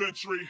century.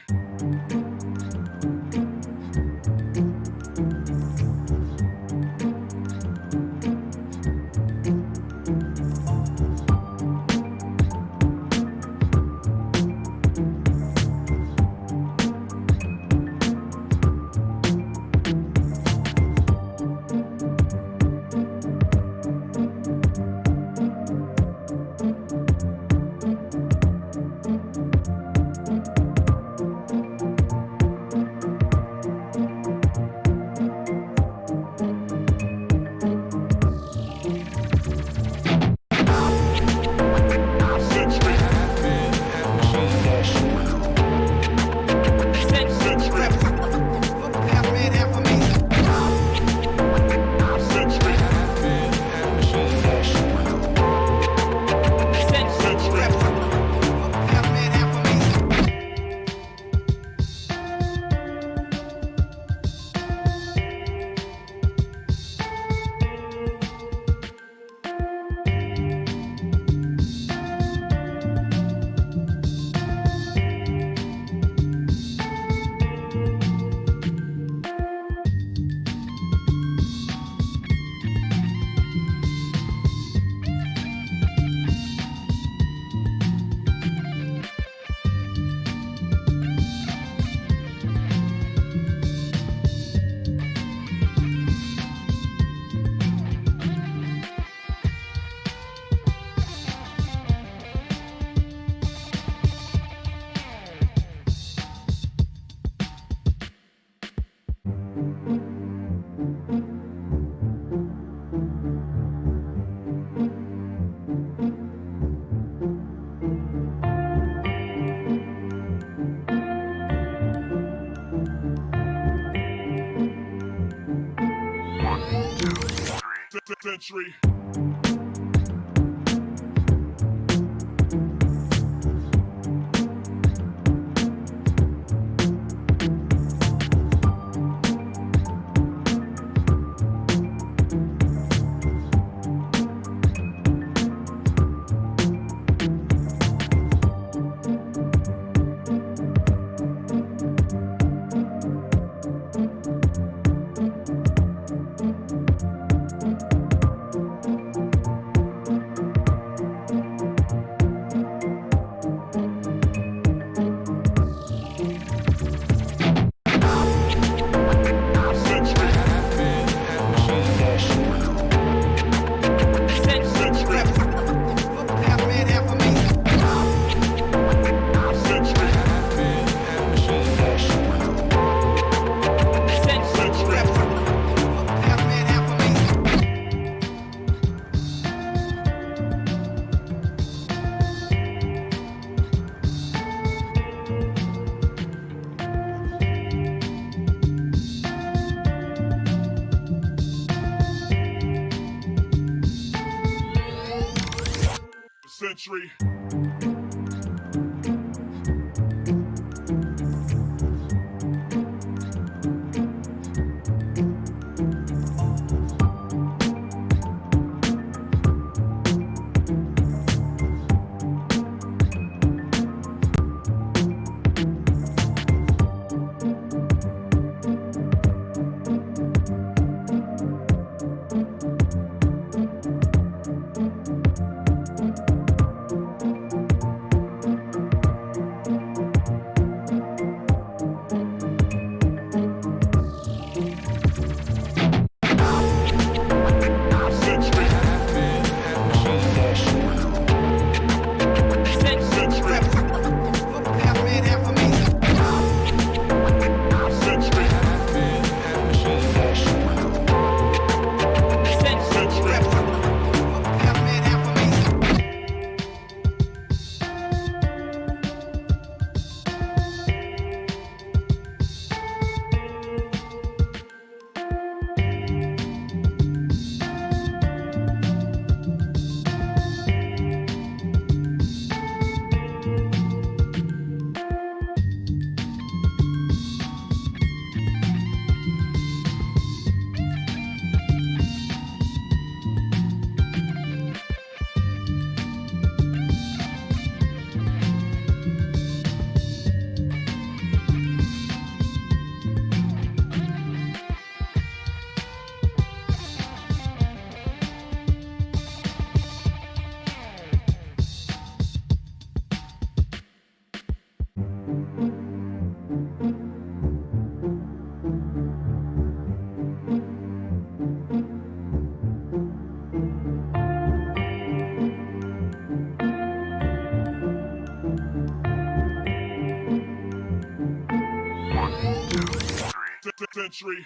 Century. Century. Century.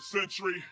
Century.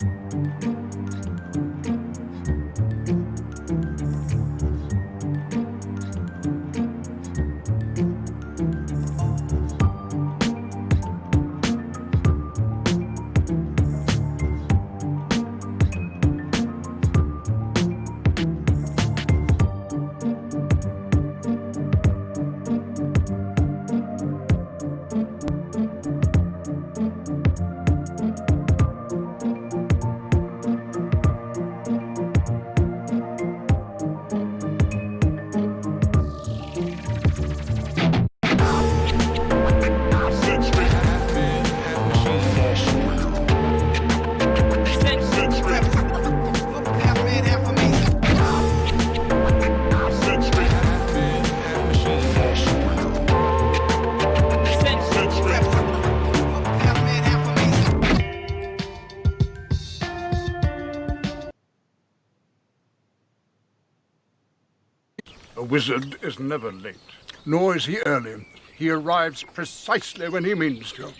A wizard is never late, nor is he early. He arrives precisely when he means to.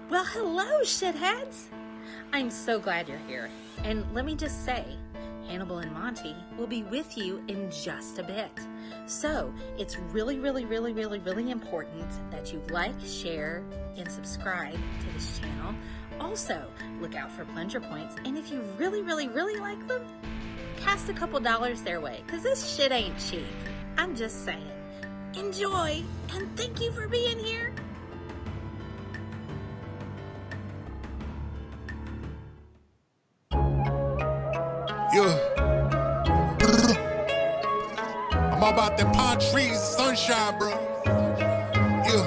Well, hello, shitheads! I'm so glad you're here. And let me just say, Hannibal and Monty will be with you in just a bit. So it's really important that you like, share, and subscribe to this channel. Also, look out for plunger points. And if you really like them, cast a couple dollars their way, because this shit ain't cheap. I'm just saying. Enjoy, and thank you for being here. Yeah. I'm all about them palm trees and sunshine, bro. Yeah.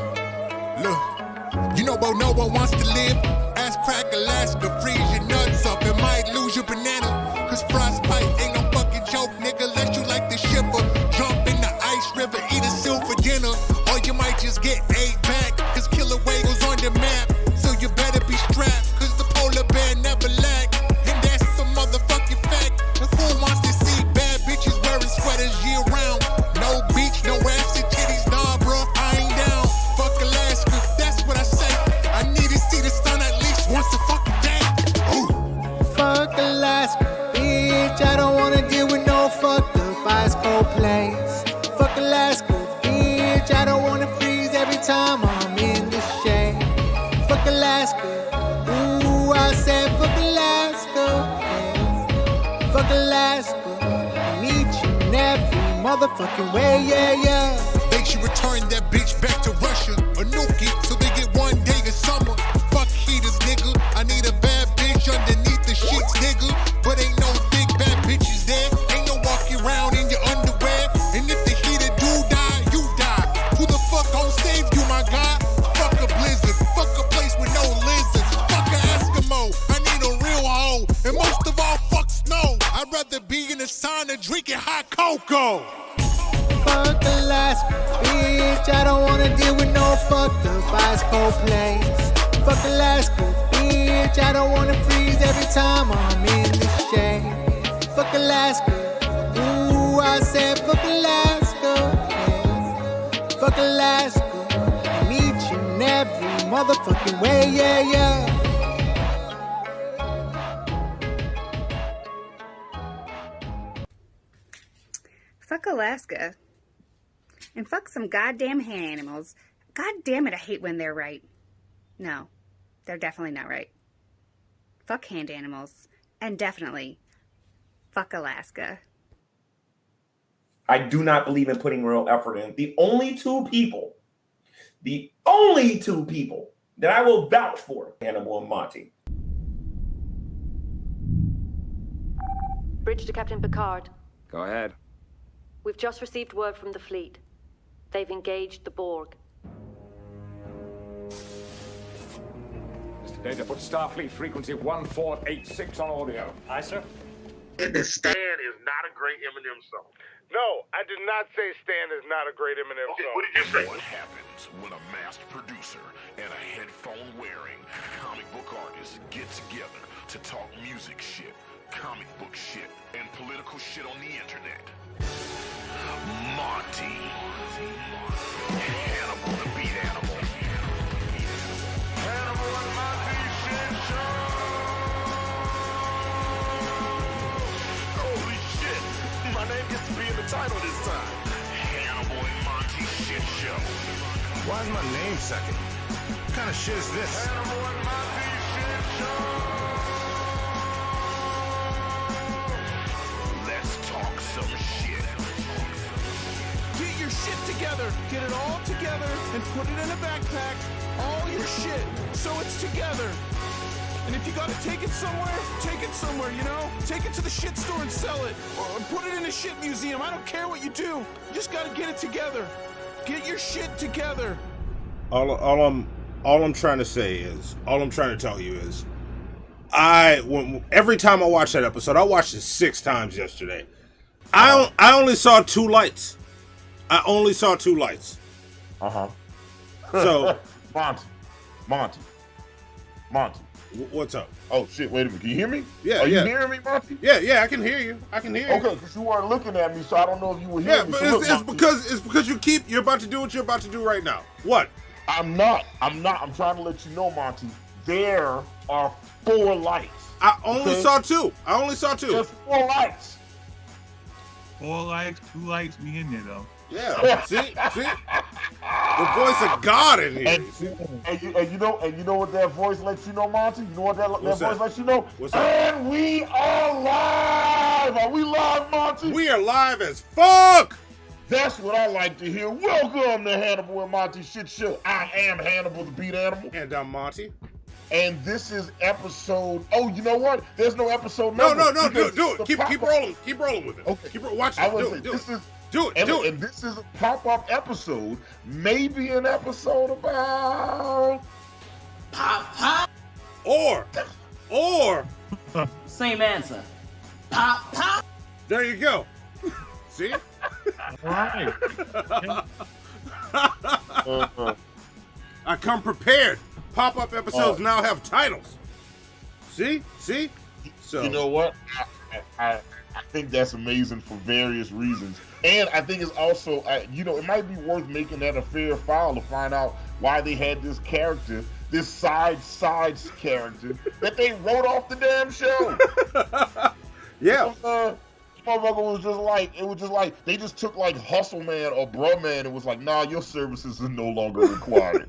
Look. You know, but no one wants to live. Ass crack Alaska, freeze your nuts up and might lose your banana. Cause frostbite ain't no fucking joke, nigga. Let you like the shipper. Jump in the ice river, eat a silver dinner. Or you might just get 8 back. Cause killer whales on the map. So you better be strapped. Cause the polar bear never lack. And that's a motherfucking fact. Who wants to see bad bitches wearing sweaters year round? No beach, no ass and titties, nah, bro, I ain't down. Fuck Alaska, that's what I say. I need to see the sun at least once a fucking day. Ooh. Fuck Alaska, bitch, I don't wanna deal with no fucked up ice cold place. Fuck Alaska, bitch, I don't wanna freeze every time I'm in the shade. Fuck Alaska, ooh, I said fuck Alaska. Fuck Alaska, meet you in every motherfucking way, yeah. They should return that bitch back to Russia or nuke it so they get one day of summer. Fuck heaters, nigga. I need a bad bitch underneath the sheets, nigga. But ain't no big bad bitches there. Ain't no walking around in your underwear. And if the heater do die, you die. Who the fuck gon' save you, my guy? Fuck a blizzard. Fuck a place with no lizards. Fuck a Eskimo. I need a real hoe. And most of all, fuck snow. I'd rather be in the sauna drinking hot cocoa. Fuck Alaska, bitch, bitch. I don't wanna deal with no fucked up ice cold place. Fuck Alaska, bitch. I don't wanna freeze every time I'm in the shade. Fuck Alaska. Ooh, I said fuck Alaska. Yeah. Fuck Alaska. In each and every motherfucking way, yeah, yeah. Fuck Alaska. And fuck some goddamn hand animals. God damn it, I hate when they're right. No, they're definitely not right. Fuck hand animals. And definitely, fuck Alaska. I do not believe in putting real effort in. The only two people that I will vouch for, Hannibal and Monty. Bridge to Captain Picard. Go ahead. We've just received word from the fleet. They've engaged the Borg. Mr. Data, put Starfleet frequency 1486 on audio. Aye, sir. Stan is not a great Eminem song. No, I did not say Stan is not a great Eminem song. What did you say? What happens when a masked producer and a headphone-wearing comic book artist get together to talk music shit, comic book shit, and political shit on the internet? Monty. Hannibal the beat animal. Hannibal and Monty's shit show. Holy shit! My name gets to be in the title this time. Hannibal and Monty's shit show. Why is my name second? What kind of shit is this? Hannibal and Monty's shit show. Let's talk some shit. Get your shit together. Get it all together and put it in a backpack. All your shit, so it's together. And if you gotta take it somewhere, you know? Take it to the shit store and sell it. Or put it in a shit museum. I don't care what you do. You just gotta get it together. Get your shit together. All I'm trying to say is, all I'm trying to tell you is, every time I watch that episode, I watched it 6 times yesterday. I only saw 2 lights. Uh-huh. So Monty. What's up? Oh shit, wait a minute. Can you hear me? Yeah. Are you hearing me, Monty? Yeah, I can hear you. Okay, because you weren't looking at me, so I don't know if you were hearing me. Yeah, but so it's because you're about to do what you're about to do right now. What? I'm not. I'm trying to let you know, Monty. There are 4 lights. I only saw 2. There's 4 lights. 4 lights, 2 lights, we in there though. Yeah, see, the voice of God in here. And you know what that voice lets you know, Monty? You know what that voice lets you know? What's that? And we are live. Are we live, Monty? We are live as fuck. That's what I like to hear. Welcome to Hannibal and Monty Shit Show. I am Hannibal the Beat Animal. And I'm Monty. And this is episode. Oh, you know what? There's no episode number. No. Do it. Keep rolling. Keep rolling with it. Okay. Watch it. Do it. And this is a pop-up episode. Maybe an episode about pop. Or same answer. Pop. There you go. See? All right. I come prepared. Pop-up episodes now have titles. See? So you know what? I think that's amazing for various reasons. And I think it's also, it might be worth making that a fair file to find out why they had this character, this sides character, that they wrote off the damn show. Yeah. Motherfucker was just like, they just took like Hustle Man or Bruh Man and was like, nah, your services are no longer required.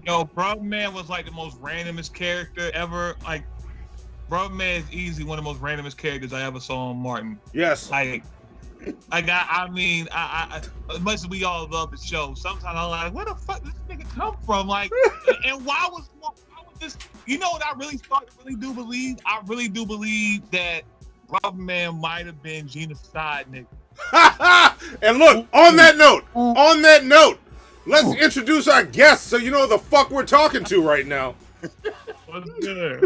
Bruh Man was like the most randomest character ever. Like, Bruh Man is easily one of the most randomest characters I ever saw on Martin. Yes. I as much as we all love the show, sometimes I'm like, where the fuck did this nigga come from? Like, and why was this? You know what I really do believe? I really do believe that Bruh Man might have been Gina's side nigga. And look, on that note, let's introduce our guests so you know the fuck we're talking to right now. Okay.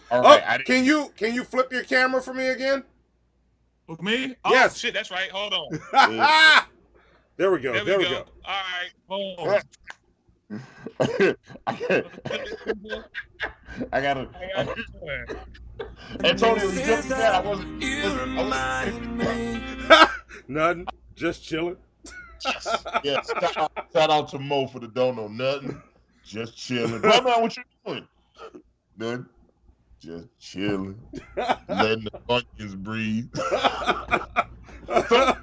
All right. Can you flip your camera for me again? With me? Oh, yes. Shit, that's right. Hold on. There we go. There we go. All right. Boom. I gotta. Antonio, was just that I wasn't. Nothing. Just chilling. Yeah. Shout out to Mo for the don't know nothing. Just chilling. Bro, man, what you doing? Nothing. Just chilling. Letting the onions breathe. So,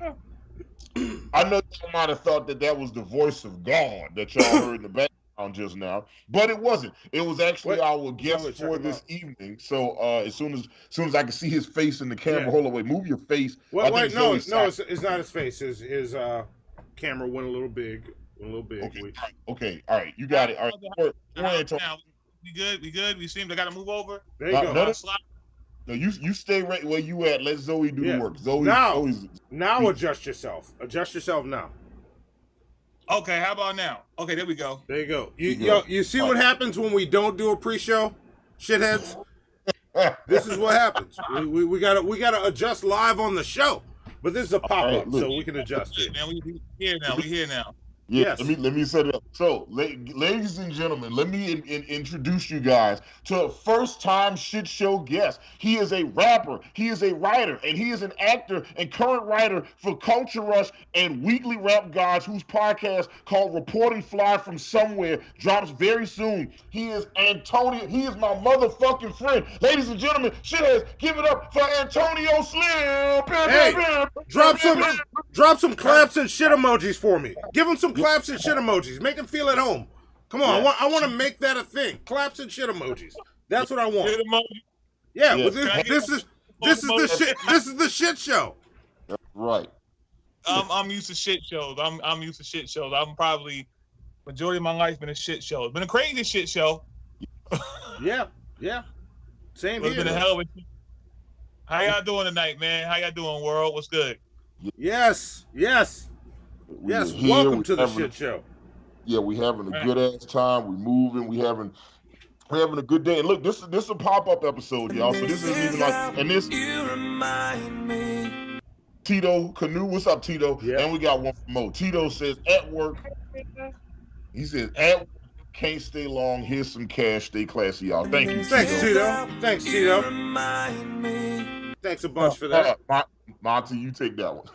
I know y'all might have thought that was the voice of God that y'all heard in the background just now, but it wasn't. It was actually our guest for this evening. So as soon as I can see his face in the camera, hold on, wait, move your face. Wait, no, it's not his face. His camera went a little big. Okay, all right, you got it. All right, We good. We seem to gotta move over. There you go. No, you stay right where you at. Let Zoe do the work. Zoe, now adjust yourself. Adjust yourself now. Okay, how about now? Okay, there we go. There you go. You see what happens when we don't do a pre-show, shitheads? This is what happens. We gotta adjust live on the show. But this is a pop-up, so we can adjust it. Man, we here now. Yeah, yes. Let me set it up. So, ladies and gentlemen, let me introduce you guys to a first-time shit show guest. He is a rapper, he is a writer, and he is an actor and current writer for Culture Rush and Weekly Rap Gods, whose podcast called Reporting Fly from Somewhere drops very soon. He is Antonio. He is my motherfucking friend. Ladies and gentlemen, shitheads, give it up for Antonio Slim. Hey, drop some claps and shit emojis for me. Give him some claps and shit emojis. Make him feel at home. Come on, I want to make that a thing. Claps and shit emojis. That's what I want. Yeah, but this is the shit show. That's right. I'm used to shit shows. I'm used to shit shows. I'm probably majority of my life been a shit show. It's been a crazy shit show. Yeah. Same here. It's been a hell of a shit. How y'all doing tonight, man? How y'all doing, world? What's good? Yes. Welcome to the shit show. Yeah, we having a good ass time. We moving. We having a good day. And look, this is a pop-up episode, y'all. So this isn't even like, and this. Tito Canoe, what's up, Tito? Yeah. And we got one from Mo. Tito says at work. He says at work, can't stay long. Here's some cash. Stay classy, y'all. Thank you. Thanks, Tito. Thanks a bunch for that. Monty, you take that one.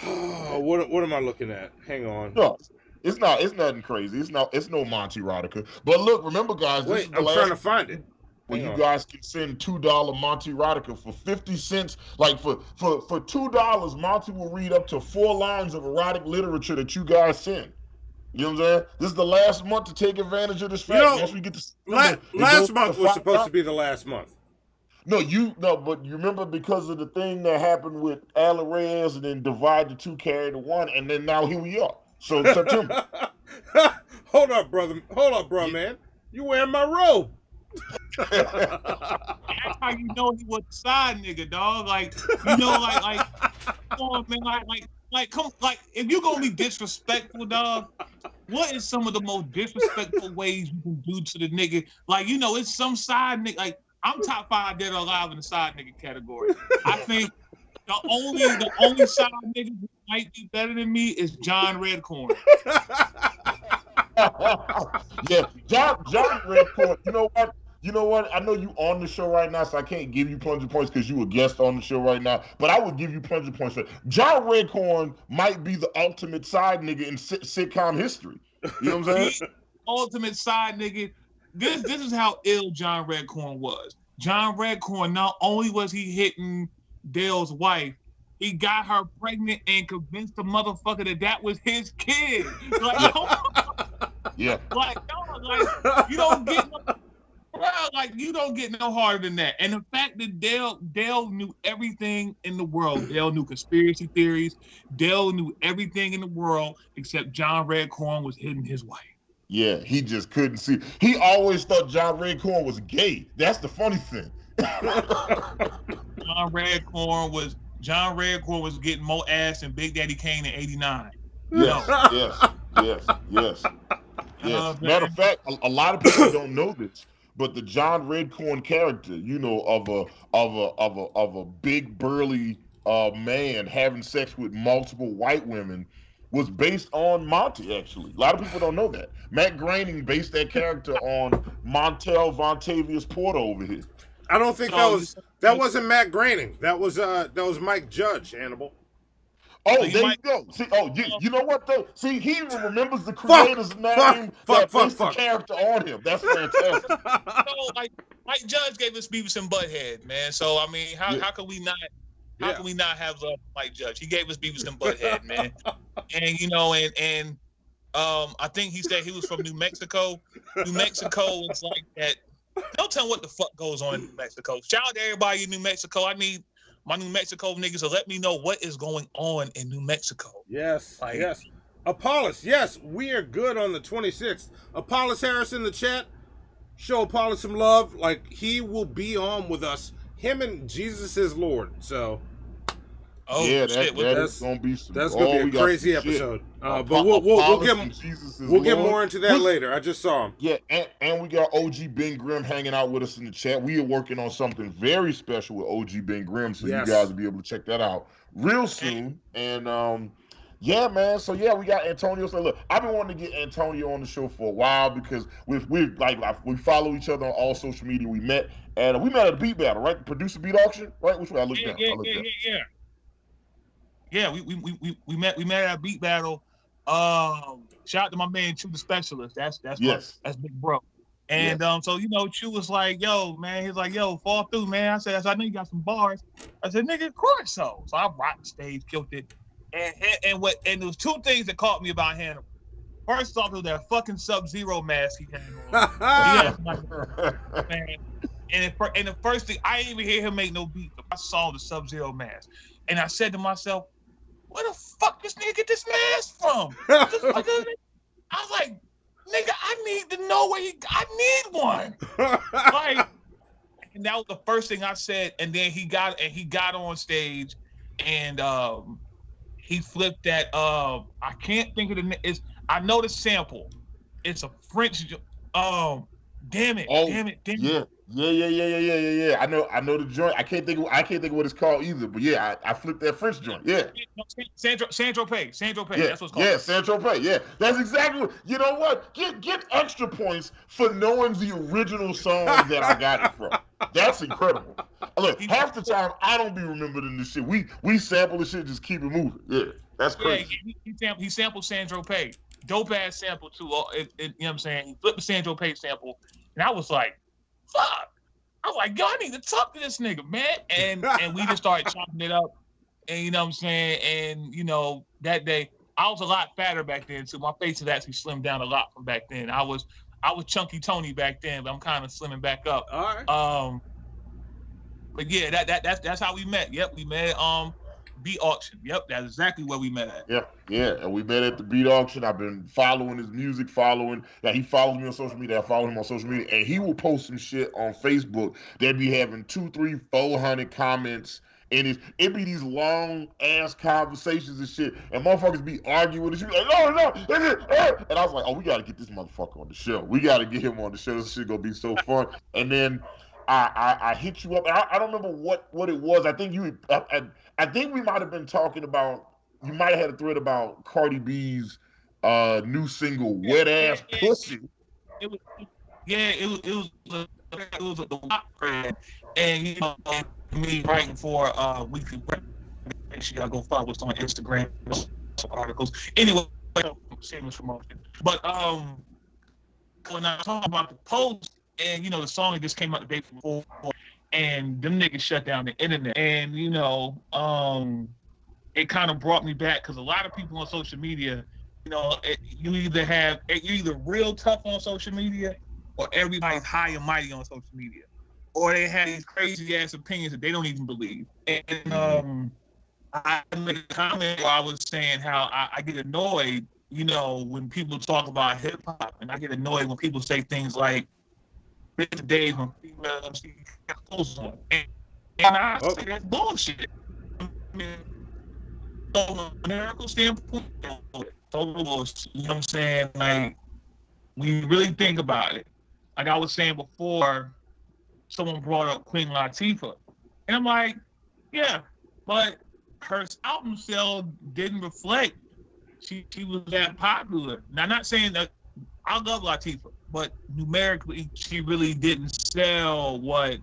Oh, what am I looking at? Hang on. No, it's nothing crazy. It's no Monty Rodica. But look, remember, guys. Wait, I'm trying to find it. Well, you guys can send $2 Monty Rodica for 50 cents. Like for $2, Monty will read up to 4 lines of erotic literature that you guys send. You know what I'm saying? This is the last month to take advantage of this fact. Once we get to last month was supposed to be the last month. But you remember because of the thing that happened with Alan Reyes and then divide the 2, carry the 1, and then now here we are. So September. Hold up, brother, man. You wearing my robe. That's how you know he was a side nigga, dog. Like, you know, like, come on, man, like, if you're gonna be disrespectful, dog, what is some of the most disrespectful ways you can do to the nigga? Like, you know, it's some side nigga. Like, I'm top 5 dead or alive in the side nigga category. I think the only side nigga who might be better than me is John Redcorn. Yeah, John Redcorn. You know what? I know you on the show right now, so I can't give you plunger points because you a guest on the show right now. But I would give you plunger points. John Redcorn might be the ultimate side nigga in sitcom history. You know what I'm saying? Ultimate side nigga. This is how ill John Redcorn was. John Redcorn, not only was he hitting Dale's wife, he got her pregnant and convinced the motherfucker that was his kid. Like, yeah. Like you don't get no, bro, like you don't get no harder than that. And the fact that Dale knew everything in the world. Dale knew conspiracy theories. Dale knew everything in the world except John Redcorn was hitting his wife. Yeah, he just couldn't see. He always thought John Redcorn was gay. That's the funny thing. John Redcorn was getting more ass than Big Daddy Kane in '89. Yes. Matter of fact, a lot of people don't know this, but the John Redcorn character, you know, of a big burly man having sex with multiple white women, was based on Monty, actually. A lot of people don't know that. Matt Groening based that character on Montel Vontavious Porter over here. I don't think that wasn't Matt Groening. That was Mike Judge, Hannibal. Oh, there you go. See, you know what though? See, he even remembers the creator's name that based the character on him. That's fantastic. Like Mike Judge gave us Beavis and Butthead, man. So I mean, how can we not? How can we not have love for Mike Judge? He gave us Beavis and Butthead, man. And you know, and I think he said he was from New Mexico. New Mexico is like that. Don't tell me what the fuck goes on in New Mexico. Shout out to everybody in New Mexico. I need my New Mexico niggas to let me know what is going on in New Mexico. Yes, yes. Apollos, yes, we are good on the 26th. Apollos Harris in the chat. Show Apollos some love. Like, he will be on with us. Him and Jesus is Lord. So, that's gonna be some. That's gonna be a crazy episode. But we'll get more into that later. I just saw him. Yeah, and we got OG Ben Grimm hanging out with us in the chat. We are working on something very special with OG Ben Grimm, so you guys will be able to check that out real soon. And yeah, man. So yeah, we got Antonio. So look, I've been wanting to get Antonio on the show for a while because we follow each other on all social media. We met at a beat battle, right? The producer beat auction, right? Which way I looked down. Yeah, we met at a beat battle. Shout out to my man Chew the Specialist. That's big bro. And so you know, Chew was like, yo, man, he's like, yo, fall through, man. I said, I know you got some bars. I said, nigga, of course so. So I rocked the stage, killed it. And there was two things that caught me about Hannibal. First off, it was that fucking Sub-Zero mask he had on. Man. And the first thing, I didn't even hear him make no beat. I saw the Sub-Zero mask. And I said to myself, where the fuck this nigga get this mask from? I was like, nigga, I need to know where I need one. Like, and that was the first thing I said. And then he got on stage and he flipped that. I can't think of the name. I know the sample. It's a French. Damn it. Yeah. I know the joint. I can't think of what it's called either. But yeah, I flipped that French joint. Yeah. Sandro Pay. Yeah, That's what's called. Yeah, Sandro Pay. Yeah, that's exactly what. You know what? Get extra points for knowing the original song that I got it from. That's incredible. Look, half the time I don't be remembering this shit. We sample the shit, just keep it moving. Yeah, that's crazy. Yeah, he sampled Sandro Pay. Dope ass sample too. You know what I'm saying? He flipped the Sandro Pay sample, and I was like, fuck. I was like, yo, I need to talk to this nigga, man. And we just started chopping it up. And you know what I'm saying? And you know, that day, I was a lot fatter back then too. My face had actually slimmed down a lot from back then. I was Chunky Tony back then, but I'm kind of slimming back up. All right. But yeah, that's how we met. Yep, we met beat auction. Yep, that's exactly where we met at. Yeah, and we met at the beat auction. I've been following his music, he follows me on social media. I follow him on social media, and he will post some shit on Facebook that be having 200, 300, 400 comments, and it be these long ass conversations and shit, and motherfuckers be arguing and shit. Like, no, and I was like, oh, we gotta get this motherfucker on the show. We gotta get him on the show. This shit gonna be so fun. And then I hit you up. I don't remember what it was. I think I think we might have been talking about. You might have had a thread about Cardi B's new single "Wet Ass Pussy." It was the WAP thread, and you know, me writing for weekly. Make sure y'all go follow us on Instagram. Some articles. Anyway, shameless promotion. But when I talk about the post. And, you know, the song that just came out the day before, and them niggas shut down the internet. And, you know, it kind of brought me back because a lot of people on social media, you know, you're either real tough on social media or everybody's high and mighty on social media. Or they have these crazy ass opinions that they don't even believe. And I made a comment where I was saying how I get annoyed, you know, when people talk about hip hop, and I get annoyed when people say things like, the days when females got clothes on. And I say that's bullshit. I mean, from a numerical standpoint, total bullshit. You know what I'm saying? Like, when you really think about it, like I was saying before, someone brought up Queen Latifah. And I'm like, yeah, but her album sale didn't reflect she was that popular. Now, not saying that I love Latifah, but numerically, she really didn't sell what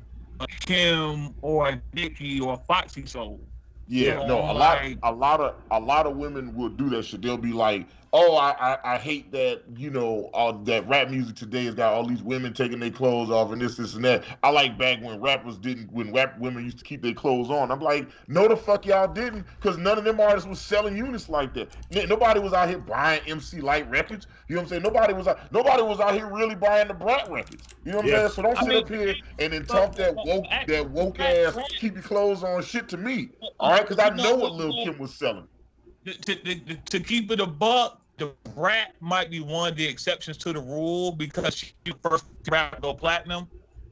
Kim or Nicki or Foxy sold. Yeah, You no, know, a lot of women will do that shit. They'll be like, "Oh, I hate that, you know, that rap music today has got all these women taking their clothes off and this and that. I like back when rap women used to keep their clothes on." I'm like, "No, the fuck y'all didn't, because none of them artists was selling units like that. Nobody was out here buying MC Light records. You know what I'm saying? Nobody was out here really buying the Brat records. You know what I'm saying? So don't sit up here and then talk that woke ass keep your clothes on shit to me. All right, because I know what Lil Kim was selling. To keep it a buck, the Brat might be one of the exceptions to the rule because she first rap go platinum.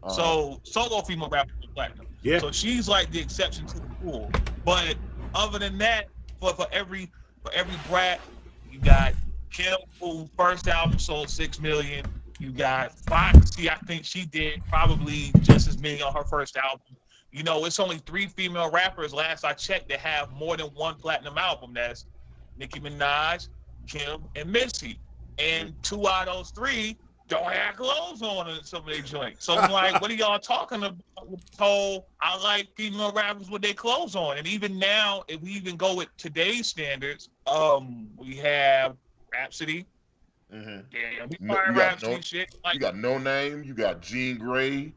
So solo female rap go platinum. Yeah. So she's like the exception to the rule. But other than that, for every Brat, you got Kim, who first album sold 6 million. You got Foxy, I think she did probably just as many on her first album. You know, it's only 3 female rappers, last I checked, that have more than 1 platinum album. That's Nicki Minaj, Kim, and Missy. And 2 out of those 3 don't have clothes on in some of their joints. So I'm like, what are y'all talking about with this whole, I like female rappers with their clothes on? And even now, if we even go with today's standards, we have Rhapsody. Mm-hmm. Yeah, we fire Rhapsody shit. Like, you got No Name, you got Jean Grey.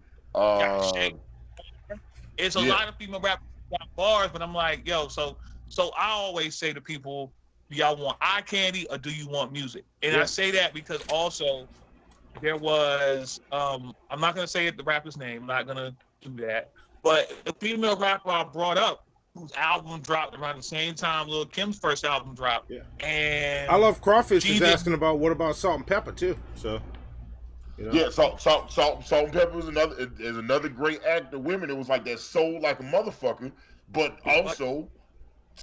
It's a lot of female rappers got bars, but I'm like, yo, so I always say to people, do y'all want eye candy or do you want music? And I say that because also there was, I'm not going to say the rapper's name, I'm not going to do that, but the female rapper I brought up, whose album dropped around the same time Lil Kim's first album dropped. Yeah. And I Love Crawfish is asking about what about Salt and Pepper too. So you know. Yeah, Salt and Pepper is another great act of women. It was like that soul like a motherfucker, but also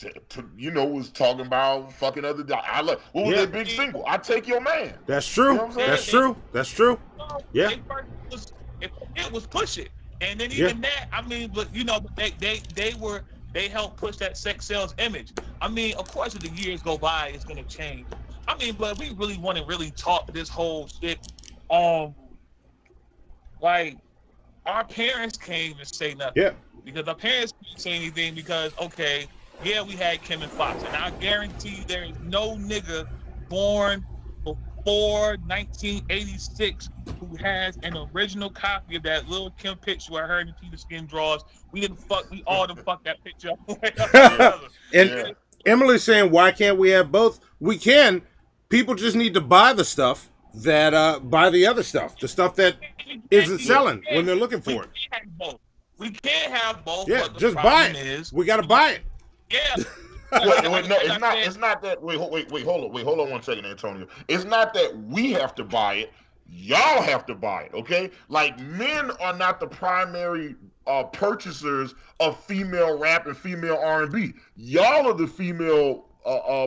was talking about fucking other. What was that big single? I Take Your Man. That's true. You know That's true. That's true. Yeah. It was Push It, and then even that. I mean, but you know, they helped push that sex sales image. I mean, of course, as the years go by, it's gonna change. I mean, but we really want to really talk this whole shit. Like our parents came and say nothing. Yeah. Because our parents didn't say anything because we had Kim and Fox, and I guarantee there is no nigga born before 1986 who has an original copy of that Lil Kim picture where her and Tina Skin draws. We all done fucked that picture up. And Emily's saying, why can't we have both? We can. People just need to buy the stuff that buy the other stuff, the stuff that isn't selling when they're looking for it. We can't have both. Yeah, but the just buy problem it. We got to buy it. Yeah. Wait, no, it's not that. Wait, hold on 1 second, Antonio. It's not that we have to buy it. Y'all have to buy it, okay? Like, men are not the primary purchasers of female rap and female R&B. Y'all are the female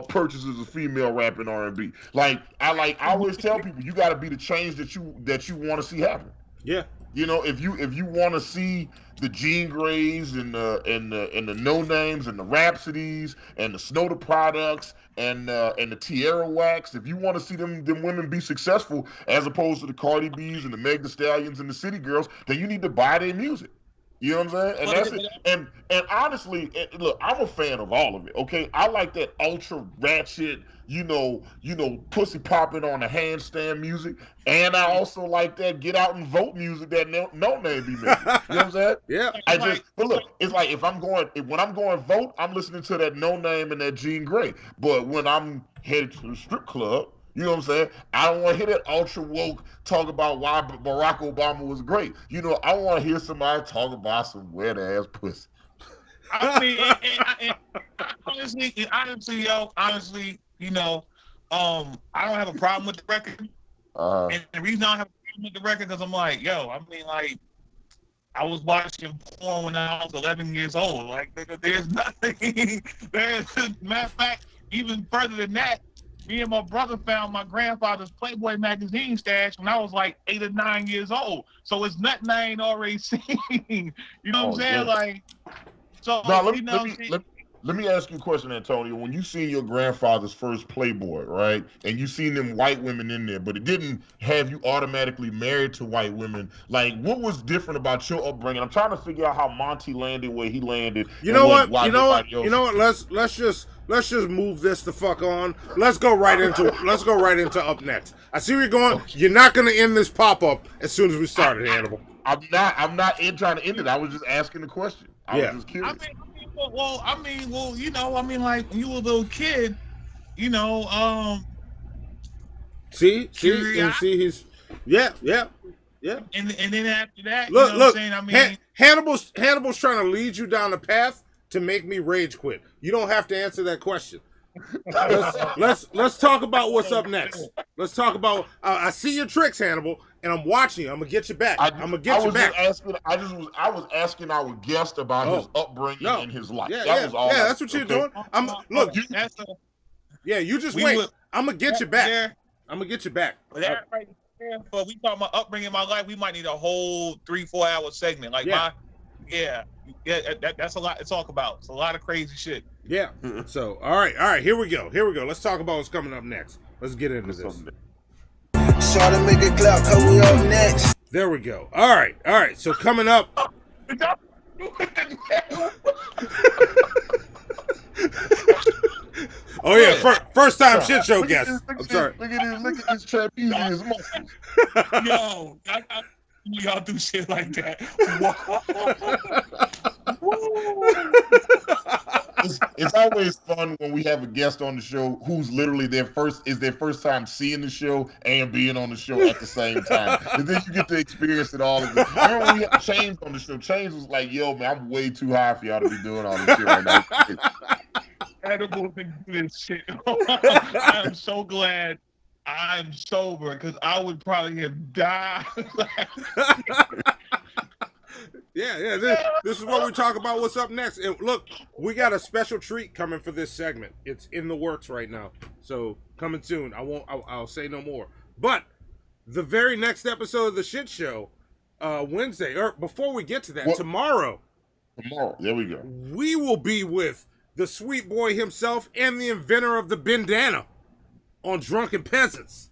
purchasers of female rap and R&B. I always tell people, you got to be the change that you want to see happen. Yeah. You know, if you want to see the Jean Greys and the No Names and the Rhapsodies and the Snow Products and the Tierra Wax, if you want to see them women be successful as opposed to the Cardi B's and the Meg Thee Stallions and the City Girls, then you need to buy their music. You know what I'm saying? And that's it. And honestly, look, I'm a fan of all of it. Okay, I like that ultra ratchet, you know, pussy popping on the handstand music, and I also like that get out and vote music that No Name be making. You know what I'm saying? Yeah. But look, it's like when I'm going vote, I'm listening to that No Name and that Jean Grey. But when I'm headed to the strip club, you know what I'm saying? I don't want to hear that ultra woke talk about why Barack Obama was great. You know, I want to hear somebody talk about some wet ass pussy. I mean, and honestly, you know, I don't have a problem with the record. And the reason I don't have a problem with the record because I'm like, I mean, like, I was watching porn when I was 11 years old. Like, there's nothing. Matter of fact, even further than that, me and my brother found my grandfather's Playboy magazine stash when I was like 8 or 9 years old. So it's nothing I ain't already seen. You know what I'm saying? Yeah. Like, so now, you know what I'm saying? Let me ask you a question, Antonio. When you seen your grandfather's first Playboy, right, and you seen them white women in there, but it didn't have you automatically married to white women, like, what was different about your upbringing? I'm trying to figure out how Monty landed where he landed. You know what? You know what? You know what? Let's just move this the fuck on. Let's go right into up next. I see where you're going. You're not gonna end this pop-up as soon as we started, Hannibal. I'm not trying to end it. I was just asking the question. I was just curious. You know, like when you were a little kid, you know, see, he's, yeah. And then after that, look, you know what I'm saying? Hannibal's trying to lead you down a path to make me rage quit. You don't have to answer that question. Let's talk about what's up next. Let's talk about. I see your tricks, Hannibal, and I'm watching you. I'm gonna get you back. I was asking our guest about his upbringing and his life. That's what you're doing. You just wait. I'm gonna get you back. I'm gonna get you back. But that right there, but we talking about upbringing in my life. We might need a whole 3-4 hour segment. Like that's a lot to talk about. It's a lot of crazy shit. Yeah. So all right. Here we go. Let's talk about what's coming up next. Let's get into this. Try to make it clap, cause we up next. There we go. All right. So coming up. Oh yeah, first time shit show guest. I'm sorry. Look at this trapezius muscles. Yo, y'all do shit like that. It's always fun when we have a guest on the show who's literally their first time seeing the show and being on the show at the same time. And then you get to experience it all. Remember when we had Chains on the show? Chains was like, "Yo, man, I'm way too high for y'all to be doing all this shit right now." Edible thing to this shit. I'm so glad I'm sober because I would probably have died. Yeah. This is what we talk about. What's up next? And look, we got a special treat coming for this segment. It's in the works right now, so coming soon. I'll say no more. But the very next episode of the shit show, Wednesday, or before we get to that, tomorrow. There we go. We will be with the sweet boy himself and the inventor of the bandana on Drunken Peasants.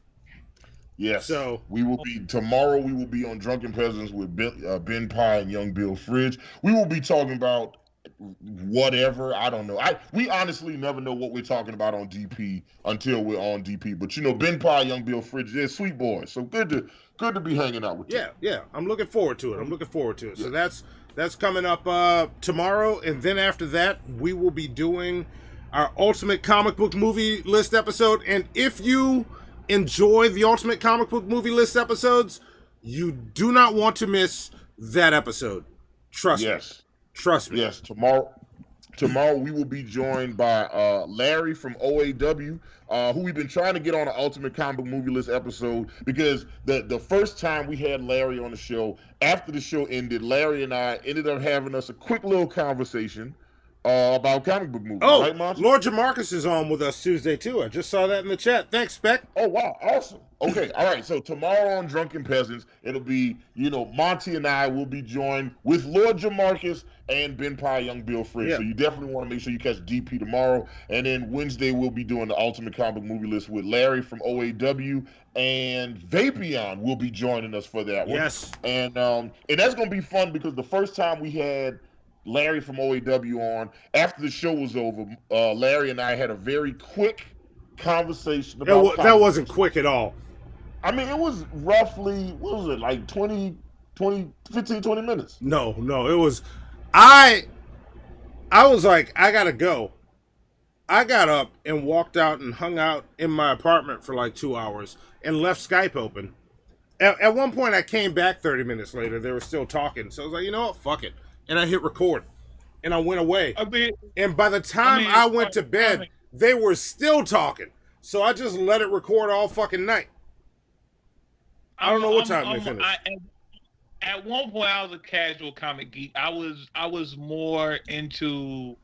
Yes. So we will be tomorrow. We will be on Drunken Peasants with Ben Pye and Young Bill Fridge. We will be talking about whatever. I don't know. We honestly never know what we're talking about on DP until we're on DP. But you know, Ben Pye, Young Bill Fridge, they're sweet boys. So good to be hanging out with you. Yeah. I'm looking forward to it. So that's coming up tomorrow, and then after that, we will be doing our Ultimate Comic Book Movie List episode. And if you enjoy the Ultimate Comic Book Movie List episodes, you do not want to miss that episode. Trust me. Yes, tomorrow we will be joined by Larry from OAW, who we've been trying to get on an Ultimate Comic Book Movie List episode, because the first time we had Larry on the show, after the show ended, Larry and I ended up having us a quick little conversation about comic book movies. Oh, right, Monty? Lord Jamarcus is on with us Tuesday too. I just saw that in the chat. Thanks, Spec. Oh wow, awesome. Okay, all right. So tomorrow on Drunken Peasants, it'll be, Monty and I will be joined with Lord Jamarcus and Ben Pye, Young Bill Fridge. Yeah. So you definitely want to make sure you catch DP tomorrow. And then Wednesday we'll be doing the Ultimate Comic Movie List with Larry from OAW, and Vapion will be joining us for that one. Yes. And that's gonna be fun, because the first time we had Larry from OAW on, after the show was over, Larry and I had a very quick conversation about that wasn't quick at all. I mean, it was roughly, what was it, like 15, 20 minutes? No, it was, I was like, I gotta go. I got up and walked out and hung out in my apartment for like 2 hours and left Skype open. At one point, I came back 30 minutes later. They were still talking. So I was like, you know what? Fuck it. And I hit record. And I went away. And by the time I went to bed, they were still talking. So I just let it record all fucking night. I don't know what time they finished. At one point, I was a casual comic geek. I was more into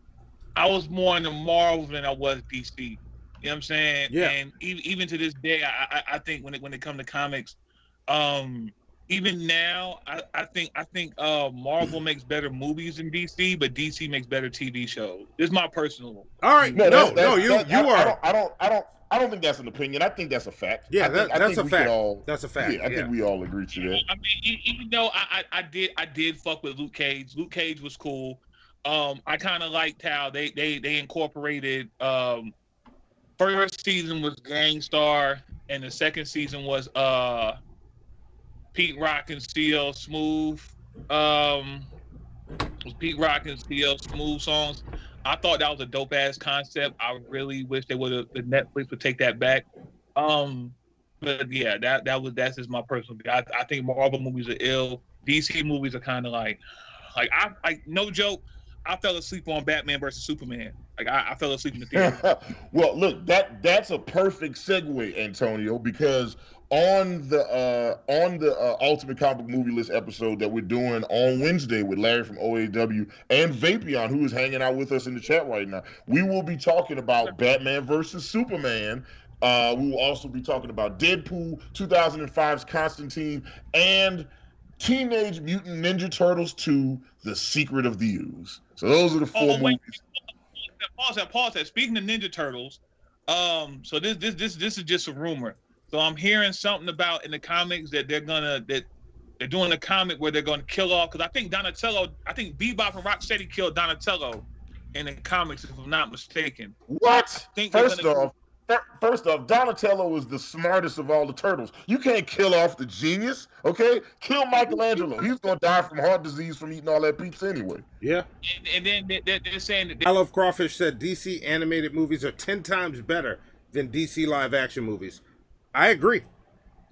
Marvel than I was DC. You know what I'm saying? Yeah. And even to this day, I think when it comes to comics, even now, I think Marvel makes better movies than DC, but DC makes better TV shows. This is my personal. All right, No, I don't think that's an opinion. I think that's a fact. Yeah, I think a we fact. could all, that's a fact. Yeah, I think we all agree to that. I mean, even though I did fuck with Luke Cage. Luke Cage was cool. I kind of liked how they incorporated. First season was Gangstar, and the second season was Pete Rock and CL Smooth. Was Pete Rock and CL Smooth songs. I thought that was a dope ass concept. I really wish they would Netflix would take that back. But yeah, that's just my personal. I think Marvel movies are ill. DC movies are kind of like I no joke. I fell asleep on Batman versus Superman. Like I fell asleep in the theater. Well, look, that's a perfect segue, Antonio, because on the Ultimate Comic Movie List episode that we're doing on Wednesday with Larry from OAW and Vapion, who is hanging out with us in the chat right now, we will be talking about Batman versus Superman. We will also be talking about Deadpool, 2005's Constantine, and Teenage Mutant Ninja Turtles 2: The Secret of the Ooze. So those are the four movies. Pause that. Speaking of Ninja Turtles, so this is just a rumor. So I'm hearing something about in the comics that they're doing a comic where they're gonna kill off, because I think Bebop and Rocksteady killed Donatello in the comics, if I'm not mistaken. What? First off, Donatello was the smartest of all the turtles. You can't kill off the genius, okay? Kill Michelangelo. He's gonna die from heart disease from eating all that pizza anyway. Yeah. And then they're saying that I Love Crawfish said DC animated movies are 10 times better than DC live action movies. I agree.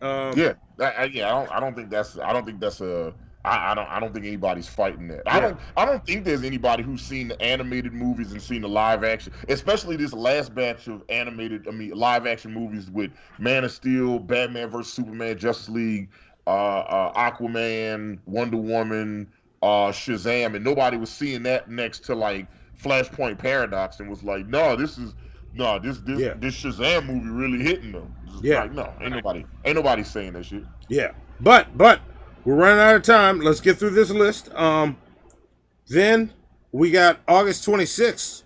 I don't think that's I don't think anybody's fighting that. Yeah. I don't think there's anybody who's seen the animated movies and seen the live action, especially this last batch of live action movies with Man of Steel, Batman vs Superman, Justice League, Aquaman, Wonder Woman, Shazam, and nobody was seeing that next to like Flashpoint Paradox and was like, this Shazam movie really hitting them. Yeah. Like, no, ain't nobody saying that shit. Yeah. But we're running out of time. Let's get through this list. Then we got August 26th,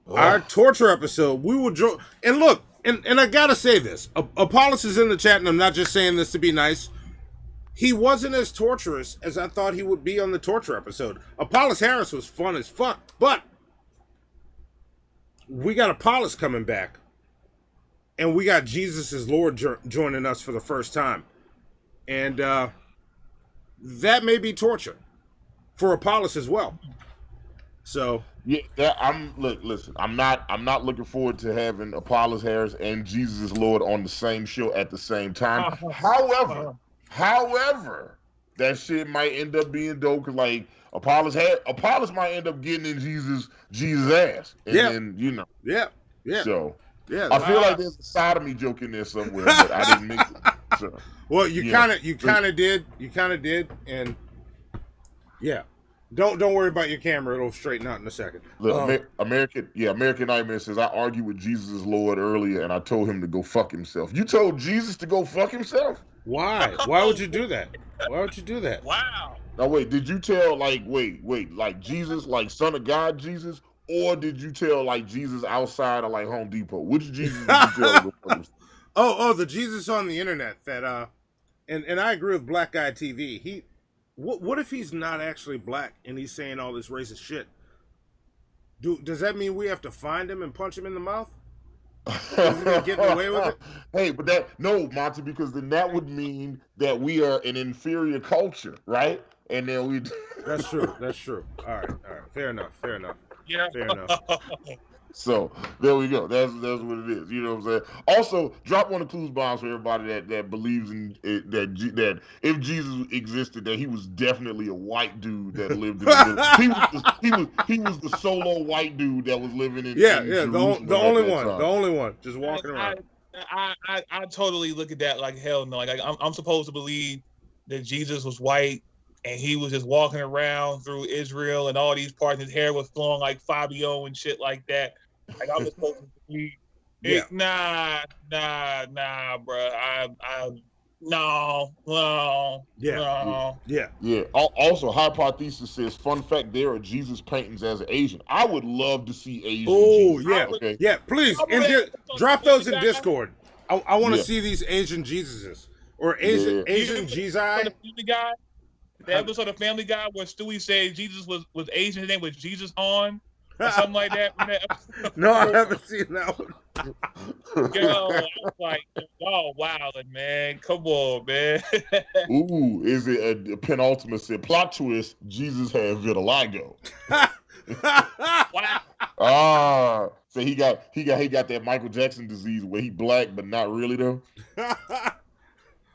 our torture episode. We will join. And look, and I gotta say this. Apollos is in the chat, and I'm not just saying this to be nice. He wasn't as torturous as I thought he would be on the torture episode. Apollos Harris was fun as fuck, but we got Apollos coming back, and we got Jesus is Lord joining us for the first time, and that may be torture for Apollos as well. So listen. I'm not looking forward to having Apollos Harris and Jesus is Lord on the same show at the same time. However, that shit might end up being dope because like Apollos might end up getting in Jesus' ass, and then Yeah. So yeah, I feel like there's a sodomy joke in there somewhere, but I didn't make it. So, well, you kind of did, and yeah. Don't worry about your camera; it'll straighten out in a second. Look, American Nightmare says I argued with Jesus is Lord earlier, and I told him to go fuck himself. You told Jesus to go fuck himself? Why? Why would you do that? Why would you do that? Wow. Now wait, did you tell like Jesus, like Son of God Jesus, or did you tell like Jesus outside of like Home Depot? Which Jesus did you tell first? Oh, the Jesus on the internet that and I agree with Black Guy TV. What if he's not actually black and he's saying all this racist shit? Does that mean we have to find him and punch him in the mouth? Isn't he getting away with it? Hey, but no, Monty, because then that would mean that we are an inferior culture, right? And then we. That's true. All right. Fair enough. Yeah. Fair enough. So there we go. That's what it is. You know what I'm saying? Also, drop one of Clues bombs for everybody that believes in it, that if Jesus existed, that he was definitely a white dude that lived in the he was the solo white dude that was living in Jerusalem the only one just walking around. I totally look at that like hell no. Like I'm supposed to believe that Jesus was white and he was just walking around through Israel and all these parts. His hair was flowing like Fabio and shit like that. Like I was supposed to believe. Nah, bro. No. Yeah. Also, Hypothesis says, fun fact, there are Jesus paintings as an Asian. I would love to see Asian. Oh, Jesus. yeah. Okay. Yeah, please. Drop those in Discord. I want to see these Asian Jesuses. Or Asian Jesus. The episode of Family Guy where Stewie said Jesus was Asian, his name was Jesus on, or something like that. No, I haven't seen that one. Yo, I was like, oh wow, man, come on, man. Ooh, is it a penultimate said plot twist? Jesus had vitiligo. Wow. So he got that Michael Jackson disease where he black but not really though.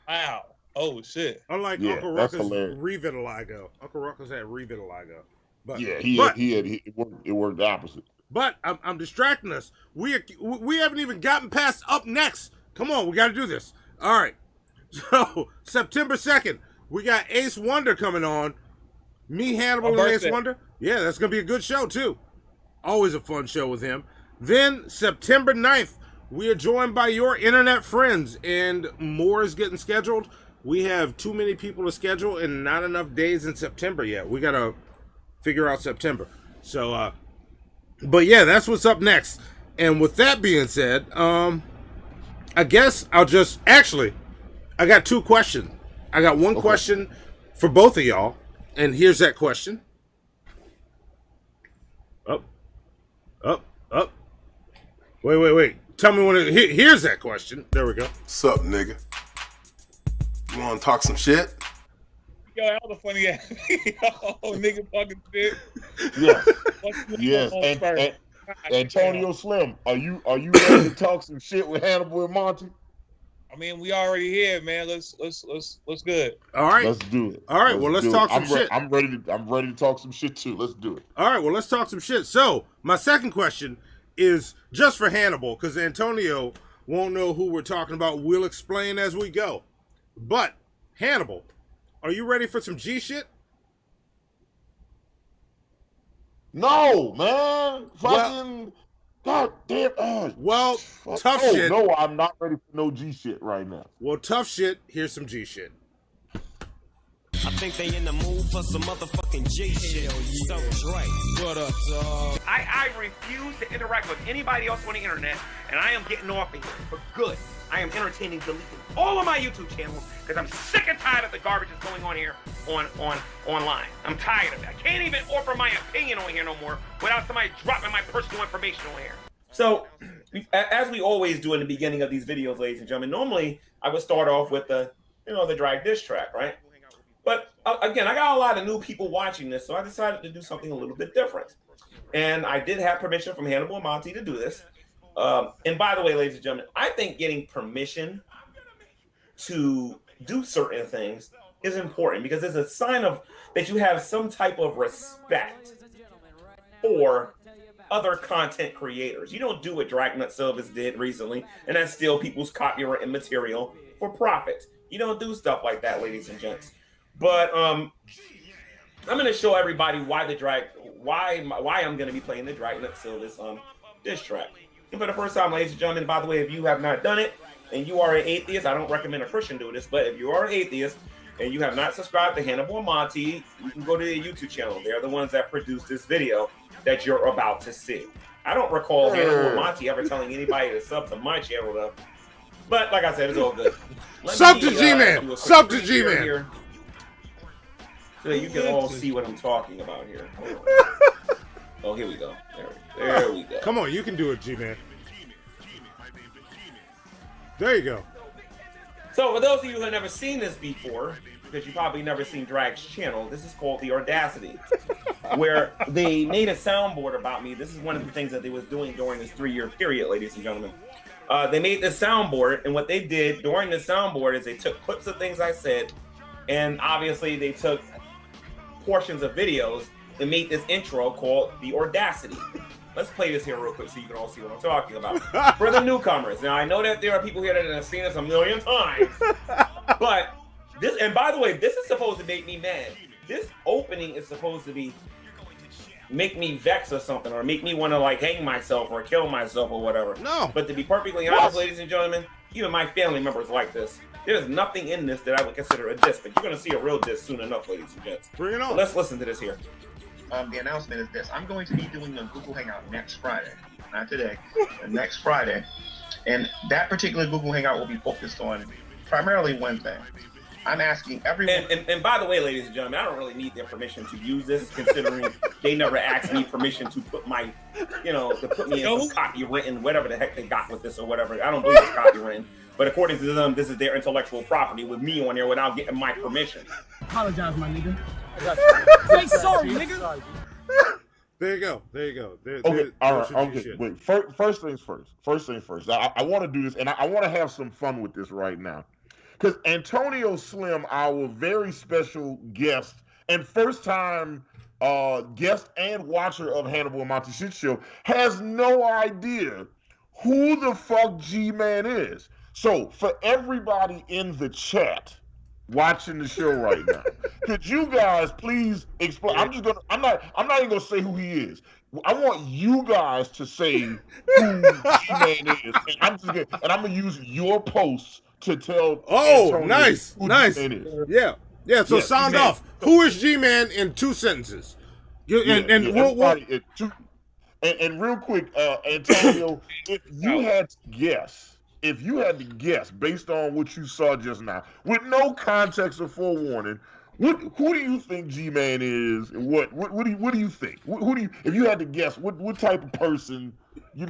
Wow. Oh shit. Unlike Uncle Ruckus revitiligo. Uncle Ruckus had revitiligo. But yeah, it worked the opposite. But I'm distracting us. We haven't even gotten past up next. Come on, we got to do this. All right. So September 2nd, we got Ace Wonder coming on. Me, Hannibal, and Ace Wonder. Yeah, that's gonna be a good show too. Always a fun show with him. Then September 9th, we are joined by your internet friends, and more is getting scheduled. We have too many people to schedule and not enough days in September yet. We gotta figure out September. So, but yeah, that's what's up next. And with that being said, I guess I'll just I got two questions. I got one question for both of y'all, and here's that question. Up. Wait. Tell me when here's that question. There we go. Sup, nigga? You want to talk some shit? Yo, that was a funny ass. Yo, nigga fucking shit. Yes. And Antonio Slim, are you ready to talk some shit with Hannibal and Monty? I mean, we already here, man. Let's good. All right. Let's do it. All right. Well, let's talk some shit. I'm ready to talk some shit too. Let's do it. All right. Well, let's talk some shit. So, my second question is just for Hannibal, because Antonio won't know who we're talking about. We'll explain as we go. But Hannibal, are you ready for some G shit? No, man. Fucking God damn. Tough shit. No, I'm not ready for no G shit right now. Well, tough shit. Here's some G shit. I think they in the mood for some motherfucking G shit. So Dre, what up, dog? I refuse to interact with anybody else on the internet, and I am getting off of here for good. I am entertaining deleting all of my YouTube channels because I'm sick and tired of the garbage that's going on here online. I'm tired of it. I can't even offer my opinion on here no more without somebody dropping my personal information on here. So, as we always do in the beginning of these videos, ladies and gentlemen, normally I would start off with the drag diss track, right? But again, I got a lot of new people watching this, so I decided to do something a little bit different. And I did have permission from Hannibal and Monty to do this. And by the way, ladies and gentlemen, I think getting permission to do certain things is important because it's a sign of that you have some type of respect for other content creators. You don't do what Dragnut Silvis did recently, and that's steal people's copyright and material for profit. You don't do stuff like that, ladies and gents. But I'm going to show everybody why I'm going to be playing the Dragnut Silvis diss track. And for the first time, ladies and gentlemen, by the way, if you have not done it and you are an atheist, I don't recommend a Christian do this, but if you are an atheist and you have not subscribed to Hannibal and Monty, you can go to their YouTube channel. They're the ones that produced this video that you're about to see. I don't recall Hannibal and Monty ever telling anybody to sub to my channel, though. But like I said, it's all good. Sub to G-Man. Sub to G-Man. So that you can all see what I'm talking about here. Oh, here we go. There we go. Come on, you can do it, G-Man. There you go. So for those of you who have never seen this before, because you've probably never seen Drag's channel, this is called The Audacity, where they made a soundboard about me. This is one of the things that they was doing during this 3-year period, ladies and gentlemen. They made this soundboard, and what they did during the soundboard is they took clips of things I said, and obviously they took portions of videos and made this intro called The Audacity. Let's play this here real quick so you can all see what I'm talking about. For the newcomers. Now, I know that there are people here that have seen this a million times, but this, and by the way, this is supposed to make me mad. This opening is supposed to make me vex or something, or make me want to like hang myself or kill myself or whatever. No. But to be perfectly honest, ladies and gentlemen, even my family members like this. There's nothing in this that I would consider a diss, but you're gonna see a real diss soon enough, ladies and gents. Bring it on. So let's listen to this here. The announcement is this. I'm going to be doing a Google Hangout next Friday. Not today, but next Friday. And that particular Google Hangout will be focused on primarily one thing. I'm asking everyone. And by the way, ladies and gentlemen, I don't really need their permission to use this, considering they never asked me permission to put my, to put me in some copywritten, whatever the heck they got with this or whatever. I don't believe it's copywritten. But according to them, this is their intellectual property with me on there without getting my permission. Apologize, my nigga. I got you. Say sorry, nigga. There you go. There you go. Okay, all right. Okay, wait. First things first. I want to do this, and I want to have some fun with this right now. Because Antonio Slim, our very special guest and first-time guest and watcher of Hannibal and Monty Shit Show, has no idea who the fuck G-Man is. So, for everybody in the chat watching the show right now, could you guys please explain? I'm not even gonna say who he is. I want you guys to say who G-Man is, and I'm gonna use your posts to tell. Oh, Antonio nice. G-Man is. Yeah. So sound G-Man. off. Who is G-Man in 2 sentences? And real quick, Antonio, if you had to guess based on what you saw just now, with no context or forewarning, who do you think G-Man is? And what do you think? Who do you, if you had to guess, what type of person? I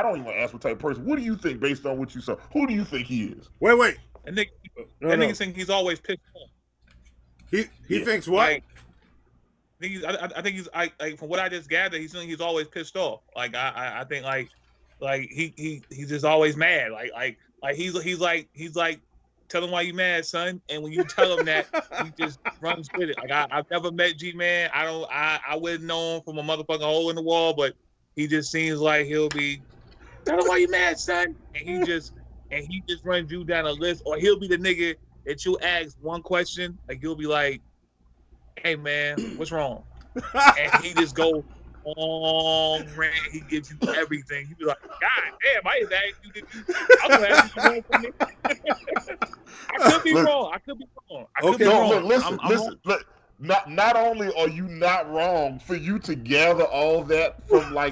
don't even ask what type of person. What do you think based on what you saw? Who do you think he is? Wait. And nigga think he's always pissed off. He thinks what? I think he's from what I just gathered, he's always pissed off. I think he's just always mad. He's like tell him why you mad, son. And when you tell him that, he just runs with it. I've never met G-Man. I wouldn't know him from a motherfucking hole in the wall, but he just seems like he'll be tell him why you mad, son. And he just runs you down a list, or he'll be the nigga that you ask one question, he'll be like, "Hey man, what's wrong?" And he just goes long rant. He gives you everything. You be like, "God damn, I just asked you to I'm gonna ask you to do something." I could be wrong. I could be wrong. Listen. Not only are you not wrong, for you to gather all that from that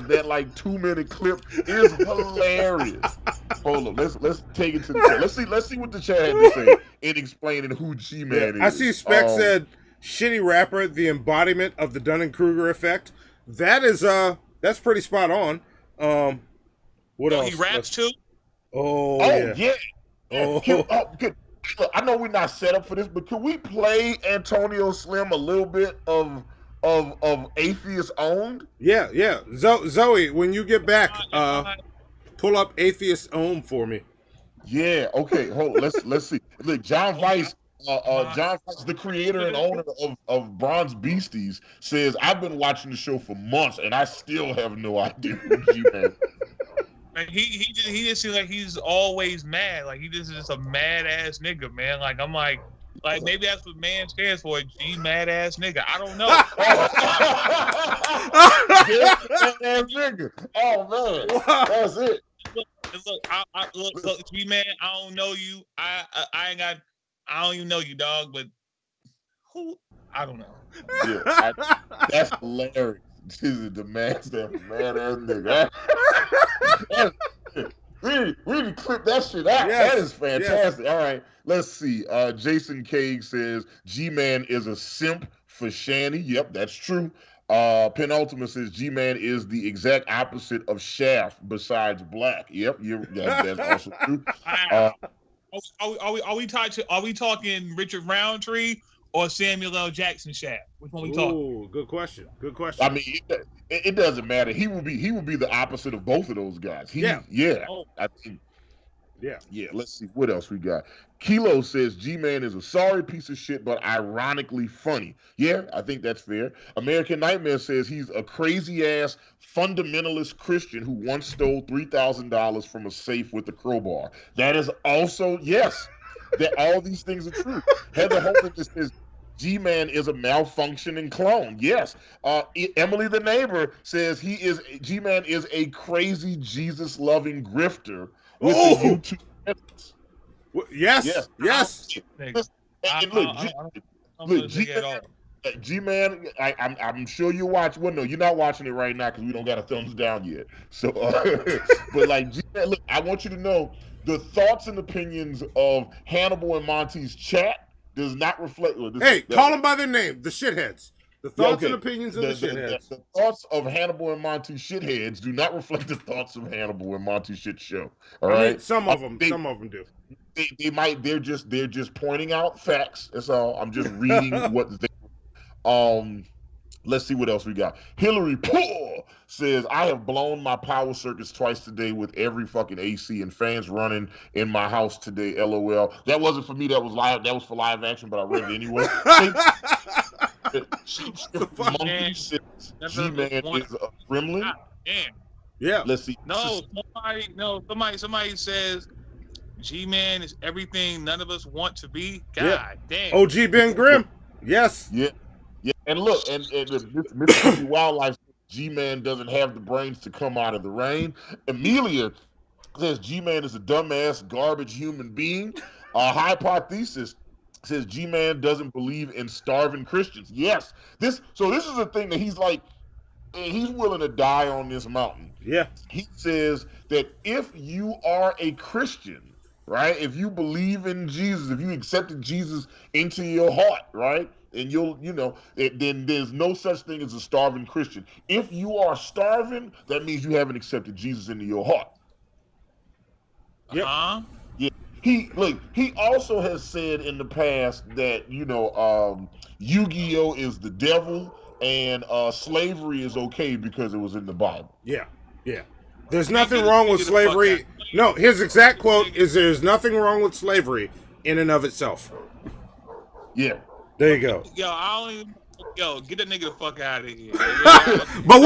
2-minute clip is hilarious. Hold on, let's take it to the chat. Let's see what the chat had to say in explaining who G-Man is. I see Spec said shitty rapper, the embodiment of the Dunning-Kruger effect. That is that's pretty spot on. What else? He raps too? Yeah. Good. Look, I know we're not set up for this, but can we play Antonio Slim a little bit of Atheist Owned? Yeah. Zoe, when you get back, pull up Atheist Owned for me. Yeah. Okay. Hold. Let's see. Look, John Weiss, the creator and owner of Bronze Beasties, says I've been watching the show for months and I still have no idea who G-Man. Man, he just seems like he's always mad. He just a mad ass nigga, man. I'm like maybe that's what man stands for, G mad ass nigga. I don't know. Mad ass nigga. Oh man, that's it. Look, G man, I don't know you. I don't even know you, dog. But who? I don't know. Yeah, that's hilarious. This is the mad ass nigga. We need to clip that shit out. Yes, that is fantastic. Yes. All right, let's see. Jason Cage says G-Man is a simp for Shanny. Yep, that's true. Penultimate says G-Man is the exact opposite of Shaft besides black. Yep, that's also true. Are we talking Richard Roundtree or Samuel L. Jackson Shaft? Which one we talking? Ooh, good question. I mean, it doesn't matter. He will be the opposite of both of those guys. Yeah. I think. Yeah. Let's see what else we got. Kilo says G-Man is a sorry piece of shit, but ironically funny. Yeah, I think that's fair. American Nightmare says he's a crazy ass fundamentalist Christian who once stole $3,000 from a safe with a crowbar. That is also yes. That all these things are true. Heather Holden says G-Man is a malfunctioning clone. Yes. Emily the neighbor says G-Man is a crazy Jesus-loving grifter with a YouTube Yes. And look, G-Man, I'm sure you watch. Well, no, you're not watching it right now because we don't got a thumbs down yet. So, but like, G-Man, look, I want you to know the thoughts and opinions of Hannibal and Monty's chat does not reflect. Call them by their name, the shitheads. The thoughts and opinions of the shitheads. The thoughts of Hannibal and Monty shitheads do not reflect the thoughts of Hannibal and Monty shit show. All right, I mean, some of them do. They're just pointing out facts. That's all. I'm just reading what they. Let's see what else we got. Hillary Poor says, I have blown my power circuits twice today with every fucking AC and fans running in my house today. LOL. That wasn't for me. That was live. That was for live action, but I read it anyway. Monkey says G-Man is a gremlin. Damn. Yeah. Let's see. Somebody says G-Man is everything none of us want to be. God damn. OG Ben Grimm. Yes. Yeah. And look, and Mississippi Wildlife, G-Man doesn't have the brains to come out of the rain. Amelia says G-Man is a dumbass, garbage human being. Hypothesis says G-Man doesn't believe in starving Christians. Yes. This is the thing that he's like, he's willing to die on this mountain. Yeah. He says that if you are a Christian, right, if you believe in Jesus, if you accepted Jesus into your heart, right, and then there's no such thing as a starving Christian. If you are starving, that means you haven't accepted Jesus into your heart. Yeah. Yeah. He also has said in the past that, Yu-Gi-Oh is the devil and slavery is okay because it was in the Bible. Yeah. There's nothing wrong with slavery. No, his exact quote is there's nothing wrong with slavery in and of itself. Yeah. There you go. Get that nigga the fuck out of here. But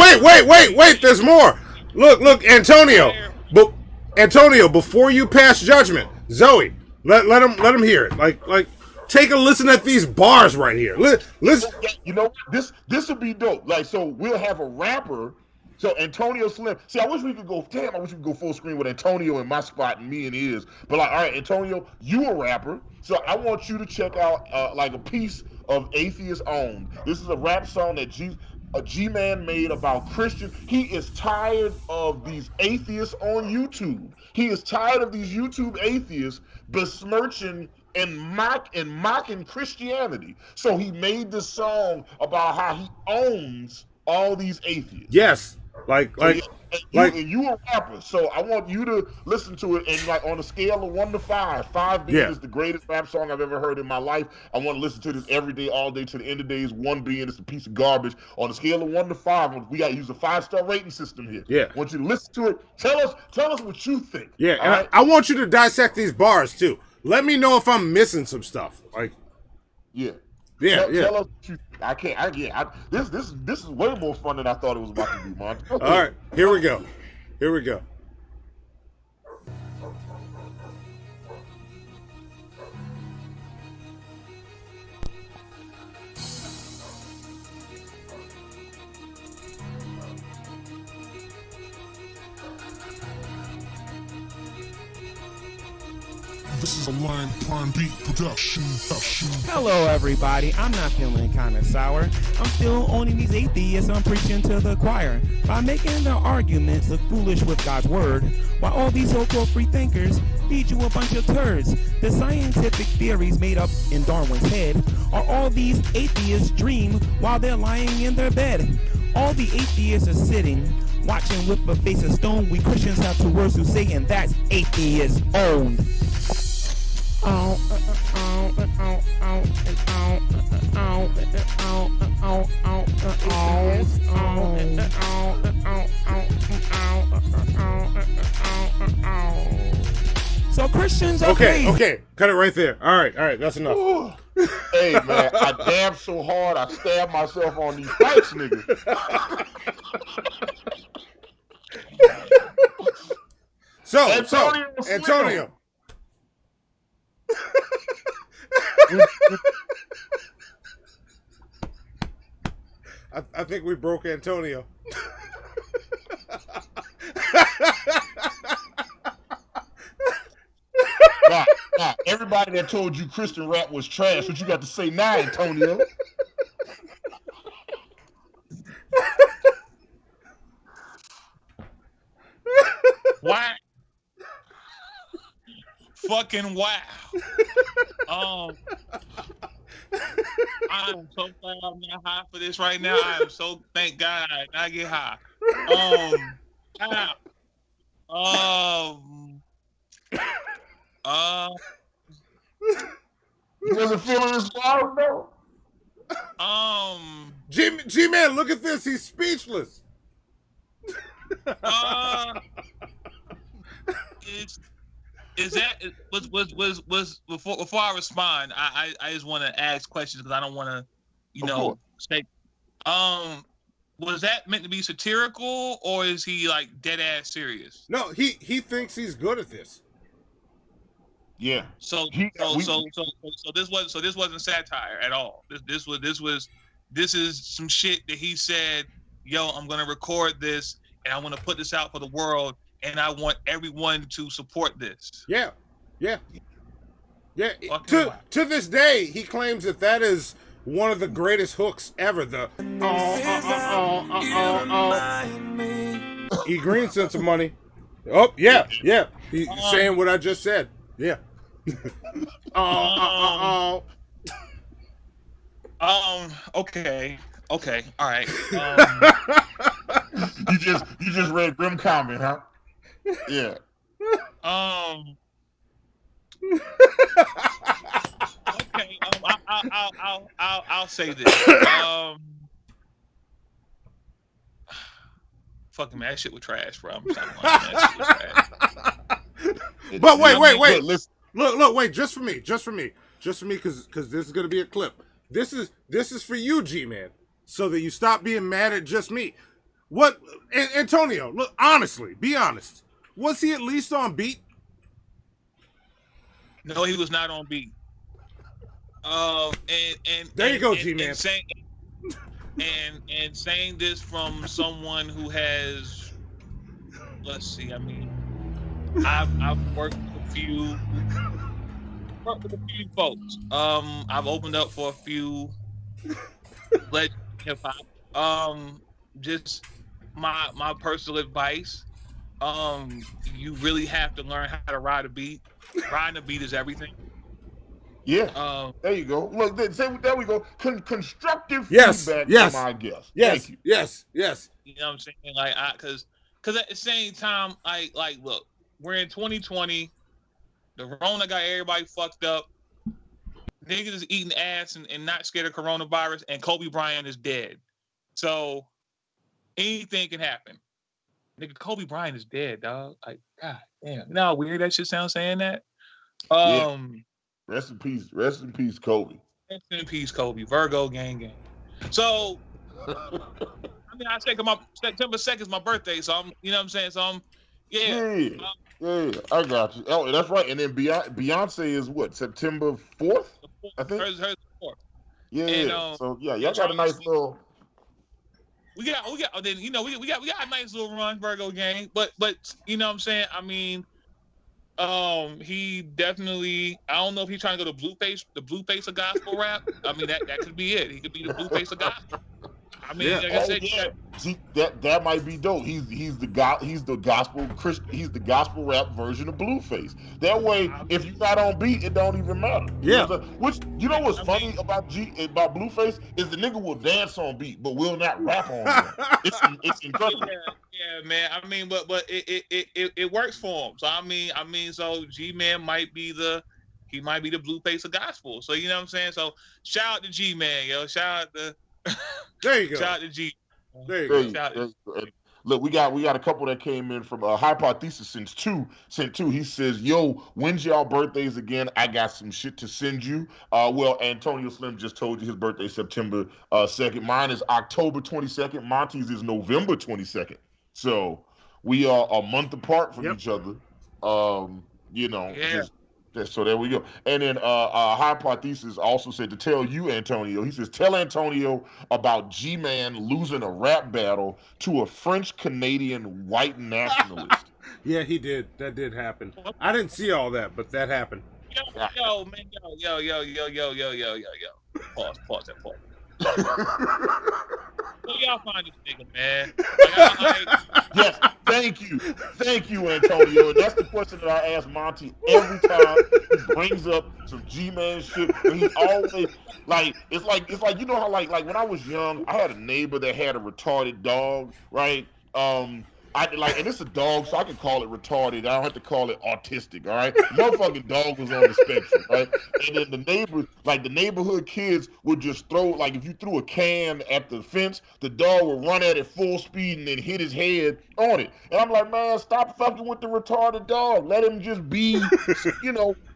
wait, there's more. Look, Antonio. But Antonio, before you pass judgment, Zoe, let him hear it. Like take a listen at these bars right here. Listen. You know, this would be dope. Like, so we'll have a rapper. So Antonio Slim. See, I wish we could go full screen with Antonio in my spot and me in his. But like, all right, Antonio, you a rapper. So I want you to check out like a piece of Atheist Owned. This is a rap song that G-Man made about Christian. He is tired of these atheists on YouTube. He is tired of these YouTube atheists besmirching and mocking Christianity. So he made this song about how he owns all these atheists. Yes. Like you a rapper, so I want you to listen to it, and like on a scale of 1 to 5, 5 being is the greatest rap song I've ever heard in my life. I want to listen to this every day, all day, to the end of days. 1 being it's a piece of garbage. On a scale of 1 to 5, we got to use a 5-star rating system here. Yeah, I want you to listen to it. Tell us what you think. Yeah, and right? I want you to dissect these bars too. Let me know if I'm missing some stuff. Like, tell us what you. This is way more fun than I thought it was about to be, Monty. All right, here we go. This is a Line Prime Beat production. Hello, everybody. I'm not feeling kind of sour. I'm still owning these atheists. I'm preaching to the choir by making their arguments look foolish with God's word. While all these so-called free thinkers feed you a bunch of turds. The scientific theories made up in Darwin's head are all these atheists dream while they're lying in their bed. All the atheists are sitting, watching with a face of stone. We Christians have 2 words to say, and that's atheist owned. So Christians are okay, cut it right there. All right, that's enough. Hey man, I dabbed so hard I stabbed myself on these fights, nigga. So Antonio. I think we broke Antonio. everybody that told you Christian rap was trash, what you got to say now, Antonio? Wow. Fucking wow. I am so glad I'm not high for this right now. I am so, thank God I did not get high. You wasn't feeling this wild though? G-Man, look at this. He's speechless. Is that was before I respond? I just want to ask questions because I don't want to, say. Was that meant to be satirical or is he like dead ass serious? No, he thinks he's good at this. Yeah. So this wasn't satire at all. This is some shit that he said. Yo, I'm gonna record this and I want to put this out for the world. And I want everyone to support this. Yeah. To this day, he claims that is one of the greatest hooks ever. The E Green sent some money. Oh yeah. He's saying what I just said. Yeah. Okay. All right. You just read Grim comment, huh? Yeah. Okay. I'll say this. Fucking man, that shit was trash, bro. I'm sorry, that shit was trash. But wait. Look, wait, just for me, because this is gonna be a clip. This is for you, G-Man, so that you stop being mad at just me. What, Antonio? Look, honestly, be honest. Was he at least on beat? No, he was not on beat. There you go, G-Man. And saying this from someone who has, let's see, I mean, I've worked with a few folks. I've opened up for a few legend hip hop. Just my personal advice. You really have to learn how to ride a beat. Riding a beat is everything. Yeah. There you go. Look, there we go. Constructive feedback from my guest. Thank you. Yes. You know what I'm saying? Like, because at the same time, like, look, we're in 2020. The Rona got everybody fucked up. Niggas is eating ass and not scared of coronavirus, and Kobe Bryant is dead. So anything can happen. Nigga, Kobe Bryant is dead, dog. Like, God damn. You know how weird that shit sounds saying that? Yeah. Rest in peace, Kobe. Rest in peace, Kobe. Virgo gang. So, I mean, I think September 2nd is my birthday, so I'm, you know what I'm saying? So I'm, yeah, I got you. Oh, that's right. And then Beyonce is what, September 4th? I think. Hers 4th. Yeah. And, so yeah, y'all got a nice little. We got. Then you know we got a nice little run, Virgo gang. But you know what I'm saying? I mean, he definitely. I don't know if he's trying to go the blue face of gospel rap. I mean that could be it. He could be the blue face of gospel. I mean, like I said, See, that might be dope. He's the gospel rap version of Blueface. That way, if you're not on beat, it don't even matter. Yeah. Which you know what's funny about Blueface is the nigga will dance on beat, but will not rap on it. It's incredible. Yeah, man. I mean, but it works for him. So I mean, so G-Man might be the blue face of gospel. So you know what I'm saying. So shout out to G-Man, yo. Shout out to. There you go. Shout out to G. There you go. Look, we got a couple that came in from Hypothesis sent two. He says, "Yo, when's y'all birthdays again? I got some shit to send you." Well, Antonio Slim just told you his birthday September 2nd. Mine is October 22nd. Monty's is November 22nd. So we are a month apart from each other. You know. Yeah. So there we go. And then Hypothesis also said to tell you, Antonio, he says, tell Antonio about G-Man losing a rap battle to a French-Canadian white nationalist. Yeah, he did. That did happen. I didn't see all that, but that happened. yo, man, yo. Pause that. Where y'all find this nigga, man? Yes, thank you, Antonio. And that's the question that I ask Monty every time he brings up some G-Man shit. And he's always like, it's like you know how like when I was young, I had a neighbor that had a retarded dog, right? And it's a dog, so I can call it retarded. I don't have to call it autistic, all right? Motherfucking dog was on the spectrum, right? And then the neighborhood kids would just throw, like if you threw a can at the fence, the dog would run at it full speed and then hit his head on it. And I'm like, man, stop fucking with the retarded dog. Let him just be,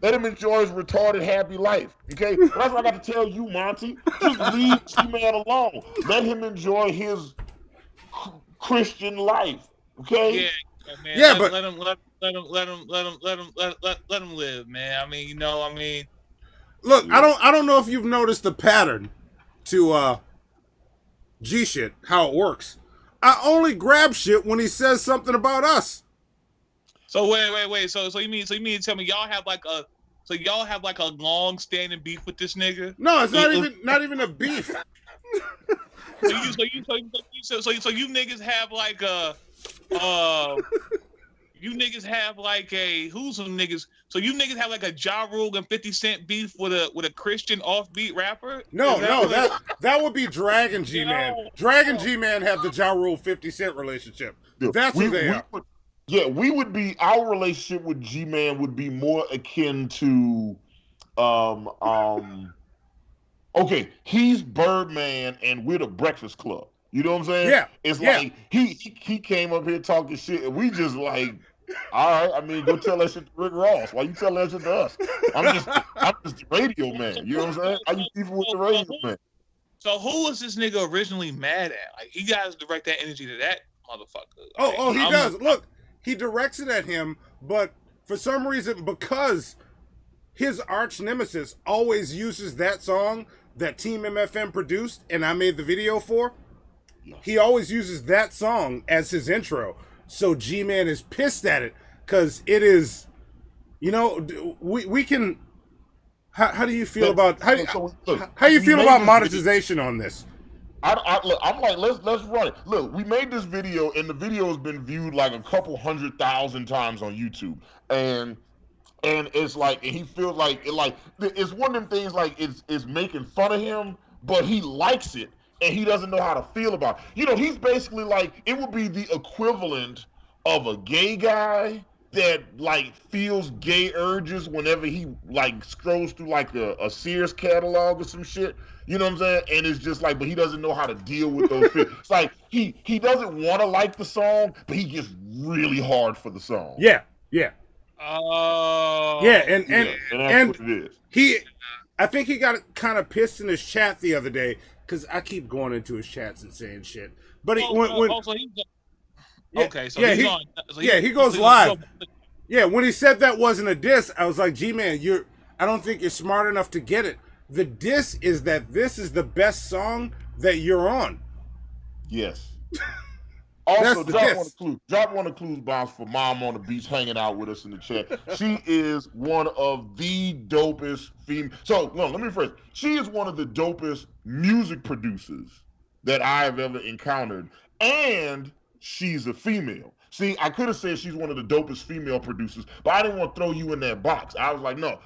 let him enjoy his retarded happy life, okay? That's what I got to tell you, Monty. Just leave G-Man alone. Let him enjoy his Christian life. Okay. Man. Yeah, but let him live, man. I mean, Look, I don't know if you've noticed the pattern to G shit, how it works. I only grab shit when he says something about us. So wait. So you mean to tell me y'all have like a long standing beef with this nigga? No, it's not even a beef. So you niggas have like a you niggas have like a who's some niggas? So you niggas have like a Ja Rule and 50 Cent beef with a Christian offbeat rapper? No, that would be Dragon G-Man. Dragon G-Man have the Ja Rule 50 Cent relationship. That's who they are. Our relationship with G-Man would be more akin to okay, he's Birdman and we're the Breakfast Club. You know what I'm saying? Yeah. It's like he came up here talking shit and we just like, all right, I mean, go tell that shit to Rick Ross. Why you tell that shit to us? I'm just the radio man. You know what I'm saying? How you people with the radio man? So who was this nigga originally mad at? Like he got to direct that energy to that motherfucker. Oh, he does. Look, he directs it at him, but for some reason, because his arch nemesis always uses that song that Team MFM produced and I made the video for. He always uses that song as his intro. So G-Man is pissed at it because it is, we can. How do you feel about how do you feel about monetization on this? I'm like, let's run it. Look, we made this video and the video has been viewed like a couple 100,000 times on YouTube, and it's like, and he feels like it's one of them things like it's making fun of him, but he likes it. And he doesn't know how to feel about it. He's basically like, it would be the equivalent of a gay guy that like feels gay urges whenever he like scrolls through like a Sears catalog or some shit. You know what I'm saying? And it's just like, but he doesn't know how to deal with those feelings. It's like he doesn't want to like the song, but he gets really hard for the song. Yeah. Oh. Yeah, and that's what it is. I think he got kind of pissed in his chat the other day. Because I keep going into his chats and saying shit. But he goes live. Yeah, when he said that wasn't a diss, I was like, G-Man, I don't think you're smart enough to get it. The diss is that this is the best song that you're on. Yes. Also, drop one of clues bombs for Mom on the Beach hanging out with us in the chat. She is one of the dopest female. So, no, let me rephrase. She is one of the dopest music producers that I've ever encountered, and she's a female. See, I could have said she's one of the dopest female producers, but I didn't want to throw you in that box. I was like, no,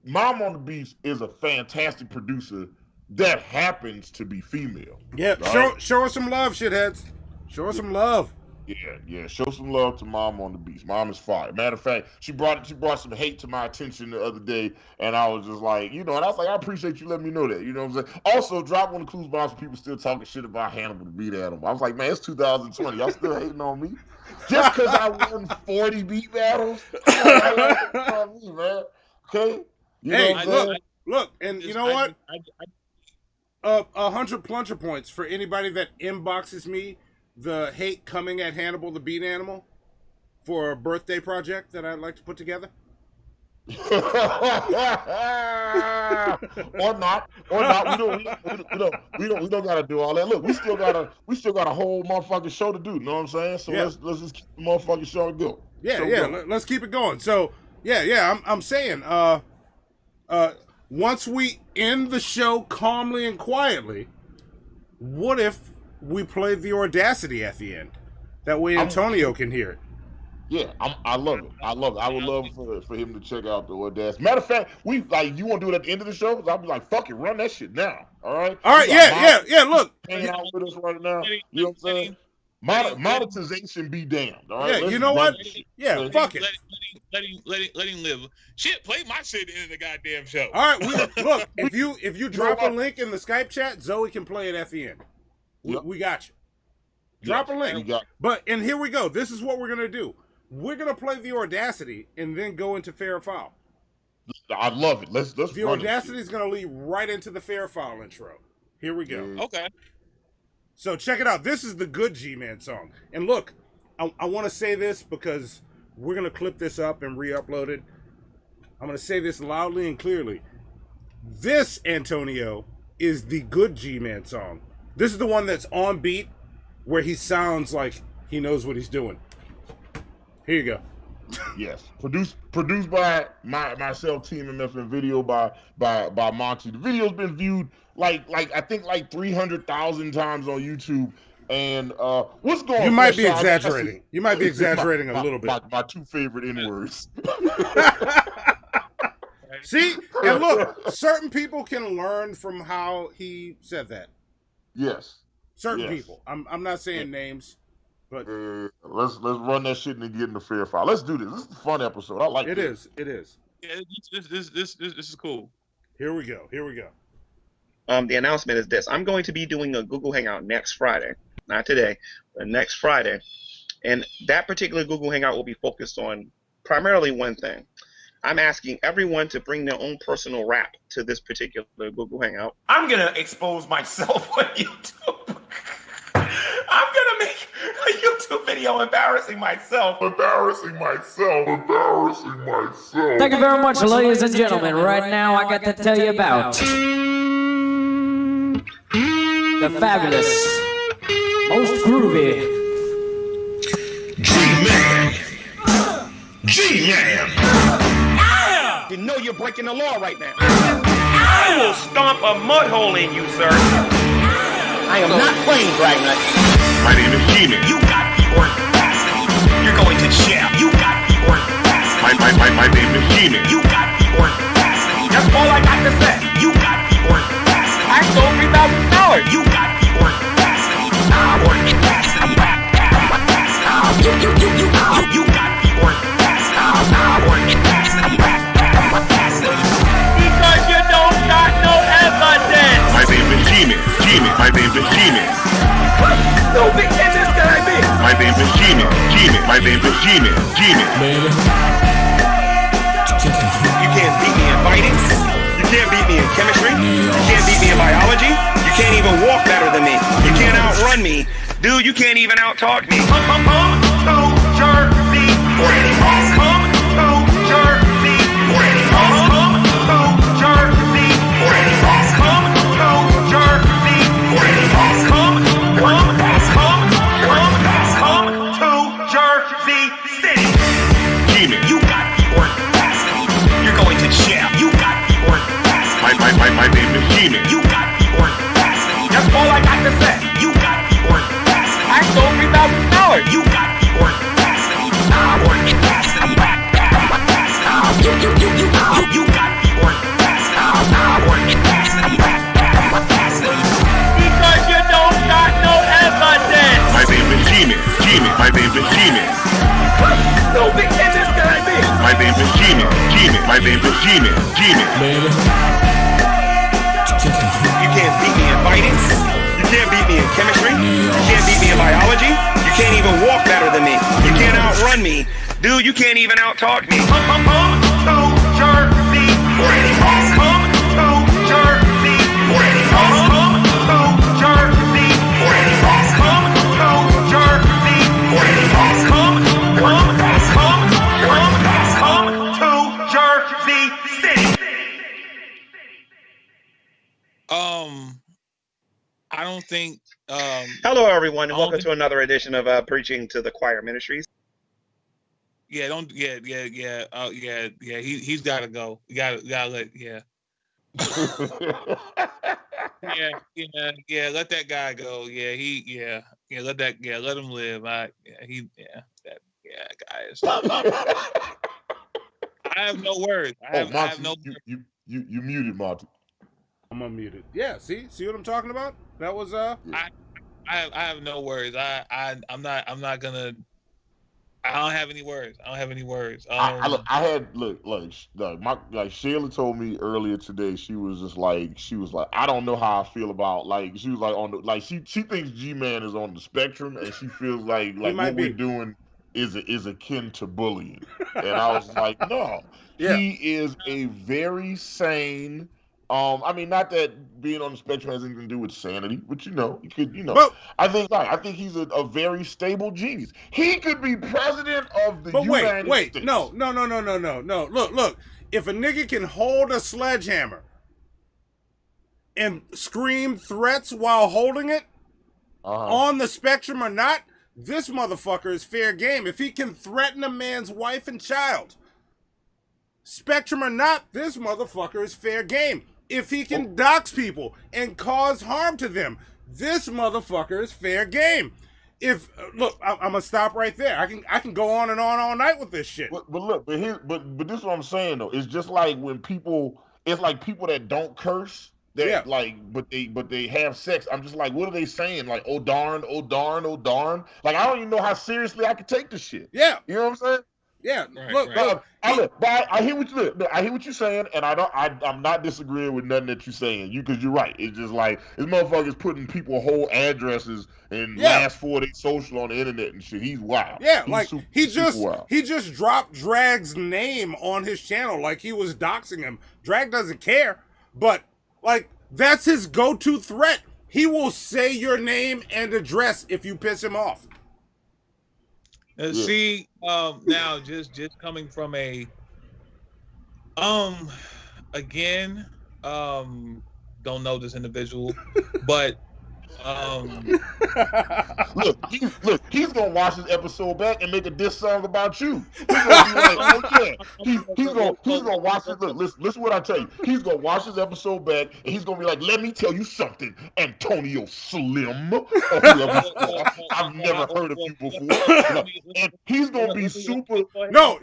Mom on the Beach is a fantastic producer that happens to be female. Yeah, right? Show her some love, shitheads. Show her some love. Yeah. Show some love to Mom on the Beach. Mom is fire. Matter of fact, she brought some hate to my attention the other day, and I was just like, and I was like, I appreciate you letting me know that. You know what I'm saying? Also, drop one of the clues bombs for people still talking shit about Hannibal the beat animal. I was like, man, it's 2020. Y'all still hating on me? Just because I won 40 beat battles? On me, man. Okay? Look, and you know what? 100 plunger points for anybody that inboxes me the hate coming at Hannibal the beat animal for a birthday project that I'd like to put together. or not. We don't gotta do all that. Look, we still got a whole motherfucking show to do. You know what I'm saying? So let's just keep the motherfucking show going. Let's keep it going. So I'm saying, Once we end the show calmly and quietly, what if we play the Audacity at the end? That way Antonio can hear it. Yeah, I love it. I love it. I would love for him to check out the Audacity. Matter of fact, you want to do it at the end of the show? I'll be like, fuck it, run that shit now. All right. Yeah. Look, hanging out with us right now. You know what I'm saying? Monetization be damned. All right. Yeah, you know what? Yeah, fuck it. Let him live. Shit, play my shit in the goddamn show. All right, look. If you drop a link in the Skype chat, Zoe can play it at the end. We got you. Drop a link. And here we go. This is what we're gonna do. We're gonna play the Audacity and then go into Fair Foul. I love it. Let's the Audacity is gonna lead right into the Fair Foul intro. Here we go. Okay. So check it out. This is the good G-Man song. And look, I want to say this because we're gonna clip this up and re-upload it. I'm gonna say this loudly and clearly. This, Antonio, is the good G-Man song. This is the one that's on beat, where he sounds like he knows what he's doing. Here you go. Yes, produced by myself, Team MF, and video by Monty. The video's been viewed like I think 300,000 times on YouTube. And what's going on? You might be exaggerating. You might be exaggerating a little bit. My two favorite N-words. See, and look, certain people can learn from how he said that. Yes. Certain people. I'm not saying names. But let's run that shit and get in the Fair File. Let's do this. This is a fun episode. I like it. It is. Yeah, this is cool. Here we go. The announcement is this. I'm going to be doing a Google Hangout next Friday. Not today, but next Friday. And that particular Google Hangout will be focused on primarily one thing. I'm asking everyone to bring their own personal rap to this particular Google Hangout. I'm going to expose myself on YouTube. I'm going to make a YouTube video embarrassing myself. Thank Thank you very much, ladies and gentlemen. Right now, I got to tell you about the fabulous, most groovy G-Man. G-Man. You know you're breaking the law right now. I will stomp a mud hole in you, sir. I am not playing, Dragnet. My name is G-Man. You got the audacity. You're going to jail. You got the audacity. My name is G-Man. You got the audacity. That's all I got to say. You got the audacity. I sold $3,000. You got the audacity. You got the audacity. Because you don't got no evidence. My name is G-Man. My name is G-Man. No big business can I be? My name is G-Man. My name is G-Man. You can't beat me in fighting. You can't beat me in chemistry. You can't beat me in biology. You can't even walk better than me. You can't outrun me. Dude, you can't even out-talk me. Come to Jersey. Come to Jersey. Come to Jersey. Come to Jersey. Come to Jersey City. G-Man. You got the audacity. You're going to jail. You got the audacity. My name is G-Man. You got the audacity. That's all I got to say. You got the audacity. I sold $3,000. You got the audacity. You got the audacity. Because you don't got no evidence. My name is G-Man. My name is G-Man. No big business can I be? My name is G-Man. My name is G-Man. You can't beat me in fighting. You can't beat me in chemistry. You can't beat me in biology. You can't even walk better than me. You can't outrun me. Dude, you can't even out-talk me. Come to Jersey. Come to Jersey. Come to Jersey. Come to Jersey. Come to Jersey City. I don't think. Hello, everyone, and welcome to another edition of Preaching to the Choir Ministries. Yeah, don't. Yeah. He's got to go. You gotta let. Yeah. yeah. Let that guy go. Yeah. Let him live. That guy is. I have no words. I have no. You muted, Monty. I'm unmuted. Yeah. See what I'm talking about? That was I have no words. I'm not gonna. I don't have any words. I had Sheila told me earlier today. She was like, I don't know how I feel about she was like on the she thinks G-Man is on the spectrum, and she feels like what we're doing is akin to bullying. And I was like, no, he is a very sane. I mean, not that being on the spectrum has anything to do with sanity, but you could. I think he's a very stable genius. He could be president of the United States. No. Look. If a nigga can hold a sledgehammer and scream threats while holding it, on the spectrum or not, this motherfucker is fair game. If he can threaten a man's wife and child, spectrum or not, this motherfucker is fair game. If he can dox people and cause harm to them, this motherfucker is fair game. Look, I'm gonna stop right there. I can go on and on all night with this shit. But this is what I'm saying though. It's just like when people, it's like people that don't curse. But they have sex. I'm just like, what are they saying? Like, oh darn, oh darn, oh darn. Like, I don't even know how seriously I could take this shit. Yeah, you know what I'm saying? Yeah, I hear what you're saying, and I'm not disagreeing with nothing that you're saying. Because you're right. It's just like this motherfucker's putting people whole addresses and last 4 days social on the internet and shit. He's wild. Yeah, he's he just dropped Drag's name on his channel like he was doxing him. Drag doesn't care, but that's his go-to threat. He will say your name and address if you piss him off. See, now just coming from a again, don't know this individual, but he's gonna watch this episode back and make a diss song about you. He's gonna be like, oh yeah, he's gonna watch it. Look, listen what I tell you. He's gonna watch this episode back and he's gonna be like, let me tell you something, Antonio Slim, or whoever you are. I've never heard of you before. And he's gonna be super. No,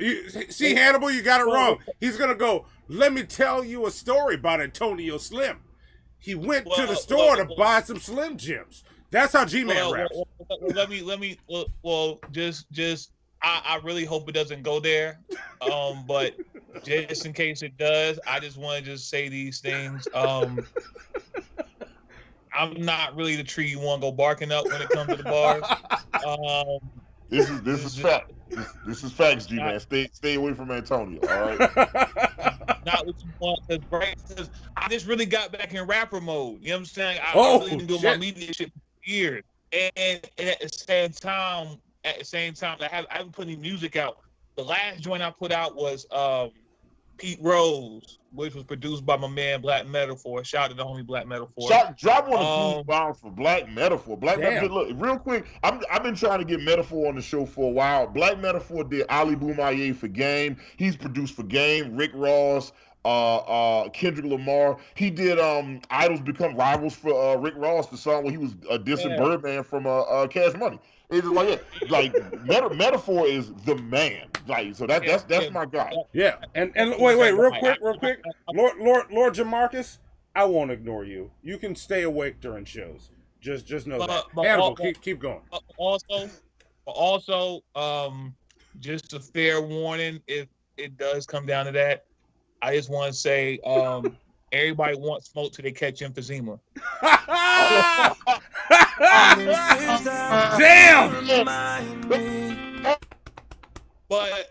see, Hannibal, you got it wrong. He's gonna go, let me tell you a story about Antonio Slim. He went to the store to buy some Slim Jims. That's how G-Man raps. I really hope it doesn't go there. But just in case it does, I just want to just say these things. I'm not really the tree you want to go barking up when it comes to the bars. This is fact. This is facts, G-Man. Stay away from Antonio, all right? Not what you want, because I just really got back in rapper mode. You know what I'm saying? I really been doing my media shit for years, and at the same time, I haven't put any music out. The last joint I put out was Pete Rose, which was produced by my man Black Metaphor. Shout out to the homie Black Metaphor. Drop one of the bombs for Black Metaphor. Look, real quick, I've been trying to get Metaphor on the show for a while. Black Metaphor did Ali Boumaier for Game. He's produced for Game, Rick Ross, Kendrick Lamar. He did Idols Become Rivals for Rick Ross, the song where he was dissing Birdman from Cash Money. It's just like Metaphor is the man. Like, so that's my guy. Yeah, and wait, real quick, Lord Jamarcus, I won't ignore you. You can stay awake during shows. Just know that. Hannibal, keep going. Also, just a fair warning, if it does come down to that, I just want to say, everybody wants smoke till they catch emphysema. Damn! But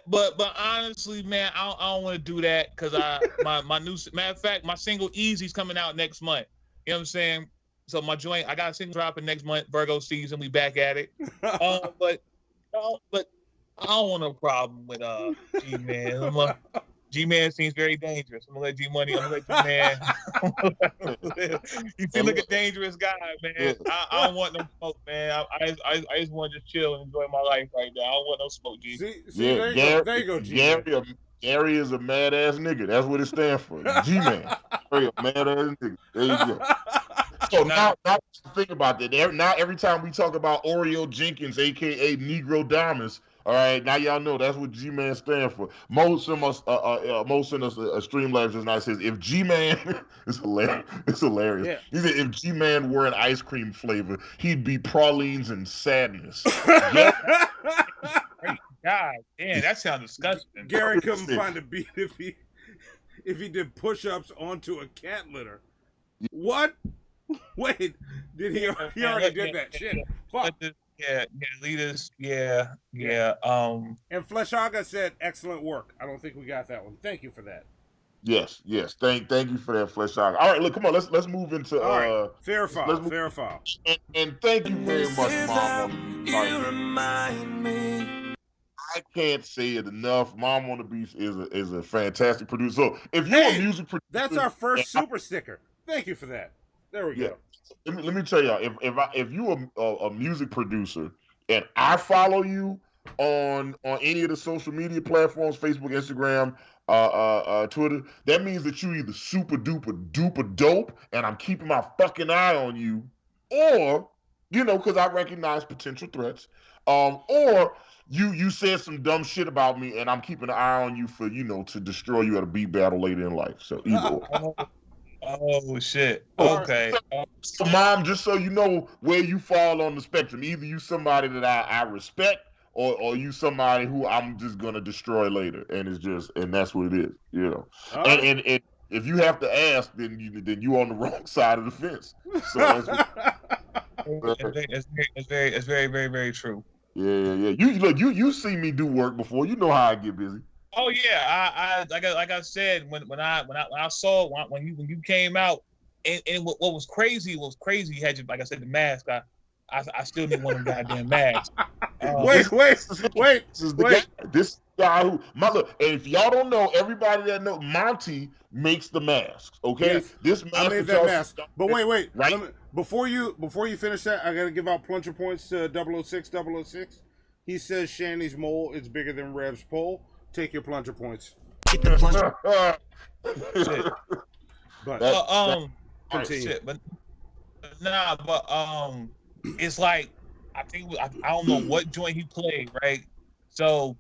honestly, man, I don't want to do that because my new, matter of fact, my single Easy's coming out next month. You know what I'm saying? So my joint, I got a single dropping next month, Virgo season. We back at it. But I don't want no problem with G-Man. G-Man seems very dangerous. I'm gonna let G-Money. I'm gonna let G-Man. You seem like a dangerous guy, man. I don't want no smoke, man. I just want to just chill and enjoy my life right now. I don't want no smoke, G. See, there you go, G-Man. Gary is a mad ass nigga. That's what it stands for. G-Man. Gary, a mad ass nigga. There you go. So now think about that. Now every time we talk about Oreo Jenkins, aka Negro Diamonds, all right, now y'all know that's what G-Man stands for. Mo sent us a Streamlabs just now. Says if G-Man it's hilarious. Yeah. He said if G-Man were an ice cream flavor, he'd be pralines and sadness. God damn, that sounds disgusting. Gary couldn't find a beat if he did push-ups onto a cat litter. What? Wait, did he already did that shit? Fuck. Yeah, leaders, yeah. And Fleshaga said excellent work. I don't think we got that one. Thank you for that. Yes. Thank you for that, Fleshaga. All right, look, come on, let's move into fair file. And thank you very much, Mom. I can't say it enough. Mom on the Beach is a fantastic producer. So if you're a music producer, that's our first super sticker. Thank you for that. There we go. Let me tell y'all, if you a music producer and I follow you on any of the social media platforms, Facebook, Instagram, Twitter, that means that you either super duper dope and I'm keeping my fucking eye on you, or because I recognize potential threats, or you said some dumb shit about me and I'm keeping an eye on you for to destroy you at a beat battle later in life. So either. Oh shit. Okay. So Mom, just so you know where you fall on the spectrum, either you somebody that I respect or you somebody who I'm just gonna destroy later, and that's what it is, And if you have to ask, then you on the wrong side of the fence. So it's very, very, very true. Yeah. You see me do work before. You know how I get busy. Oh yeah, I like I said when I saw it, when you came out, and what was crazy you had like I said the mask. I still need one of them goddamn masks. Wait. This guy who and if y'all don't know, everybody that know Monty makes the masks. Okay, yes, this mask. I made that mask. But wait. Right? Before you finish that, I gotta give out plunger points to 006. He says Shanny's mole is bigger than Rev's pole. Take your plunger points. Get the plunger. But continue. Shit, but it's like I don't know what joint he played, right? So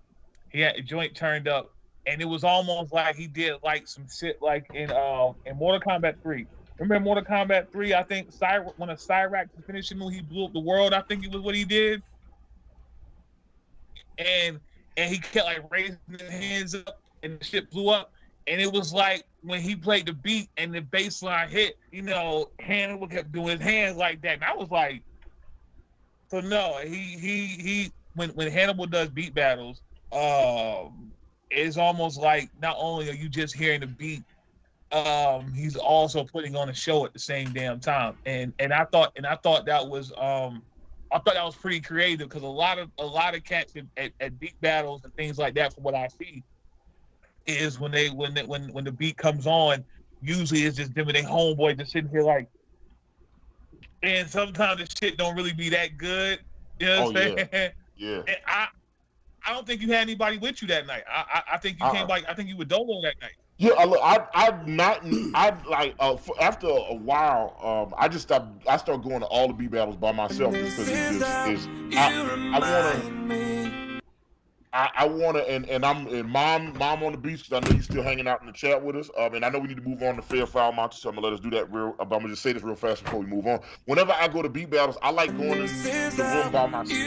he had a joint turned up, and it was almost like he did like some shit like in Mortal Kombat 3. Remember Mortal Kombat 3? I think when a Cyrax finishing move, he blew up the world. I think it was what he did, and he kept like raising his hands up, and the shit blew up. And it was like when he played the beat and the bass line hit, Hannibal kept doing his hands like that. And I was like, so no, he when Hannibal does beat battles, it's almost like not only are you just hearing the beat, he's also putting on a show at the same damn time. And I thought that was pretty creative, because a lot of cats at beat battles and things like that, from what I see, is when the beat comes on, usually it's just them and their homeboy just sitting here like, and sometimes the shit don't really be that good. You know what I'm saying? Yeah. And I don't think you had anybody with you that night. I think you came like, I think you were dolo that night. Yeah, after a while, I started going to all the beat battles by myself, because I wanna, and mom on the beach, because I know you're still hanging out in the chat with us. And I know we need to move on to fair foul, Monty, so I'm gonna let us do that I'm gonna just say this real fast before we move on. Whenever I go to beat battles, I like going to the room by myself.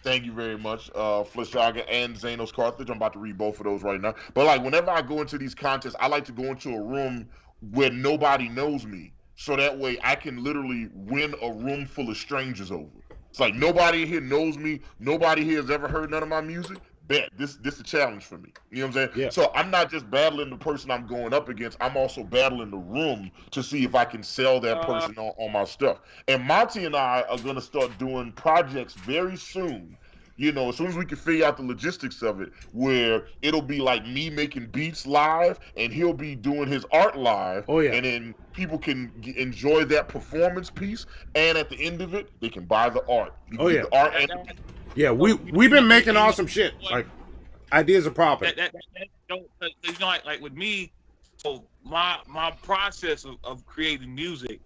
Thank you very much, Flishaga and Zanos Carthage. I'm about to read both of those right now. But like, whenever I go into these contests, I like to go into a room where nobody knows me, so that way I can literally win a room full of strangers over. It's like nobody here knows me. Nobody here has ever heard none of my music. Bet this a challenge for me. You know what I'm saying? Yeah. So I'm not just battling the person I'm going up against. I'm also battling the room to see if I can sell that person on my stuff. And Monty and I are gonna start doing projects very soon You know, as soon as we can figure out the logistics of it, where it'll be like me making beats live, and he'll be doing his art live. Oh yeah. And then people can enjoy that performance piece, and at the end of it, they can buy the art. Oh yeah. The art and the beat. Yeah, we've been making awesome shit. Like ideas are popping. You know, like with me, so my process of creating music,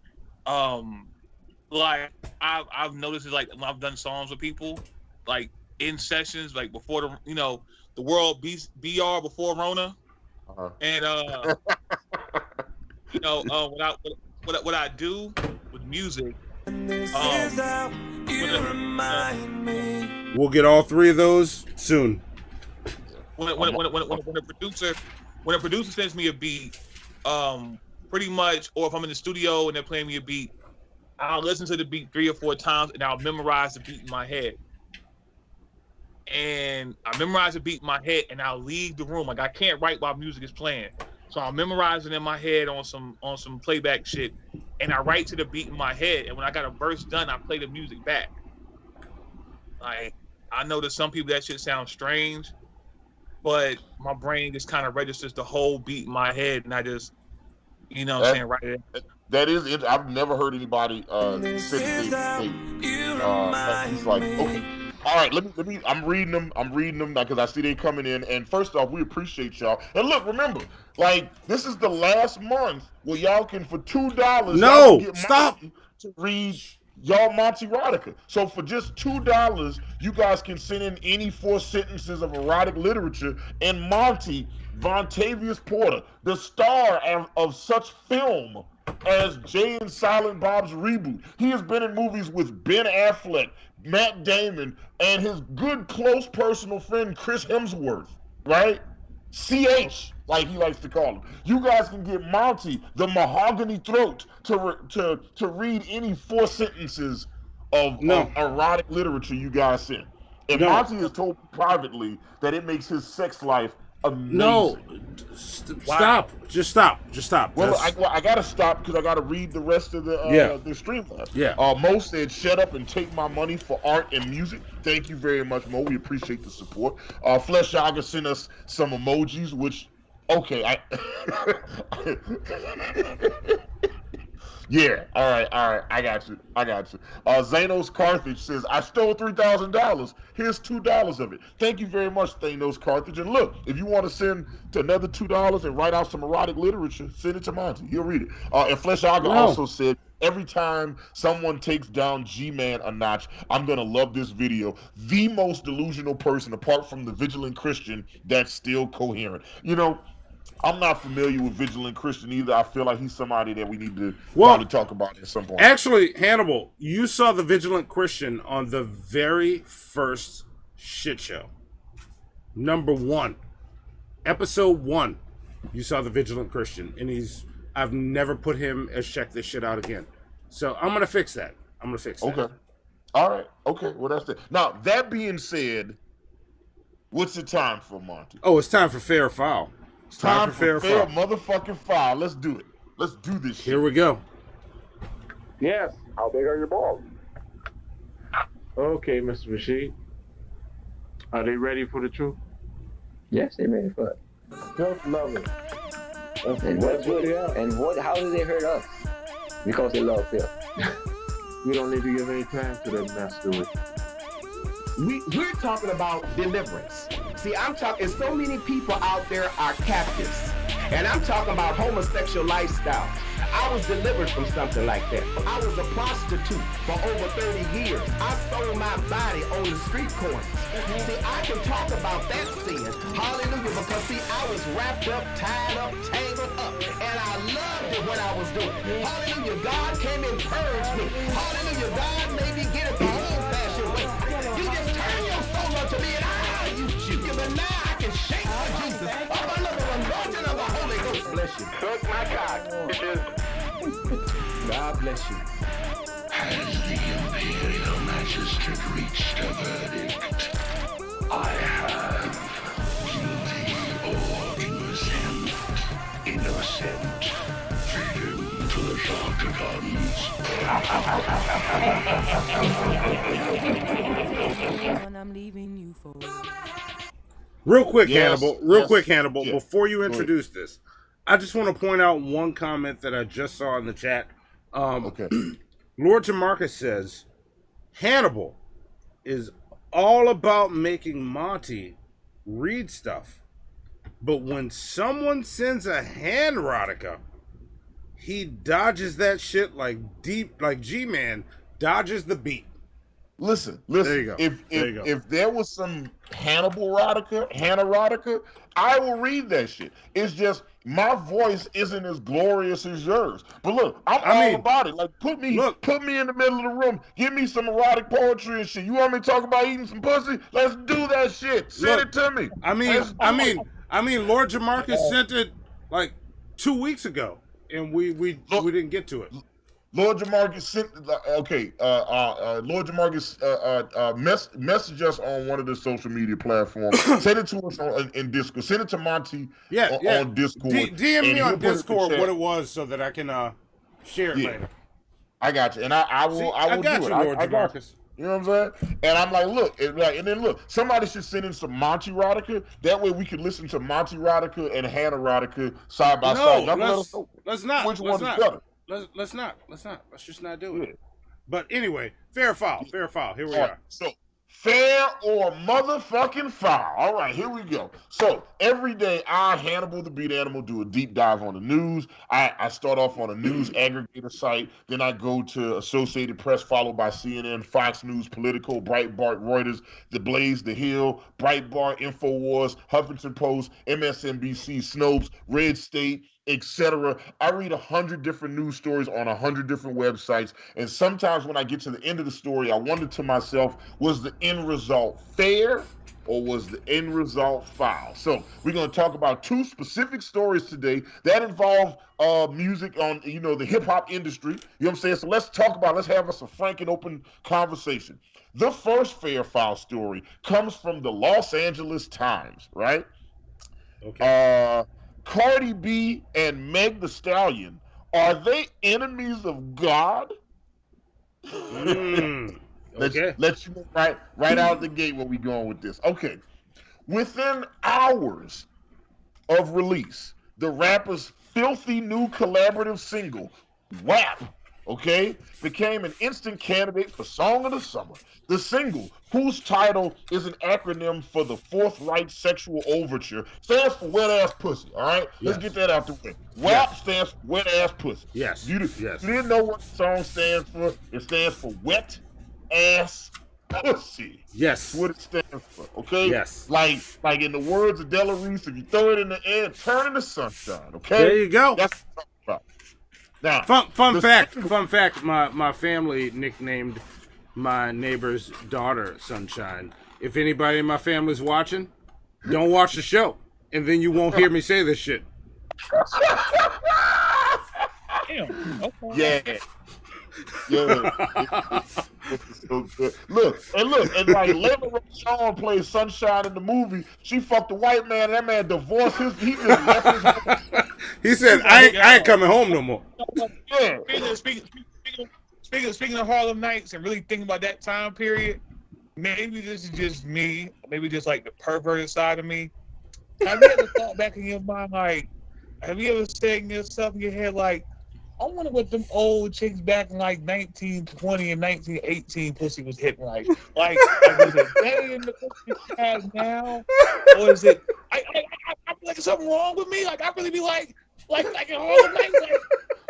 like I've noticed is like when I've done songs with people, like in sessions, like before the world BR before Rona, and what I do with music. We'll get all three of those soon. When a producer sends me a beat, pretty much, or if I'm in the studio and they're playing me a beat, I'll listen to the beat 3 or 4 times and I'll memorize the beat in my head. And I memorize the beat in my head and I'll leave the room. Like I can't write while music is playing. So I'll memorize it in my head on some playback shit, and I write to the beat in my head. And when I got a verse done, I play the music back. Like I know to some people that shit sounds strange, but my brain just kind of registers the whole beat in my head, and I just, you know what I'm saying, right there. That is it. I've never heard anybody say that he's like, okay, all right, let me. I'm reading them because I see they coming in. And first off, we appreciate y'all. And look, remember, like this is the last month where y'all can for $2. No, get stop to read y'all Monty erotica. So for just $2, you guys can send in any 4 sentences of erotic literature, and Monty, Vontavious Porter, the star of such film as Jay and Silent Bob's Reboot. He has been in movies with Ben Affleck, Matt Damon, and his good close personal friend Chris Hemsworth, right? CH, like he likes to call him. You guys can get Monty, the mahogany throat, to read any 4 sentences of erotic literature you guys send. And Monty has told me privately that it makes his sex life amazing. No, stop. Just stop. Well, I gotta stop because I gotta read the rest of the stream. Yeah. Mo said, "Shut up and take my money for art and music." Thank you very much, Mo. We appreciate the support. Flesh Yaga sent us some emojis, which, okay, yeah, all right, I got you. Zanos Carthage says, I stole $3,000. Here's $2 of it. Thank you very much, Thanos Carthage. And look, if you want to send to another $2 and write out some erotic literature, send it to Monty. He'll read it. And Flesh Yaga also said, every time someone takes down G-Man a notch, I'm going to love this video. The most delusional person, apart from the vigilant Christian, that's still coherent. You know, I'm not familiar with Vigilant Christian either. I feel like he's somebody that we need to probably talk about at some point. Actually, Hannibal, you saw the Vigilant Christian on the very first shit show. Number 1. Episode 1. You saw the Vigilant Christian. And I've never put him as check this shit out again. So I'm going to fix that. Okay. All right. Okay. Well, that's it. Now, that being said, what's the time for, Monty? Oh, it's time for Fair or Foul. It's time for fair motherfucking foul. Let's do it. Let's do this shit. Here we go. Yes. How big are your balls? Okay, Mr. Rashid. Are they ready for the truth? Yes, they're ready for it. Just love it. How do they hurt us? Because they love Phil. We don't need to give any time to that mess, do we? We're talking about deliverance. See, I'm talking, so many people out there are captives. And I'm talking about homosexual lifestyle. I was delivered from something like that. I was a prostitute for over 30 years. I sold my body on the street corners. See, I can talk about that sin. Hallelujah, because see, I was wrapped up, tied up, tangled up. And I loved it when I was doing it. Hallelujah, God came and purged me. Hallelujah, God made me get it the old-fashioned way. You just turn your soul unto me and I'll use you. But now I can shake for Jesus. I'm under the anointing of the Holy Ghost. Bless you. Suck my cock, bitches. God bless you. Has the Imperial Magistrate reached a verdict? I have. Guilty or innocent. Innocent. Feed him to the Sharkagons. I'm leaving you for. Real quick, Yes, Hannibal, yeah. before you Go ahead. introduce this, I just want to point out one comment that I just saw in the chat. Okay. Lord Jamarcus says, Hannibal is all about making Monty read stuff. But when someone sends a hand erotica, he dodges that shit like G-Man dodges the beat. Listen. There you go. If there was some Hannibal erotica, I will read that shit. It's just my voice isn't as glorious as yours. But look, I'm all about it. Like put me in the middle of the room. Give me some erotic poetry and shit. You want me to talk about eating some pussy? Let's do that shit. Send it to me. I mean, Lord Jamarcus sent it like 2 weeks ago, and we didn't get to it. Lord Jamarcus sent. Okay, Lord Jamarcus message us on one of the social media platforms. Send it to us in Discord. Send it to Monty on Discord. DM me on Discord what it was so that I can share it later. I got you, and I will I got do you, it. Lord I got Jamarcus. You know what I'm saying? And I'm like, look, and then look, somebody should send in some Monty erotica. That way we can listen to Monty erotica and Hannah erotica side by side. Let's not. Which one is better? Let's not. Let's just not do it. But anyway, fair foul. Here we are. So, fair or motherfucking foul. All right, here we go. So, every day, I, Hannibal the Beat Animal, do a deep dive on the news. I start off on a news aggregator site. Then I go to Associated Press, followed by CNN, Fox News, Politico, Breitbart, Reuters, The Blaze, The Hill, Breitbart, InfoWars, Huffington Post, MSNBC, Snopes, Red State, etc. I read 100 different news stories on 100 different websites, and sometimes when I get to the end of the story, I wonder to myself, was the end result fair or was the end result foul? So we're going to talk about two specific stories today that involve music on, the hip-hop industry. You know what I'm saying? So let's have us a frank and open conversation. The first fair foul story comes from the Los Angeles Times, right? Okay. Cardi B and Meg the Stallion, are they enemies of God? Okay. Let's you know right out the gate where we going with this. Okay. Within hours of release, the rapper's filthy new collaborative single, WAP, became an instant candidate for Song of the Summer. The single, whose title is an acronym for the Forthright Sexual Overture, stands for wet ass pussy. All right, let's get that out the way. WAP stands for wet ass pussy. Yes. You didn't know what the song stands for? It stands for wet ass pussy. Yes. That's what it stands for. Okay. Yes. Like in the words of Della Reese, if you throw it in the air, turn into sunshine. Okay. There you go. That's what I'm talking about. Now, fun fact, my family nicknamed my neighbor's daughter Sunshine. If anybody in my family's watching, don't watch the show, and then you won't hear me say this shit. Damn. Okay. Yeah. It's so good. Look, and like Layla Sean plays Sunshine in the movie. She fucked a white man. That man divorced his. He just left his. He said, "I ain't coming home no more." Yeah. Speaking of Harlem Nights and really thinking about that time period, maybe this is just me, maybe just like the perverted side of me. Have you ever thought back in your mind, like, have you ever said yourself in your head, like, I wonder what them old chicks back in like 1920 and 1918 pussy was hitting like is it better than the pussy she has now, or is it? I feel like there's something wrong with me. Like I really be like in Harlem Nights, like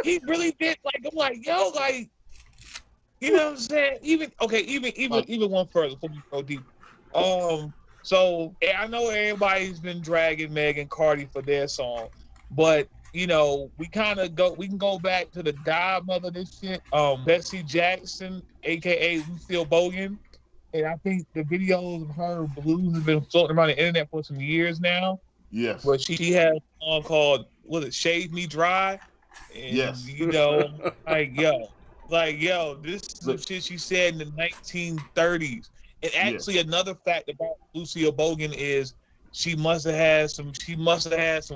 he really did. Like I'm like yo, like. You know what I'm saying? Even one further before we go deep. So I know everybody's been dragging Meg and Cardi for their song, but we can go back to the godmother of this shit, Bessie Jackson, aka Lucille Bogan. And I think the videos of her blues have been floating around the internet for some years now. Yes. But she has a song called Shave Me Dry. And yes. This is some shit she said in the 1930s. And actually, another fact about Lucille Bogan is she must have had some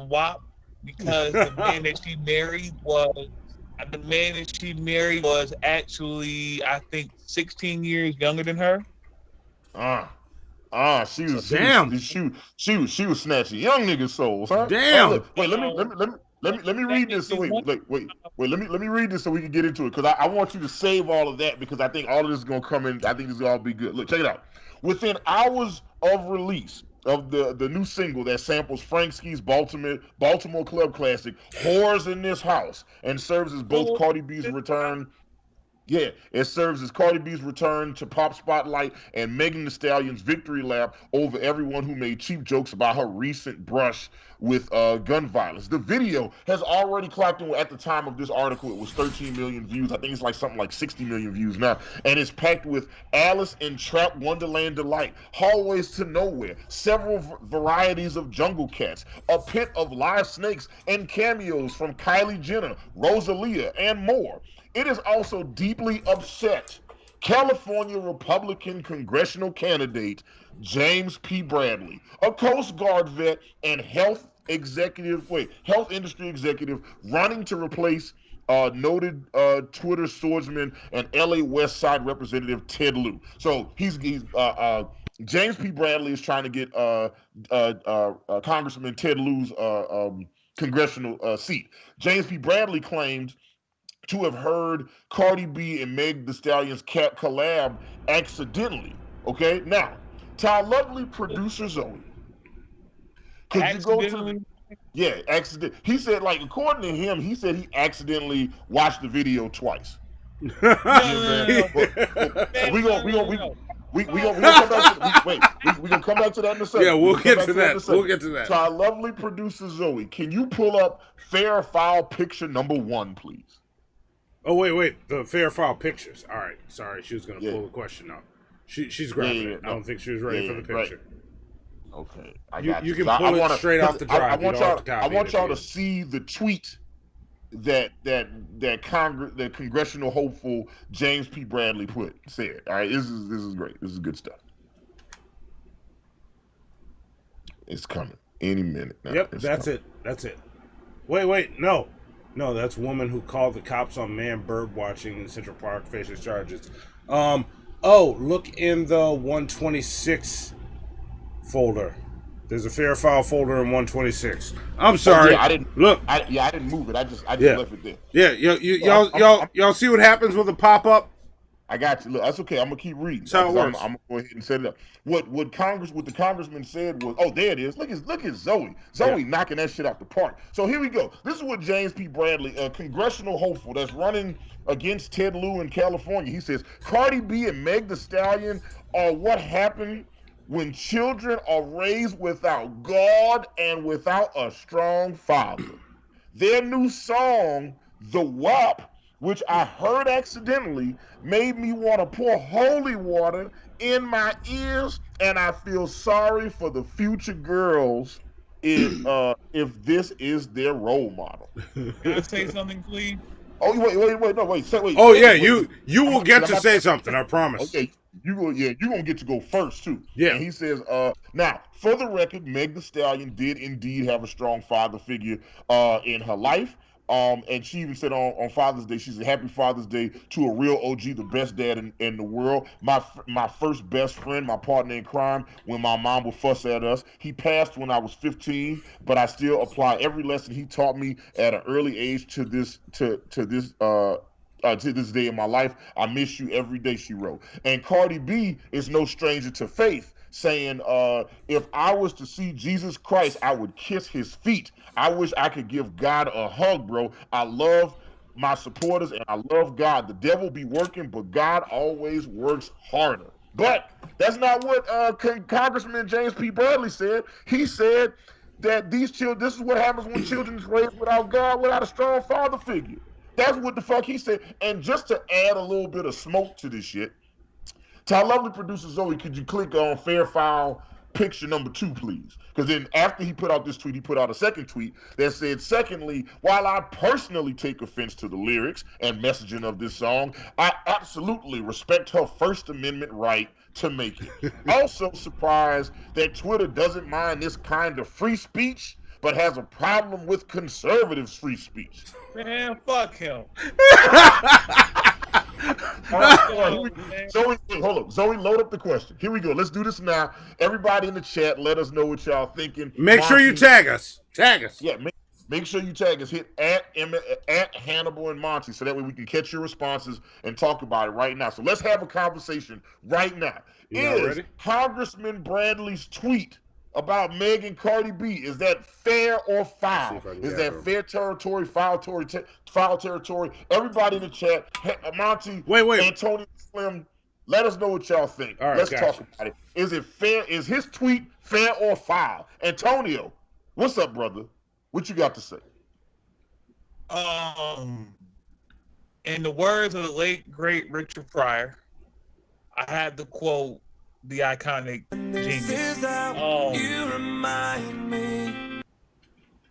WAP, because the man that she married was actually, I think, 16 years younger than her. She was Damn. She was snatching young niggas' souls, huh? Damn. Look, wait, let me read this. So wait. Let me read this so we can get into it, because I want you to save all of that, because I think all of this is gonna come in. I think this is gonna all be good. Look, check it out. Within hours of release of the new single that samples Frank Ski's Baltimore Club classic "Whores in This House" and serves as both Cardi B's return. Yeah, it serves as Cardi B's return to pop spotlight and Megan Thee Stallion's victory lap over everyone who made cheap jokes about her recent brush with gun violence. The video has already clocked in. At the time of this article, it was 13 million views. I think it's like something like 60 million views now. And it's packed with Alice in Trap Wonderland delight, hallways to nowhere, several varieties of jungle cats, a pit of live snakes, and cameos from Kylie Jenner, Rosalia, and more. It is also deeply upset California Republican congressional candidate James P. Bradley, a Coast Guard vet and health industry executive running to replace noted Twitter swordsman and LA West Side representative Ted Lieu. So James P. Bradley is trying to get Congressman Ted Lieu's congressional seat. James P. Bradley claimed to have heard Cardi B and Meg Thee Stallion's collab accidentally. Okay, now to our lovely producer Zoe, could you go to accident? He said, like, according to him, he said he accidentally watched the video twice. We gonna come back to that in a second. Yeah, we'll get to that. We'll get to that. To our lovely producer Zoe, can you pull up Fair Foul picture number 1, please? Oh, wait. The Fair Foul pictures. All right. Sorry, she was going to pull the question up. She's grabbing it. I don't think she was ready for the picture. Right. Okay. You can pull it straight off the drive. I want y'all to see the tweet that congressional hopeful James P. Bradley said. All right. This is great. This is good stuff. It's coming any minute now. Yep, that's it. Wait. No, that's woman who called the cops on man bird watching in Central Park faces charges. Look in the 126 folder. There's a Fair Foul folder in 126. I'm sorry. I didn't move it. I just left it there. Yeah, y'all see what happens with a pop-up? I got you. Look, that's okay. I'm gonna keep reading. That's how it works. I'm gonna go ahead and set it up. What the congressman said was, there it is. Look at Zoe. Zoe knocking that shit out the park. So here we go. This is what James P. Bradley, a congressional hopeful that's running against Ted Lieu in California. He says Cardi B and Meg Thee Stallion are what happened when children are raised without God and without a strong father. Their new song, The WAP, which I heard accidentally, made me want to pour holy water in my ears, and I feel sorry for the future girls if this is their role model. Can I say something, please? Oh, wait. Oh, yeah, you will get to say something, I promise. Okay, you're gonna get to go first, too. Yeah. And he says, now, for the record, Meg Thee Stallion did indeed have a strong father figure in her life. And she even said on Father's Day, she said, "Happy Father's Day to a real OG, the best dad in the world. My first best friend, my partner in crime, when my mom would fuss at us. He passed when I was 15, but I still apply every lesson he taught me at an early age to this day in my life. I miss you every day," she wrote. And Cardi B is no stranger to faith, saying, if I was to see Jesus Christ, I would kiss his feet. I wish I could give God a hug, bro. I love my supporters and I love God. The devil be working, but God always works harder. But that's not what Congressman James P. Bradley said. He said that these children, this is what happens when children is raised without God, without a strong father figure. That's what the fuck he said. And just to add a little bit of smoke to this shit, to our lovely producer Zoe, could you click on Fair Foul picture number 2, please? Because then after he put out this tweet, he put out a second tweet that said, "Secondly, while I personally take offense to the lyrics and messaging of this song, I absolutely respect her First Amendment right to make it. Also surprised that Twitter doesn't mind this kind of free speech, but has a problem with conservative free speech." Man, fuck him. Zoe, hold up. Zoe, load up the question. Here we go. Let's do this now. Everybody in the chat, let us know what y'all thinking. Make sure you tag us. Tag us. Yeah, make sure you tag us. Hit at Hannibal and Monty, so that way we can catch your responses and talk about it right now. So let's have a conversation right now. Is Congressman Bradley's tweet about Meg and Cardi B, is that fair or foul? Is that fair territory, foul territory? Everybody in the chat, Monty, Antonio Slim, let us know what y'all think. All right, let's talk about it. Is it fair? Is his tweet fair or foul? Antonio, what's up, brother? What you got to say? In the words of the late great Richard Pryor, I had to quote the iconic genius.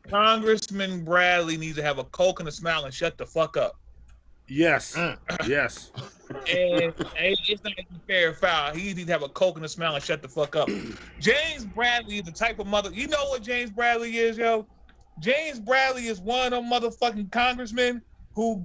Congressman Bradley needs to have a Coke and a smile and shut the fuck up. Yes. Yes. And it's not even fair or foul. He needs to have a Coke and a smile and shut the fuck up. James Bradley is the type of mother. You know what James Bradley is, yo? James Bradley is one of them motherfucking congressmen who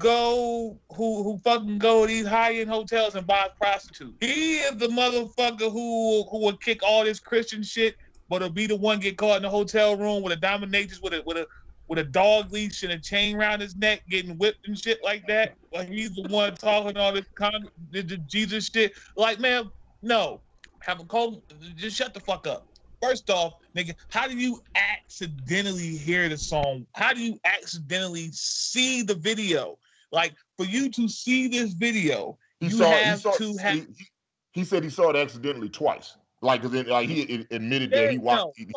fucking go to these high-end hotels and buy prostitutes. He is the motherfucker who would kick all this Christian shit, but will be the one get caught in the hotel room with a dominatrix with a dog leash and a chain around his neck, getting whipped and shit like that. Like he's the one talking all this Jesus shit. Like, man, no, have a cold. Just shut the fuck up. First off, nigga, how do you accidentally hear the song? How do you accidentally see the video? Like, for you to see this video, he said he saw it accidentally twice. Like, he admitted that he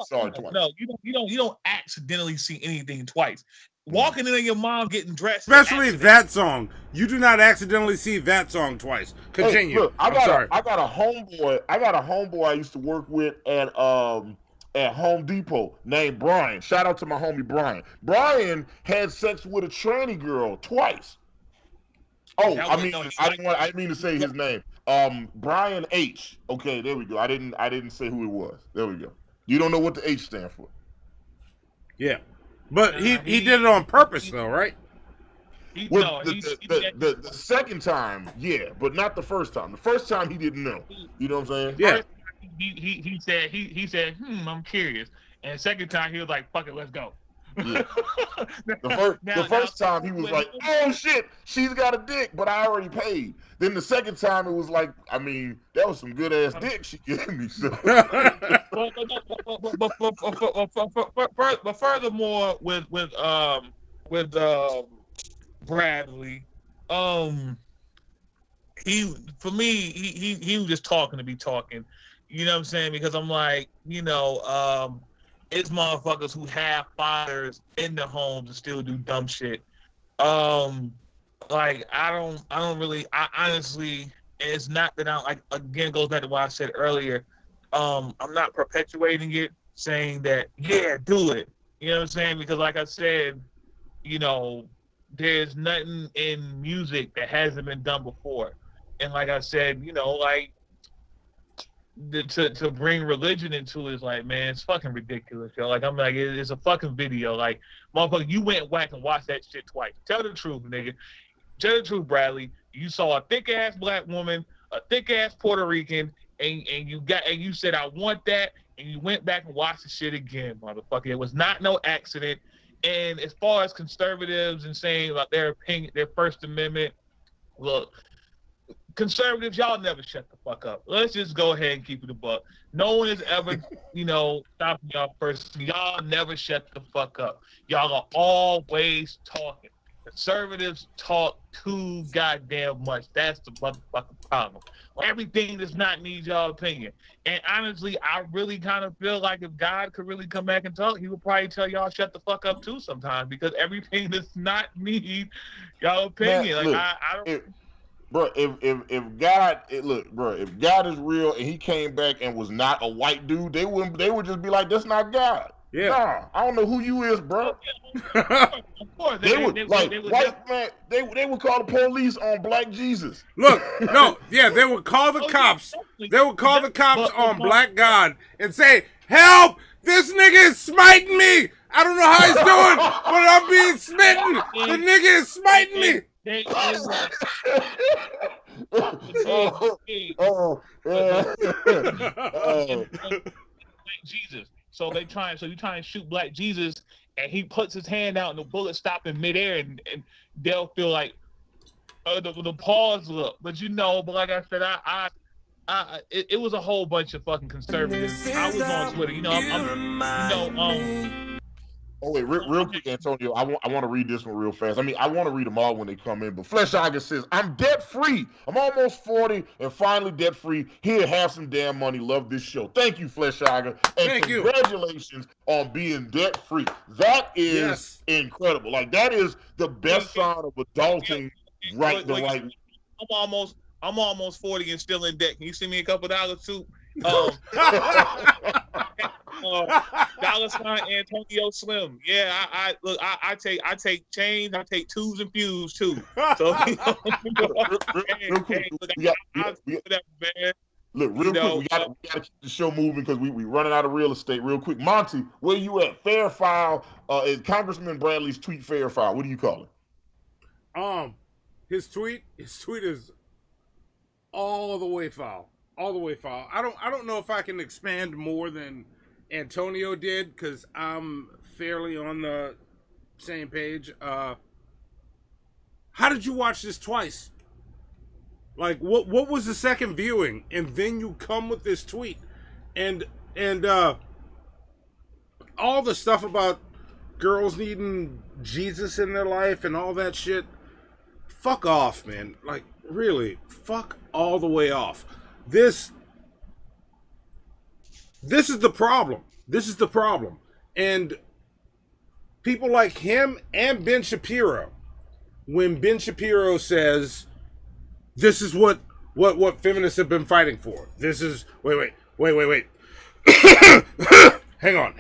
saw it twice. No, you don't accidentally see anything twice. Walking in on your mom getting dressed, especially that song. You do not accidentally see that song twice. Continue. Hey, look, I got a homeboy I used to work with at Home Depot named Brian. Shout out to my homie Brian. Brian had sex with a tranny girl twice. Oh, I didn't mean to say his name. Brian H. Okay, there we go. I didn't say who it was. There we go. You don't know what the H stand for. Yeah. But he did it on purpose, though, right? The second time, yeah, but not the first time. The first time he didn't know. You know what I'm saying? Yeah. He said, I'm curious. And the second time he was like, fuck it, let's go. Yeah. The first time he was like, oh shit, she's got a dick, but I already paid. Then the second time it was like, I mean, that was some good ass dick she gave me. So. But furthermore, with Bradley, he was just talking to be talking. You know what I'm saying? Because I'm like, it's motherfuckers who have fathers in the homes and still do dumb shit. Like I honestly, it's not that I again goes back to what I said earlier. I'm not perpetuating it, saying that do it. You know what I'm saying? Because like I said, there's nothing in music that hasn't been done before. And like I said, to bring religion into it is like, man, it's fucking ridiculous, yo. Like, I'm like, it's a fucking video. Like, motherfucker, you went back and watched that shit twice. Tell the truth, nigga. Tell the truth, Bradley. You saw a thick ass black woman, a thick ass Puerto Rican, and you said, I want that, and you went back and watched the shit again, motherfucker. It was not no accident. And as far as conservatives and saying about their opinion, their First Amendment, look, conservatives, y'all never shut the fuck up. Let's just go ahead and keep it a buck. No one has ever, stopping y'all personally. Y'all never shut the fuck up. Y'all are always talking. Conservatives talk too goddamn much. That's the motherfucking problem. Everything does not need y'all opinion. And honestly, I really kind of feel like if God could really come back and talk, he would probably tell y'all shut the fuck up too sometimes, because everything does not need y'all opinion. Man, like look, I don't. Bro, if God is real and he came back and was not a white dude, they would just be like, that's not God. Yeah. Nah, I don't know who you is, bro. Of course, they would call the police on Black Jesus. Look, no, yeah, they would call the cops. They would call the cops on Black God and say, help! This nigga is smiting me! I don't know how he's doing, but I'm being smitten! The nigga is smiting me! They Black Jesus. So you try and shoot Black Jesus, and he puts his hand out, and the bullet stop in midair, and they'll feel like the pause look. But but like I said, it was a whole bunch of fucking conservatives. I was on Twitter, Oh wait, real quick, Antonio. I want to read this one real fast. I mean, I want to read them all when they come in. But Flesh August says, "I'm debt free. I'm almost 40 and finally debt free. Here, have some damn money. Love this show. Thank you, Flesh August, and Thank you. congratulations on being debt free. That is incredible. Like that is the best sign of adulting. Right, the right. I'm almost 40 and still in debt. Can you send me a couple dollars too? Dollar sign Antonio Slim. Yeah, I take change. I take twos and pews too. So real quick, we gotta keep the show moving because we running out of real estate real quick. Monty, where you at? Fair file. Is Congressman Bradley's tweet fair file? What do you call it? His tweet is all the way foul. All the way foul. I don't know if I can expand more than Antonio did because I'm fairly on the same page. How did you watch this twice? Like what was the second viewing? And then you come with this tweet. And all the stuff about girls needing Jesus in their life and all that shit. Fuck off, man. Like, really, fuck all the way off. This is the problem. This is the problem. And people like him and Ben Shapiro, when Ben Shapiro says, this is what feminists have been fighting for. This is, wait. Hang on.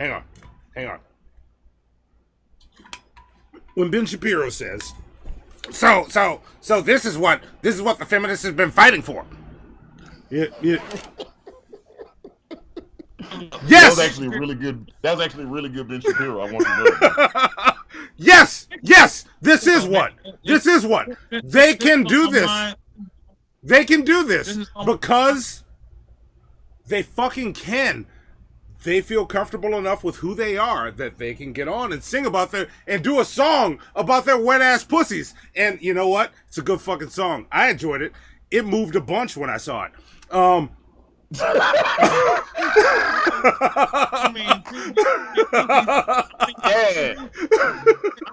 When Ben Shapiro says, so this is what the feminists have been fighting for. Yeah. Yes. That was actually really good. That was actually really good, Ben Shapiro. I want to know. Yes. This is what they can do. They can do this because they fucking can. They feel comfortable enough with who they are that they can get on and sing about and do a song about their wet ass pussies. And you know what? It's a good fucking song. I enjoyed it. It moved a bunch when I saw it. I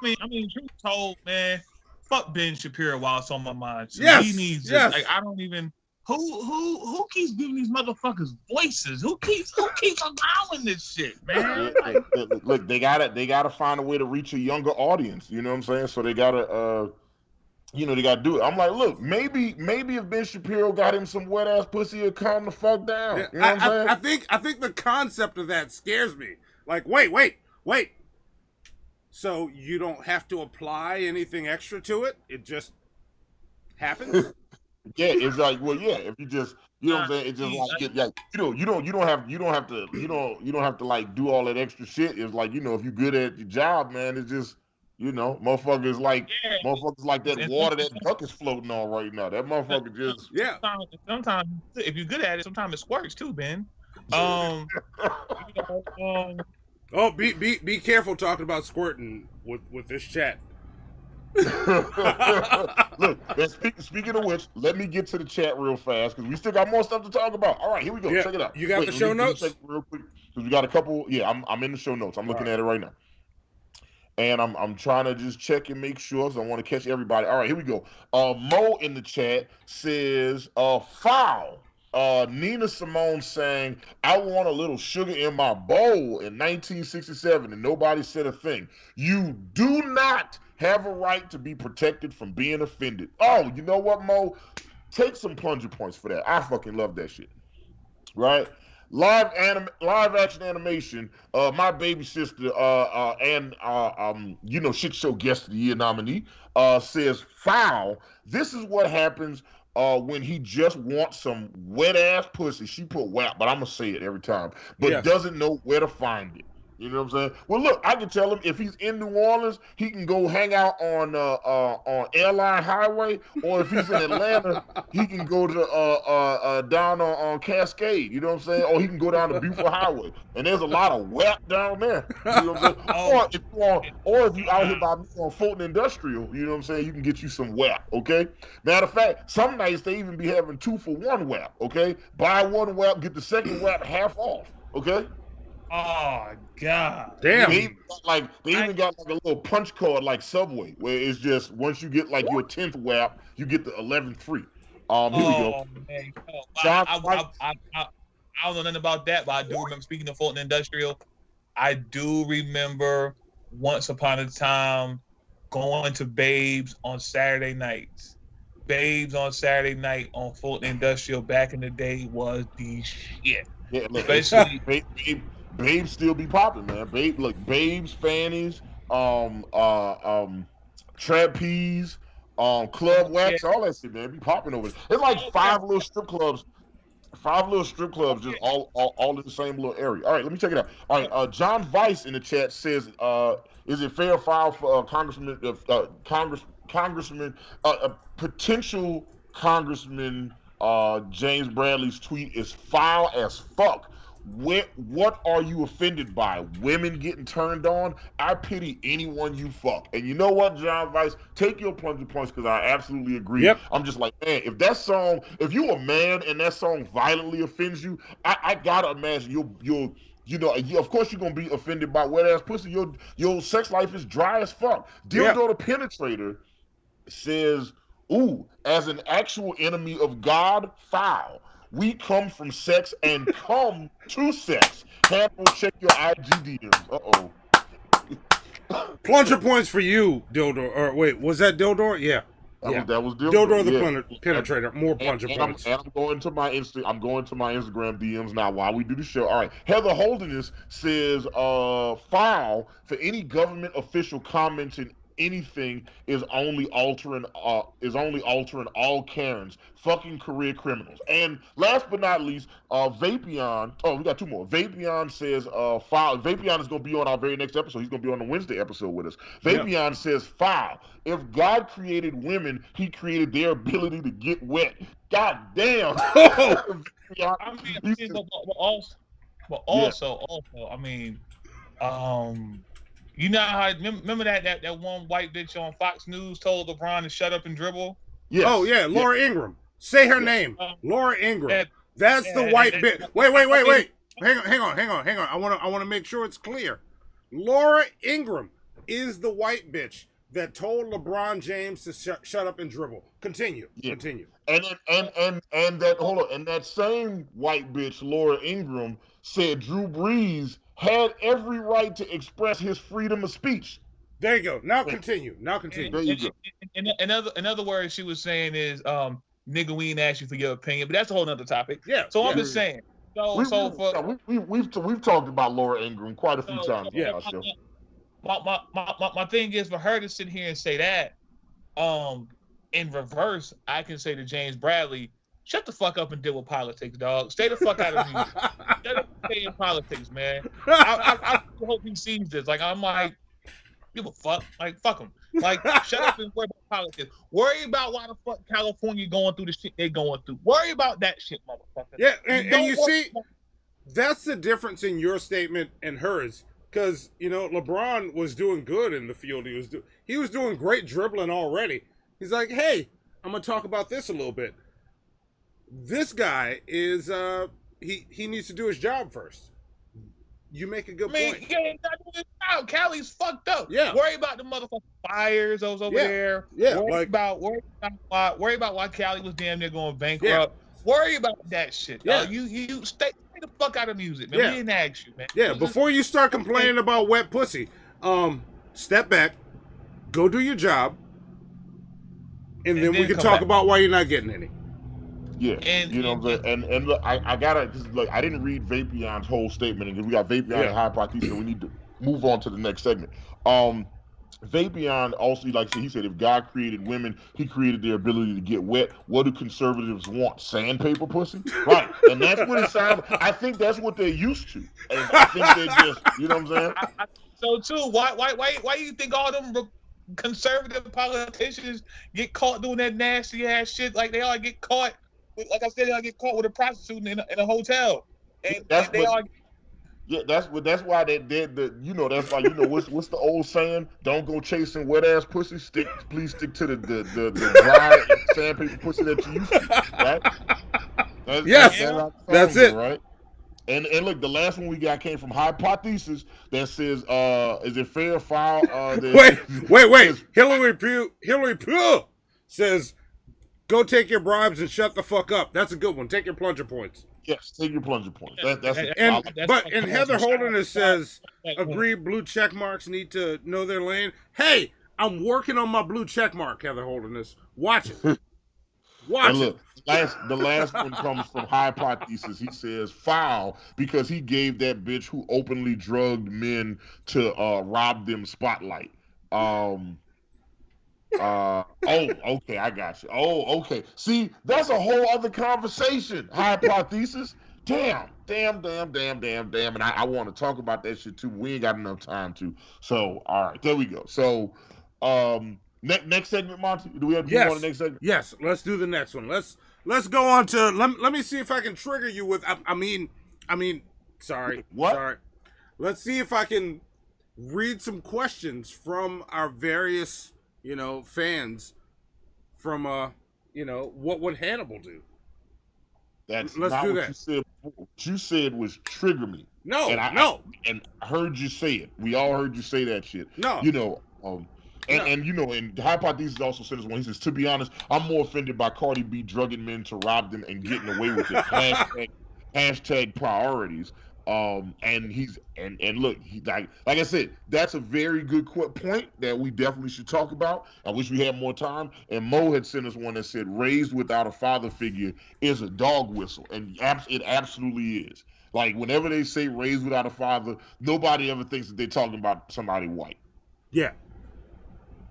mean, truth told, man, fuck Ben Shapiro while it's on my mind. So yes, he needs yes. Like, I don't even. Who keeps giving these motherfuckers voices? Who keeps allowing this shit, man? Look, they gotta find a way to reach a younger audience. You know what I'm saying? So they gotta, they gotta do it. I'm like, look, maybe if Ben Shapiro got him some wet ass pussy, he'll calm the fuck down. Yeah, you know what I'm saying? I think the concept of that scares me. Like, wait. So you don't have to apply anything extra to it? It just happens? Yeah, it's like, well, yeah. If you just, you know what I'm saying, it's just like, you don't have to like do all that extra shit. It's like, if you're good at your job, man, it's just, motherfuckers like that water that duck is floating on right now. That motherfucker just Sometimes if you're good at it, sometimes it squirts too, Ben. Oh, be careful talking about squirting with this chat. Look, speaking of which, let me get to the chat real fast because we still got more stuff to talk about. All right, here we go. Yeah, check it out. You got the show notes? Real quick, because we got a couple. Yeah, I'm in the show notes. I'm looking at it right now. And I'm trying to just check and make sure, because I want to catch everybody. All right, here we go. Mo in the chat says, foul. Nina Simone saying, I want a little sugar in my bowl in 1967, and nobody said a thing. You do not have a right to be protected from being offended. Oh, you know what, Mo? Take some plunger points for that. I fucking love that shit. Right? Live action animation. My baby sister and shit show guest of the year nominee says, foul. This is what happens when he just wants some wet ass pussy. She put WAP, but I'm gonna say it every time. But doesn't know where to find it. You know what I'm saying? Well, look, I can tell him if he's in New Orleans, he can go hang out on Airline Highway, or if he's in Atlanta, he can go to down on Cascade. You know what I'm saying? Or he can go down to Buford Highway, and there's a lot of WAP down there. You know what I'm saying? Or if you out here by me on Fulton Industrial, you know what I'm saying? You can get you some WAP. Okay. Matter of fact, some nights they even be having 2-for-1 WAP. Okay, buy one WAP, get the second WAP half off. Okay. Oh God! Damn. They even got like a little punch card like Subway, where it's just once you get like your 10th WAP, you get the 11th free. Here we go. Man. I don't know nothing about that, but I do remember, speaking of Fulton Industrial, I do remember once upon a time going to Babes on Saturday nights. Babes on Saturday night on Fulton Industrial back in the day was the shit. Yeah, look, especially Babes still be popping, man. Babes, fannies, trapeze, club wax, all that shit, man. Be popping over there. It's like 5 little strip clubs. 5 little strip clubs, just all in the same little area. All right, let me check it out. All right, John Weiss in the chat says, "Is it fair file for potential Congressman James Bradley's tweet is foul as fuck. What are you offended by? Women getting turned on? I pity anyone you fuck." And you know what, John Weiss? Take your plunger points, because I absolutely agree. Yep. I'm just like, man, if you a man and that song violently offends you, I gotta imagine you'll of course you're gonna be offended by wet ass pussy. Your sex life is dry as fuck. Dildo the Penetrator says, "Ooh, as an actual enemy of God, foul. We come from sex and come to sex. Handle, check your IGDMs." Uh-oh. Plunger points for you, Dildor. Or wait, was that Dildor? Yeah. That was Dildor the Penetrator. More plunger points. I'm going to my Instagram DMs now while we do the show. All right. Heather Holderness says, "Foul for any government official commenting anything is only altering all Karens, fucking career criminals." And last but not least, Vapion. Oh, we got 2 more. Vapion says, "Foul." Vapion is going to be on our very next episode. He's going to be on the Wednesday episode with us. Vapion says, "Foul. If God created women, He created their ability to get wet." God damn. Also, I mean, you know how remember that one white bitch on Fox News told LeBron to shut up and dribble? Yes. Oh yeah, Laura Ingraham. Say her name. Laura Ingraham. That's the white bitch. Wait. Hang on. I want to make sure it's clear. Laura Ingraham is the white bitch that told LeBron James to shut up and dribble. Continue. And that same white bitch, Laura Ingraham, said Drew Brees had every right to express his freedom of speech. There you go. Now continue. There you go. In other words, she was saying is, nigga, we ain't asked you for your opinion, but that's a whole nother topic. Yeah. So I'm just saying. We've talked about Laura Ingraham quite a few times on our show. My thing is, for her to sit here and say that, in reverse, I can say to James Bradley, shut the fuck up and deal with politics, dog. Stay the fuck out of music. Stay in politics, man. I hope he sees this. Like, I'm like, give a fuck. Like, fuck him. Like, shut up and worry about politics. Worry about why the fuck California going through the shit they going through. Worry about that shit, motherfucker. Yeah, and you see, that's the difference in your statement and hers. Because, LeBron was doing good in the field. He was doing great dribbling already. He's like, hey, I'm going to talk about this a little bit. This guy is, he needs to do his job first. You make a good point. Yeah, Cali's fucked up. Yeah. Worry about the motherfucking fires over there. Yeah. Worry about why Cali was damn near going bankrupt. Yeah. Worry about that shit. Yeah. You stay the fuck out of music, man. Yeah. We didn't ask you, man. Yeah. Before you start complaining about wet pussy, step back, go do your and then we can talk about why you're not getting any. Yeah, and look, I gotta, cause look, I didn't read Vapion's whole statement, and we got Vapion and Hypothesis, so we need to move on to the next segment. Vapion also, like he said, if God created women, he created their ability to get wet. What do conservatives want? Sandpaper pussy? Right. And that's what it sounds. I think that's what they're used to. And I think they just, you know what I'm saying? So too, why you think all them conservative politicians get caught doing that nasty ass shit? Like they all get caught, like I said, they all get caught with a prostitute in a hotel, and they all. Yeah, that's why they did that's why what's the old saying? Don't go chasing wet ass pussy. Please stick to the dry sandpaper pussy that you used to, right? That's it, right? And look, the last one we got came from Hypothesis that says, is it fair or foul? Wait. Hillary Pugh says, go take your bribes and shut the fuck up. That's a good one. Take your plunger points. Yes, take your plunger points. And Heather Holderness says, agree, blue check marks need to know their lane. Hey, I'm working on my blue check mark, Heather Holderness. Watch it. Watch and look, it. The last one comes from Hypothesis. He says foul because he gave that bitch who openly drugged men to rob them spotlight. Okay, I got you. Oh, okay. See, that's a whole other conversation. Hypothesis. Damn. And I want to talk about that shit too. We ain't got enough time to. So, all right, there we go. So, next segment, Monty. Do we have to move on to the next segment? Yes, let's do the next one. Let's go on to let me see if I can trigger you with sorry. What? Sorry. Let's see if I can read some questions from our various fans from what would Hannibal do? Let's not do what that. You said before. What you said was trigger me. No. And I heard you say it. We all heard you say that shit. No. And Hypothesis also said this one. He says, to be honest, I'm more offended by Cardi B drugging men to rob them and getting away with it. hashtag priorities. And look, like I said, that's a very good point that we definitely should talk about. I wish we had more time. And Mo had sent us one that said, raised without a father figure is a dog whistle. And it absolutely is. Like, whenever they say raised without a father, nobody ever thinks that they're talking about somebody white. Yeah.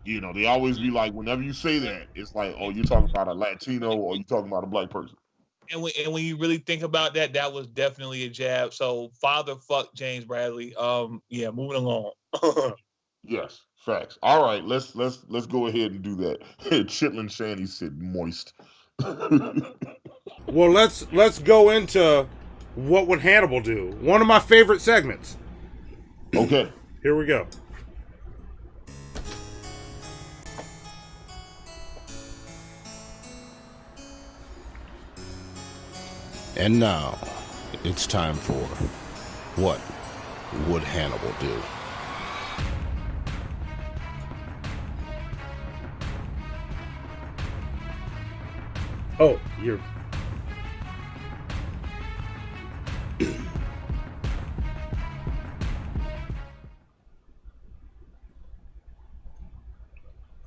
They always be like, whenever you say that, it's like, oh, you're talking about a Latino or you're talking about a black person. And when you really think about that, that was definitely a jab. So father fuck James Bradley. Yeah, moving along. Yes, facts. All right, let's go ahead and do that. Chitlin Shandy said moist. Well, let's go into what would Hannibal do. One of my favorite segments. Okay. Here we go. And now, it's time for What Would Hannibal Do? Oh, you're...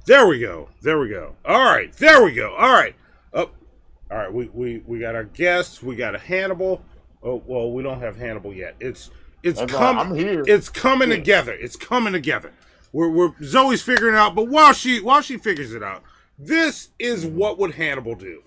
There we go. All right, there we go. All right. All right, we got our guests. We got a Hannibal. Oh well, we don't have Hannibal yet. It's coming. I'm here. It's coming together. It's coming together. We're Zoe's figuring it out, but while she figures it out, this is what would Hannibal do.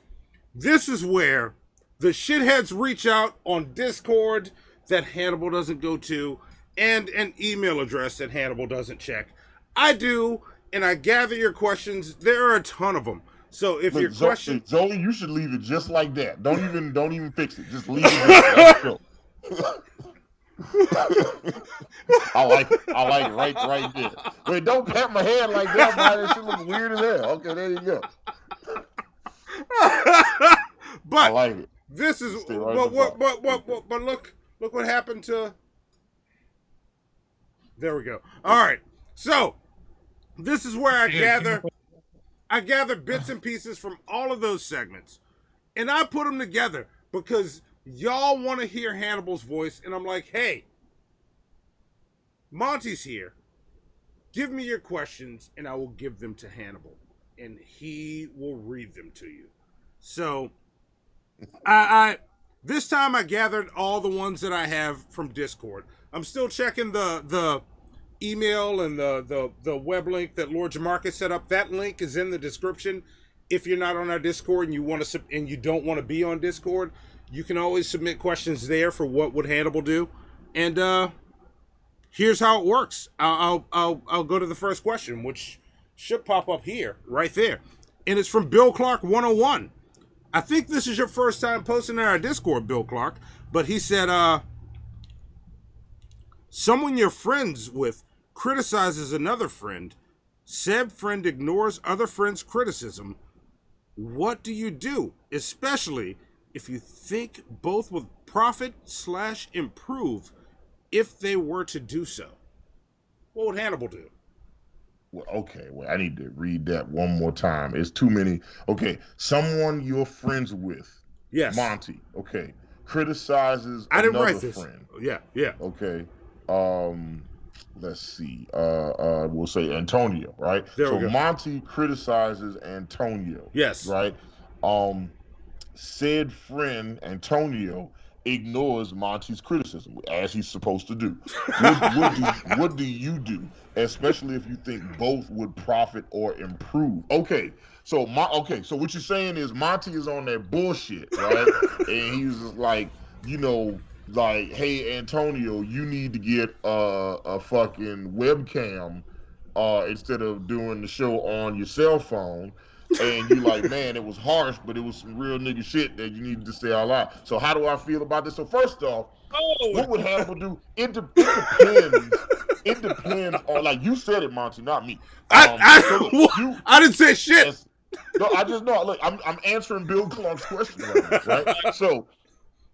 This is where the shitheads reach out on Discord that Hannibal doesn't go to, and an email address that Hannibal doesn't check. I do, and I gather your questions. There are a ton of them. So if your question, Zoe, you should leave it just like that. Don't even fix it. Just leave it. I like it right there. Wait, don't pat my hand like that, man. That shit look weird as hell. Okay, there you go. But I like it. This is but look what happened to. There we go. All right, so this is where I gather bits and pieces from all of those segments, and I put them together because y'all want to hear Hannibal's voice, and I'm like, hey, Monty's here. Give me your questions, and I will give them to Hannibal, and he will read them to you. So, I this time I gathered all the ones that I have from Discord. I'm still checking the email and the web link that Lord Jamarcus set up, that link is in the description. If you're not on our Discord and you don't want to be on Discord, you can always submit questions there for what would Hannibal do. And here's how it works. I'll go to the first question, which should pop up here, right there. And it's from Bill Clark 101. I think this is your first time posting in our Discord, Bill Clark. But he said, someone you're friends with criticizes another friend. Said friend ignores other friend's criticism. What do you do? Especially if you think both would profit/improve if they were to do so. What would Hannibal do? Well, okay, well, I need to read that one more time. It's too many. Okay, someone you're friends with. Yes. Monty. Okay. Criticizes I didn't another write this. friend. Yeah, yeah. Okay. Let's see. We'll say Antonio, right? There so we go. Monty criticizes Antonio. Yes. Right? Said friend Antonio ignores Monty's criticism, as he's supposed to do. What do you do, especially if you think both would profit or improve? Okay, so so what you're saying is Monty is on that bullshit, right? And he's just like, like, hey, Antonio, you need to get a fucking webcam instead of doing the show on your cell phone. And you like, man, it was harsh, but it was some real nigga shit that you needed to say out loud. So how do I feel about this? So first off, what would Hannibal do? It depends. It depends on, like you said it, Monty, not me. I didn't say shit. No, I just know. Look, I'm answering Bill Clark's question right? So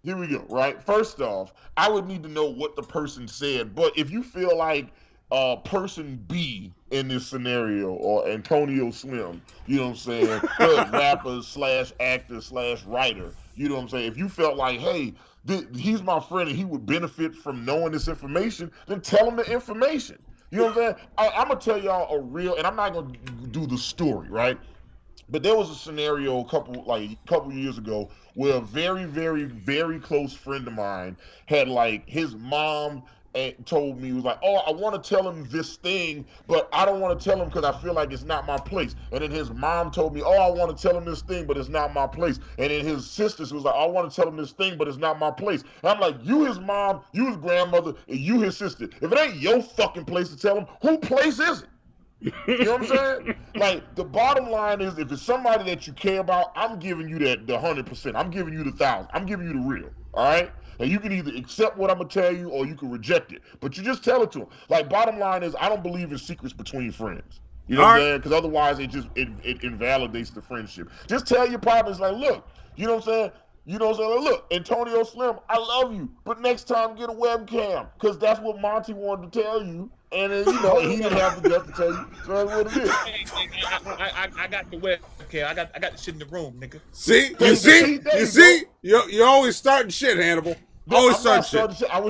here we go, right? First off, I would need to know what the person said. But if you feel like person B in this scenario, or Antonio Slim, you know what I'm saying, rapper / actor / writer, you know what I'm saying, if you felt like, hey, he's my friend and he would benefit from knowing this information, then tell him the information. You know what I'm saying? I'm gonna tell y'all a real, and I'm not gonna do the story, right? But there was a scenario a couple years ago where a very, very, very close friend of mine had, like, his mom told me, he was like, oh, I want to tell him this thing, but I don't want to tell him because I feel like it's not my place. And then his mom told me, oh, I want to tell him this thing, but it's not my place. And then his sisters was like, I want to tell him this thing, but it's not my place. And I'm like, you his mom, you his grandmother, and you his sister. If it ain't your fucking place to tell him, whose place is it? You know what I'm saying? Like, the bottom line is, if it's somebody that you care about, I'm giving you the 100%. I'm giving you the 1,000. I'm giving you the real. All right? And you can either accept what I'm gonna tell you, or you can reject it. But you just tell it to them. Like, bottom line is, I don't believe in secrets between friends. You know what I'm saying? Because otherwise, it invalidates the friendship. Just tell your partners, like, look, you know what I'm saying? You know what I'm saying? Like, look, Antonio Slim, I love you, but next time get a webcam, because that's what Monty wanted to tell you. And then, he didn't have the guts to tell you. So that's what it is. I got the webcam. I got the shit in the room, nigga. See? You always starting shit, Hannibal. Always starting shit. I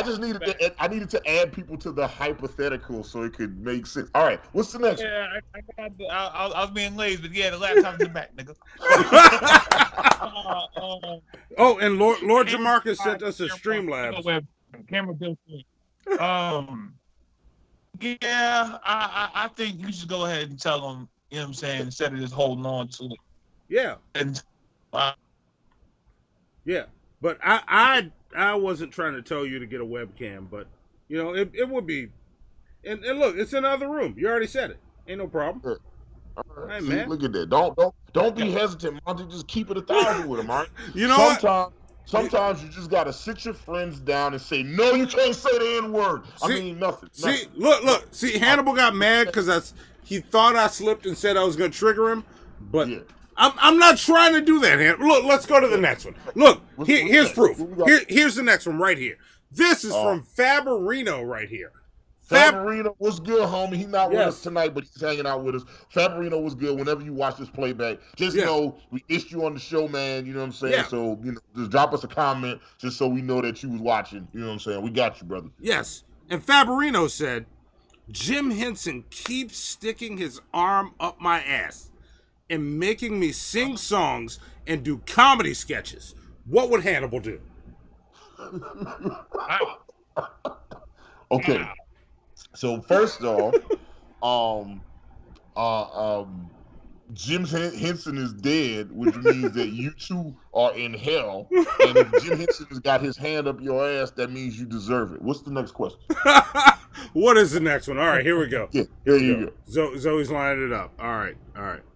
just needed to add people to the hypothetical so it could make sense. All right, what's the next one? Yeah, I was being lazy, but yeah, the laptop's in the back, nigga. Oh, and Lord Jamarcus sent us a Streamlabs. Camera built in. Yeah, I think you should go ahead and tell them, you know what I'm saying, instead of just holding on to it. Yeah. And yeah. But I wasn't trying to tell you to get a webcam, but it would be, and look, it's in the other room. You already said it. Ain't no problem. Hey, see, man. Look at that. Don't be hesitant, Monty. Just keep it 1,000 with him, all right? You know Sometimes you just gotta sit your friends down and say, no, you can't say the N-word. I mean nothing. See, look. See, Hannibal got mad because he thought I slipped and said I was gonna trigger him, but. Yeah. I'm not trying to do that, Hannibal. Look, let's go to the next one. Look, here's proof. Here's the next one right here. This is from Faberino right here. Faberino was good, homie. He's not with us tonight, but he's hanging out with us. Faberino was good. Whenever you watch this playback, just know we missed you on the show, man. You know what I'm saying? Yeah. So, just drop us a comment just so we know that you was watching. You know what I'm saying? We got you, brother. Yes. And Faberino said, Jim Henson keeps sticking his arm up my ass and making me sing songs and do comedy sketches. What would Hannibal do? Okay. So first off, Jim Henson is dead, which means that you two are in hell. And if Jim Henson has got his hand up your ass, that means you deserve it. What's the next question? What is the next one? All right, here we go. Yeah, here you go. Zoe's lining it up. All right.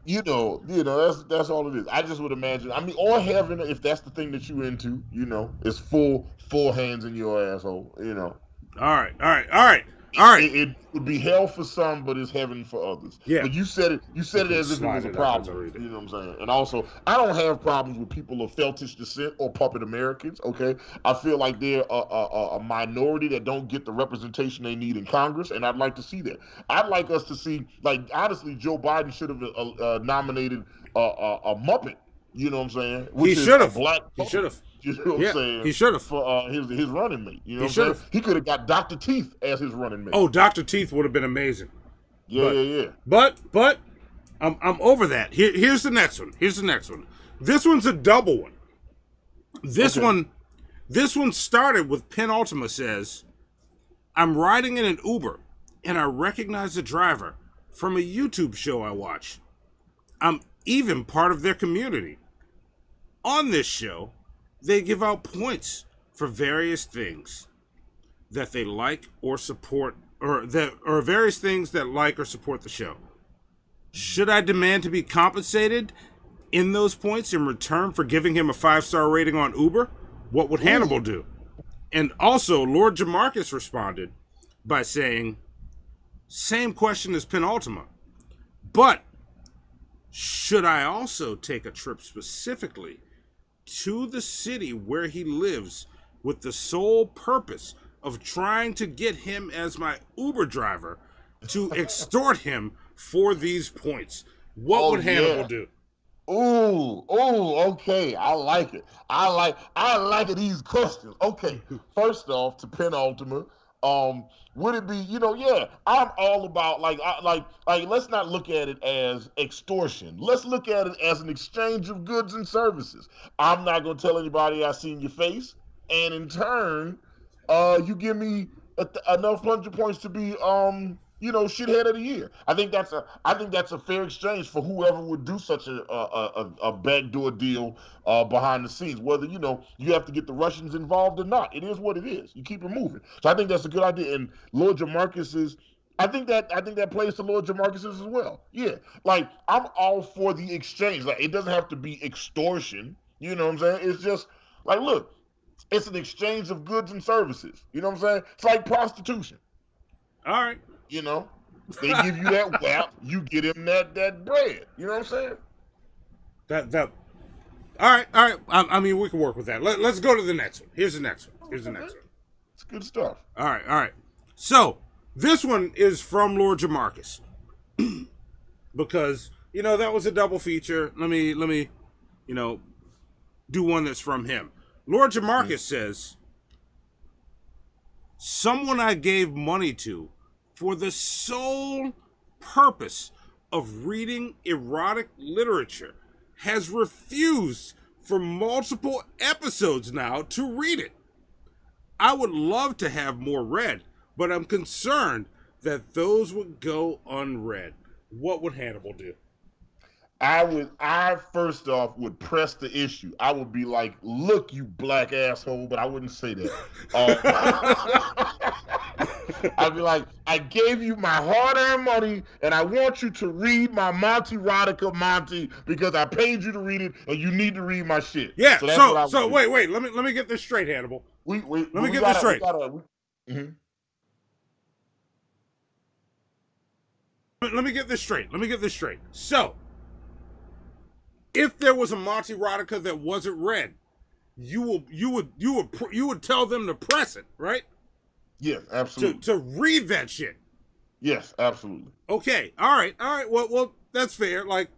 You know, that's all it is. I just would imagine. I mean, or heaven, if that's the thing that you into. You know, it's full hands in your asshole. You know. All right. It would be hell for some, but it's heaven for others. Yeah. But you said it as if it was a problem. You know what I'm saying? And also, I don't have problems with people of Feltish descent or puppet Americans. Okay, I feel like they're a minority that don't get the representation they need in Congress, and I'd like to see that. I'd like us to see, like, honestly, Joe Biden should have nominated a Muppet. You know what I'm saying? He should have. He should have. You know what I'm saying? He should have. For his running mate. You know what I'm saying? He could have got Dr. Teeth as his running mate. Oh, Dr. Teeth would have been amazing. Yeah. But I'm over that. Here's the next one. This one's a double one. This one started with Penultima says, I'm riding in an Uber and I recognize the driver from a YouTube show I watch. I'm even part of their community. On this show, they give out points for various things that they like or support, or various things that like or support the show. Should I demand to be compensated in those points in return for giving him a 5-star rating on Uber? What would Hannibal do? And also, Lord Jamarcus responded by saying, same question as Penultima, but should I also take a trip specifically to the city where he lives with the sole purpose of trying to get him as my Uber driver to extort him for these points? What would Hannibal do? Okay. I like it. I like these questions. Okay. First off, to Penultima, would it be, I'm all about like let's not look at it as extortion. Let's look at it as an exchange of goods and services. I'm not going to tell anybody I seen your face, and in turn, you give me enough 100 points to be shithead of the year. I think that's a fair exchange for whoever would do such a backdoor deal behind the scenes. Whether you have to get the Russians involved or not, it is what it is. You keep it moving. So I think that's a good idea. And Lord Jamarcus's, I think that plays to Lord Jamarcus's as well. Yeah, like I'm all for the exchange. Like it doesn't have to be extortion. You know what I'm saying? It's just like, look, it's an exchange of goods and services. You know what I'm saying? It's like prostitution. All right. They give you that WAP, you get him that bread. You know what I'm saying? That. All right. I mean, we can work with that. Let's go to the next one. Here's the next one. It's good stuff. All right. So this one is from Lord Jamarcus because that was a double feature. Let me do one that's from him. Lord Jamarcus says, someone I gave money to for the sole purpose of reading erotic literature has refused for multiple episodes now to read it. I would love to have more read, but I'm concerned that those would go unread. What would Hannibal do? I first off would press the issue. I would be like, look, you black asshole, but I wouldn't say that. I'd be like, I gave you my hard-earned money, and I want you to read my Monty Rodica Monty because I paid you to read it, and you need to read my shit. Yeah. So wait. Let me get this straight, Hannibal. Let me get this straight. Let me get this straight. So, if there was a Monty Rodica that wasn't read, you would tell them to press it, right? Yes, absolutely. To read that shit. Yes, absolutely. Okay. All right. Well, that's fair. Like,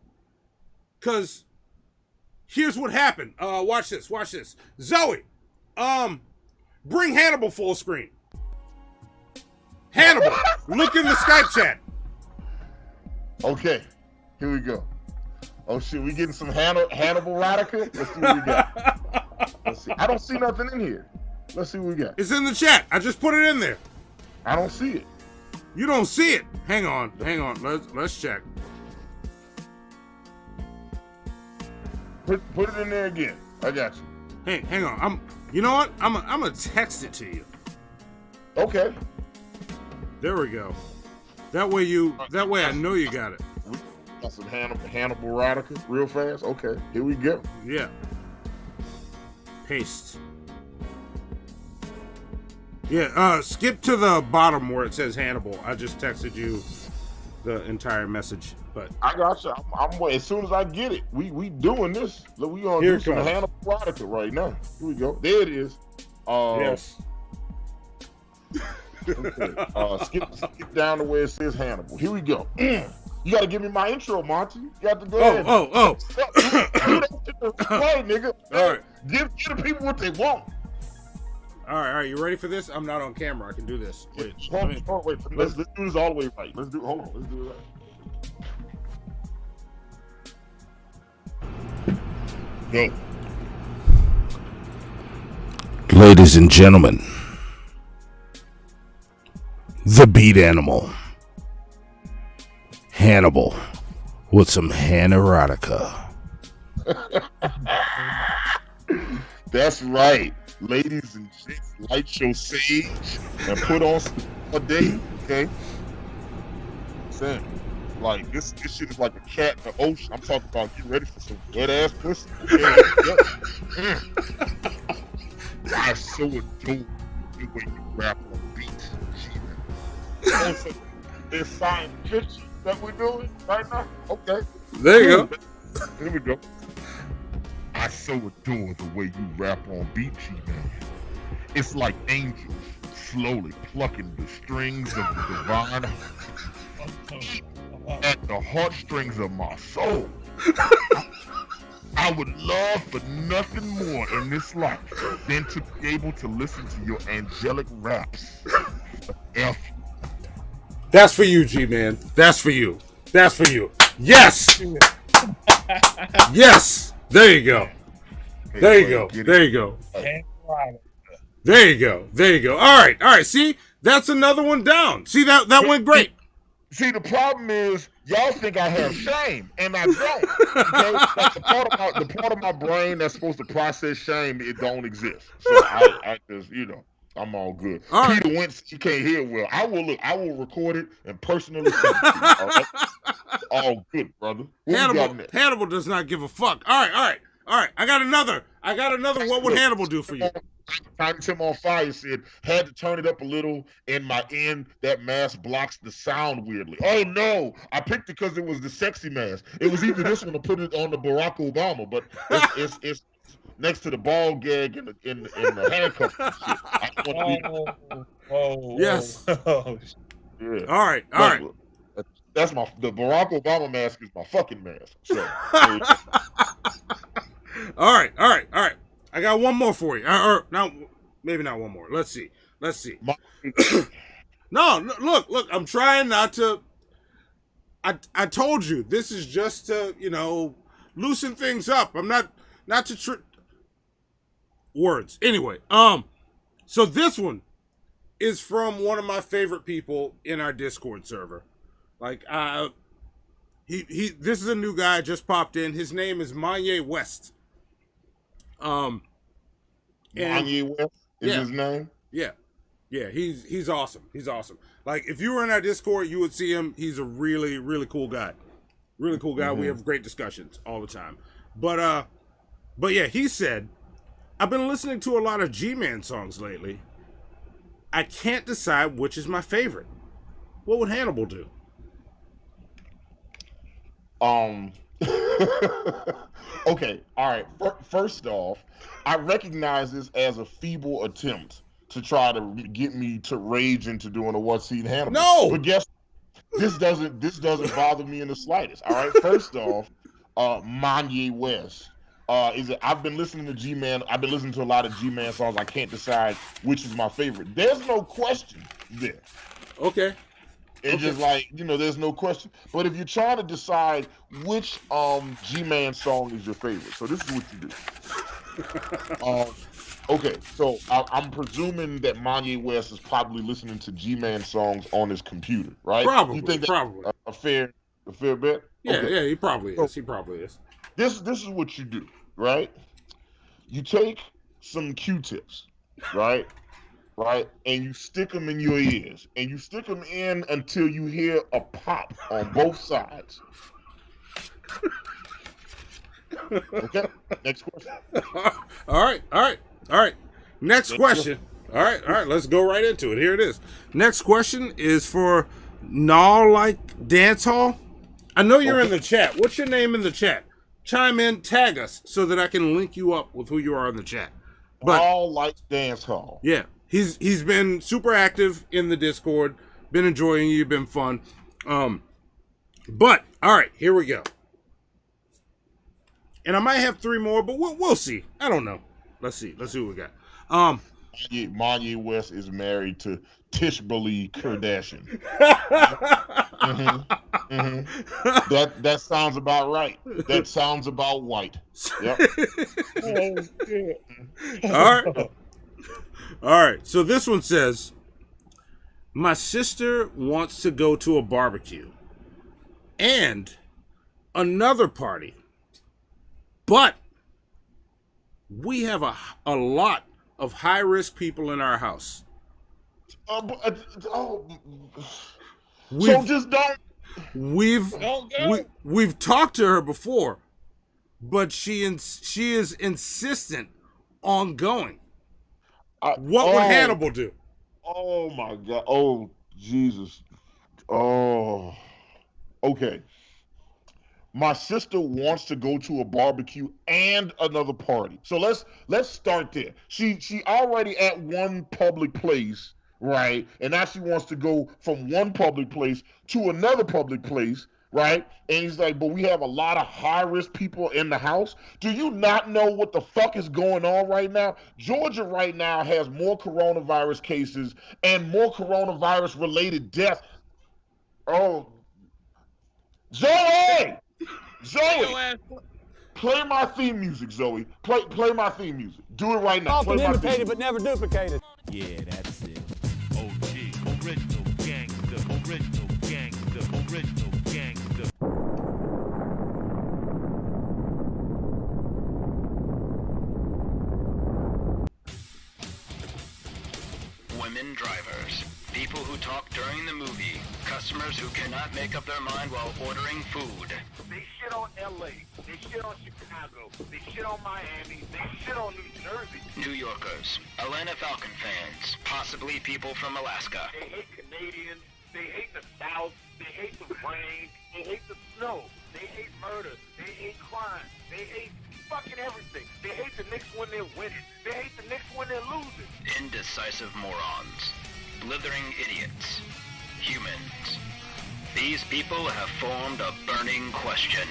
cause here's what happened. Watch this. Zoe, bring Hannibal full screen. Hannibal, look in the Skype chat. Okay, here we go. Oh shit, we getting some Hannibal Rodica? Let's see what we got. Let's see. I don't see nothing in here. Let's see what we got. It's in the chat. I just put it in there. I don't see it. You don't see it. Hang on. Let's check. Put it in there again. I got you. Hey, hang on. You know what? I'm gonna text it to you. Okay. There we go. That way I know you got it. Got some Hannibal erotica real fast. Okay, here we go. Yeah. Paste. Yeah, skip to the bottom where it says Hannibal. I just texted you the entire message, but I got you. I'm as soon as I get it, we doing this. Look, we gonna Here do some comes. Hannibal erotica right now. Here we go. There it is. Yes. Okay. Skip down to where it says Hannibal. Here we go. You gotta give me my intro, Monty. You got to go ahead. Oh. Play, nigga. All right. Give the people what they want. All right. You ready for this? I'm not on camera. I can do this. Wait. Wait. Let's do this all the way right. Let's do it right. Go. Ladies and gentlemen, the beat animal, Hannibal, with some erotica. That's right. Ladies and gents, light your sage and put on some a day, okay? Sam, like this shit is like a cat in the ocean. I'm talking about get ready for some wet ass pussy. Okay? I so adore the way you rap on beats. Also, this science fiction that we're doing right now. Okay. There you go. Here we go. I so adore the way you rap on beat, G-Man. It's like angels slowly plucking the strings of the divine at the heartstrings of my soul. I would love for nothing more in this life than to be able to listen to your angelic raps forever. That's for you, G-Man. That's for you. Yes. Yes. There you go. There you go. All right. See, that's another one down. See, that went great. See, the problem is y'all think I have shame, and I don't. Okay? Like the part of my brain that's supposed to process shame, it don't exist. So I just, I'm all good. All Peter Wentz, you can't hear well. I will record it and personally send it to you. All right? All good, brother. Hannibal does not give a fuck. All right. I got another. What would Hannibal do for you? Tiny Tim on Fire said, had to turn it up a little in my end. That mask blocks the sound weirdly. Oh no, I picked it because it was the sexy mask. It was either this one or put it on the Barack Obama, but it's next to the ball gag in the handcuff and shit. I want to be... Yes. Yeah. All right. That's the Barack Obama mask is my fucking mask. So. All right. I got one more for you. Or now, maybe not one more. Let's see. No, look. I'm trying not to. I told you this is just to loosen things up. I'm not to words. Anyway, so this one is from one of my favorite people in our Discord server. Like, this is a new guy just popped in. His name is Kanye West. Kanye West is his name? Yeah, he's awesome. Like, if you were in our Discord, you would see him. He's a really, really cool guy. We have great discussions all the time. But yeah, he said, I've been listening to a lot of G-Man songs lately. I can't decide which is my favorite. What would Hannibal do? Okay, all right. First off, I recognize this as a feeble attempt to try to get me to rage into doing a one-seat Hannibal. No, but guess this doesn't bother me in the slightest. All right. First off, Kanye West. I've been listening to G-Man. I've been listening to a lot of G-Man songs. I can't decide which is my favorite. There's no question there. Okay. It's just like, there's no question. But if you're trying to decide which G-Man song is your favorite, so this is what you do. Okay, so I'm presuming that Kanye West is probably listening to G-Man songs on his computer, right? Probably, You think that's probably. a fair bet? Yeah, Okay. yeah, he probably is. He probably is. This is what you do, right? You take some Q-tips, right? Right, and you stick them in your ears, and you stick them in until you hear a pop on both sides. Okay, next question. All right. Next question. All right. Let's go right into it. Here it is. Next question is for Null Like Dancehall. I know you're in the chat. What's your name in the chat? Chime in, tag us so that I can link you up with who you are in the chat. But All Like Dancehall. yeah, he's been super active in the Discord. Been enjoying you. Been fun. But all right, here we go. And I might have 3 more, but we'll see. I don't know. Let's see what we got. Kanye West is married to Tishbali Kardashian. That sounds about right. That sounds about white. Yep. All right. So this one says, my sister wants to go to a barbecue and another party, but we have a lot of high-risk people in our house. So just don't. We've talked to her before, but she is insistent on going. What would Hannibal do? Oh my God! Oh Jesus! Oh, okay. My sister wants to go to a barbecue and another party. So let's start there. She already at one public place, right? And now she wants to go from one public place to another public place, right? And he's like, but we have a lot of high-risk people in the house. Do you not know what the fuck is going on right now? Georgia right now has more coronavirus cases and more coronavirus-related deaths. Oh, Zoe! Play my theme music, Zoe. Play my theme music. Do it right now. Often imitated but never duplicated. Yeah, that's it. OG, original gangster, original gangster, original gangster. Women drivers, people who talk during the movie, customers who cannot make up their mind while ordering food. They shit on LA, they shit on Chicago, they shit on Miami, they shit on New Jersey. New Yorkers, Atlanta Falcon fans, possibly people from Alaska. They hate Canadians, they hate the South, they hate the rain, they hate the snow, they hate murder, they hate crime, they hate fucking everything. They hate the Knicks when they're winning, they hate the Knicks when they're losing. Indecisive morons, blithering idiots, humans. These people have formed a burning question.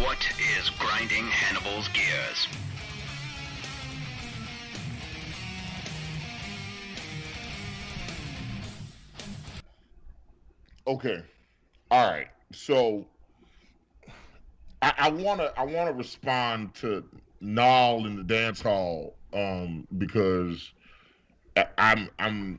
What is grinding Hannibal's gears? Okay. All right. So I wanna respond to Nall in the dance hall because I'm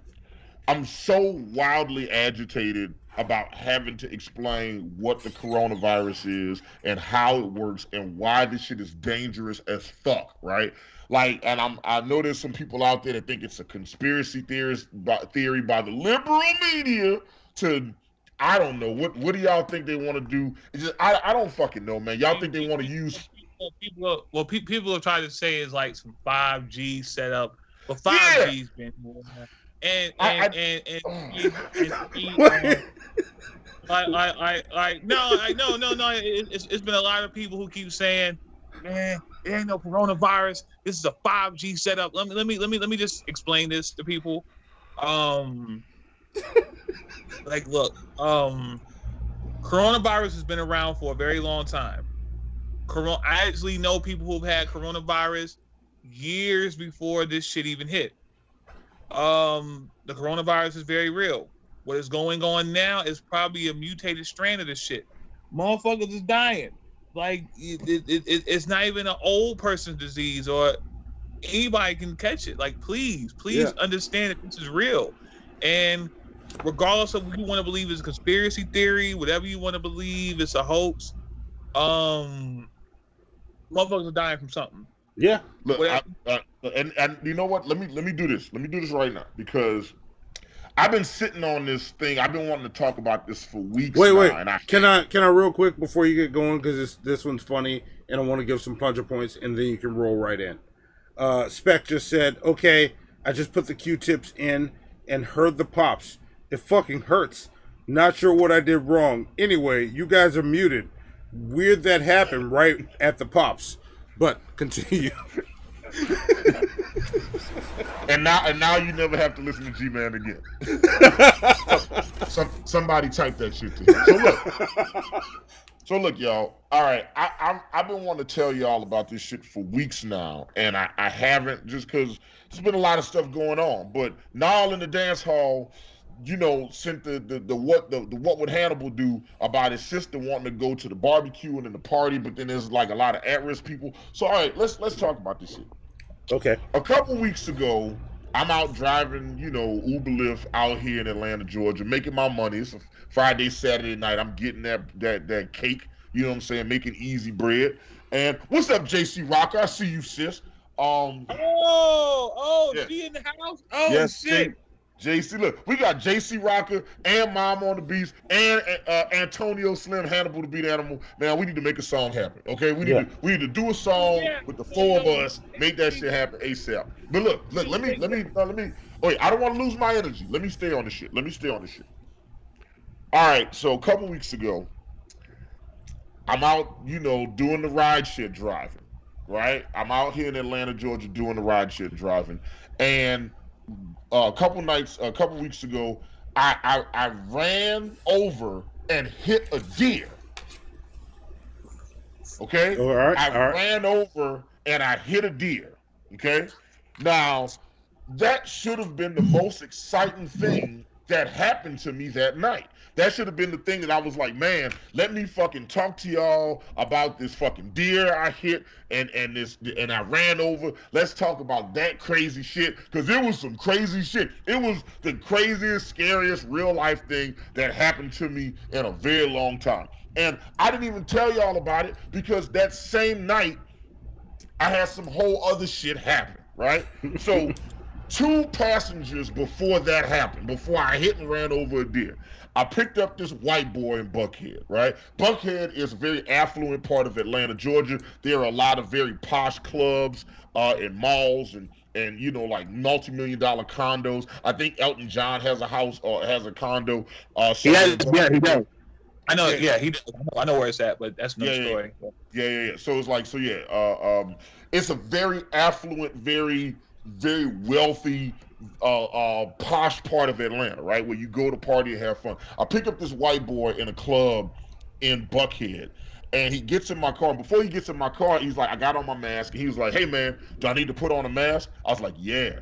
so wildly agitated about having to explain what the coronavirus is and how it works and why this shit is dangerous as fuck, right? Like, and I know there's some people out there that think it's a conspiracy theory by the liberal media to, I don't know, what do y'all think they want to do? It's just, I don't fucking know, man. Y'all think they want to use... People have tried to say it's like some 5G setup, but 5G's been more. No, it's been a lot of people who keep saying, man, it ain't no coronavirus. This is a 5G setup. Let me just explain this to people. Like, look, coronavirus has been around for a very long time. I actually know people who've had coronavirus years before this shit even hit. The coronavirus is very real. What is going on now is probably a mutated strand of this shit. Motherfuckers is dying. Like it's not even an old person's disease or anybody can catch it. Like, please understand that this is real. And regardless of what you want to believe is a conspiracy theory, whatever you want to believe, it's a hoax. Motherfuckers are dying from something. Yeah. Look, and you know what? Let me do this. Let me do this right now because I've been sitting on this thing. I've been wanting to talk about this for weeks. Wait. And Can I real quick before you get going, because this one's funny and I want to give some puncher points and then you can roll right in. Spec just said, okay, I just put the Q-tips in and heard the pops. It fucking hurts. Not sure what I did wrong. Anyway, you guys are muted. Weird that happened right at the pops. But continue. And now you never have to listen to G-Man again. Somebody type that shit to him. So look, y'all. All right, I've been wanting to tell y'all about this shit for weeks now, and I haven't just because there's been a lot of stuff going on. But Nile in the dance hall, sent the what would Hannibal do about his sister wanting to go to the barbecue and in the party, but then there's like a lot of at-risk people. So all right, let's talk about this shit. Okay. A couple weeks ago, I'm out driving, Uber Lyft out here in Atlanta, Georgia, making my money. It's a Friday, Saturday night. I'm getting that cake, you know what I'm saying, making easy bread. And what's up, JC Rocker? I see you, sis. Yeah. She in the house? Oh, yes, shit. JC, look, we got JC Rocker and Mom on the Beast and Antonio Slim Hannibal the Beat Animal. Man, we need to make a song happen, okay? We need to do a song with the four of us, make that shit happen ASAP. But look, let me. Wait, I don't want to lose my energy. Let me stay on this shit. All right, so a couple weeks ago, I'm out, doing the ride shit driving, right? I'm out here in Atlanta, Georgia, doing the ride shit driving, and a couple weeks ago, I ran over and hit a deer. Okay? All right. I ran over and I hit a deer. Okay? Now, that should have been the most exciting thing that happened to me that night. That should have been the thing that I was like, man, let me fucking talk to y'all about this fucking deer I hit and I ran over. Let's talk about that crazy shit, because it was some crazy shit. It was the craziest, scariest real life thing that happened to me in a very long time. And I didn't even tell y'all about it because that same night I had some whole other shit happen, right? So 2 passengers before that happened, before I hit and ran over a deer, I picked up this white boy in Buckhead, right? Buckhead is a very affluent part of Atlanta, Georgia. There are a lot of very posh clubs and malls and like multi-million-dollar condos. I think Elton John has a house or has a condo. He does. I know, he does. I know where it's at, but that's another story. Yeah. So it's like, it's a very affluent, very, very wealthy, posh part of Atlanta, right? Where you go to party and have fun. I picked up this white boy in a club in Buckhead, and he gets in my car. And before he gets in my car, he's like, I got on my mask. And he was like, hey man, do I need to put on a mask? I was like, yeah.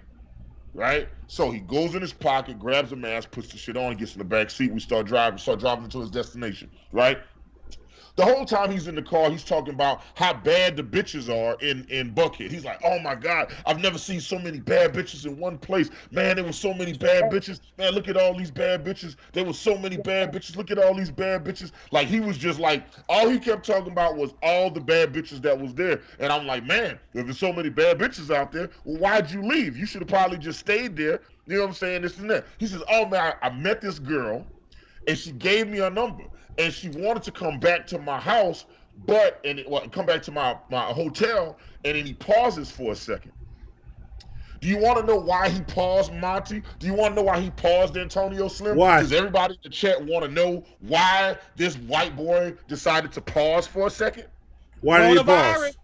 Right? So he goes in his pocket, grabs a mask, puts the shit on, gets in the back seat. We start driving to his destination, right? The whole time he's in the car, he's talking about how bad the bitches are in Buckhead. He's like, oh my God, I've never seen so many bad bitches in one place. Man, there were so many bad bitches. Man, look at all these bad bitches. There were so many bad bitches. Look at all these bad bitches. Like, he was just like, all he kept talking about was all the bad bitches that was there. And I'm like, man, if there's so many bad bitches out there, well, why'd you leave? You should have probably just stayed there. You know what I'm saying? This and that. He says, oh man, I met this girl and she gave me a number. And she wanted to come back to my house, come back to my hotel, and then he pauses for a second. Do you want to know why he paused, Monty? Do you want to know why he paused, Antonio Slim? Why? Does everybody in the chat want to know why this white boy decided to pause for a second? Why did he pause?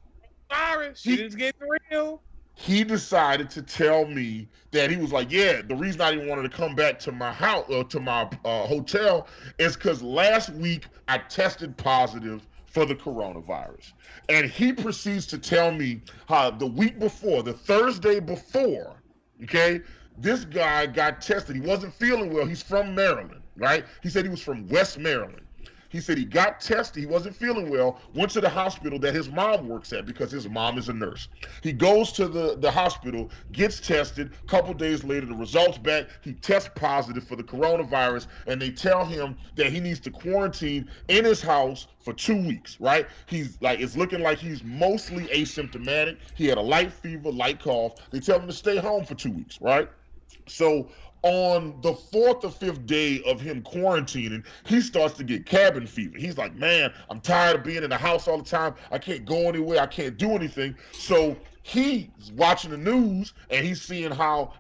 Virus. Shit is getting real. He decided to tell me that he was like, yeah, the reason I didn't want to come back to my house or to my hotel is because last week I tested positive for the coronavirus. And he proceeds to tell me how the week before, the Thursday before, okay, this guy got tested. He wasn't feeling well. He's from Maryland, right? He said he was from West Maryland. He said he got tested. He wasn't feeling well. Went to the hospital that his mom works at because his mom is a nurse. He goes to the hospital, gets tested. A couple days later, the results back. He tests positive for the coronavirus, and they tell him that he needs to quarantine in his house for 2 weeks, right? He's like, it's looking like he's mostly asymptomatic. He had a light fever, light cough. They tell him to stay home for 2 weeks, right? So on the 4th or 5th day of him quarantining, he starts to get cabin fever. He's like, man, I'm tired of being in the house all the time. I can't go anywhere. I can't do anything. So he's watching the news and he's seeing how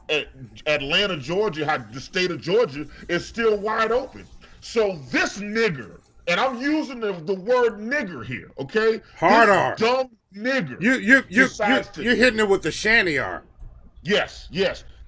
Atlanta, Georgia, how the state of Georgia is still wide open. So this nigger, and I'm using the word nigger here, okay? Hard This R. dumb nigger. You're hitting it with the shanty R. Yes.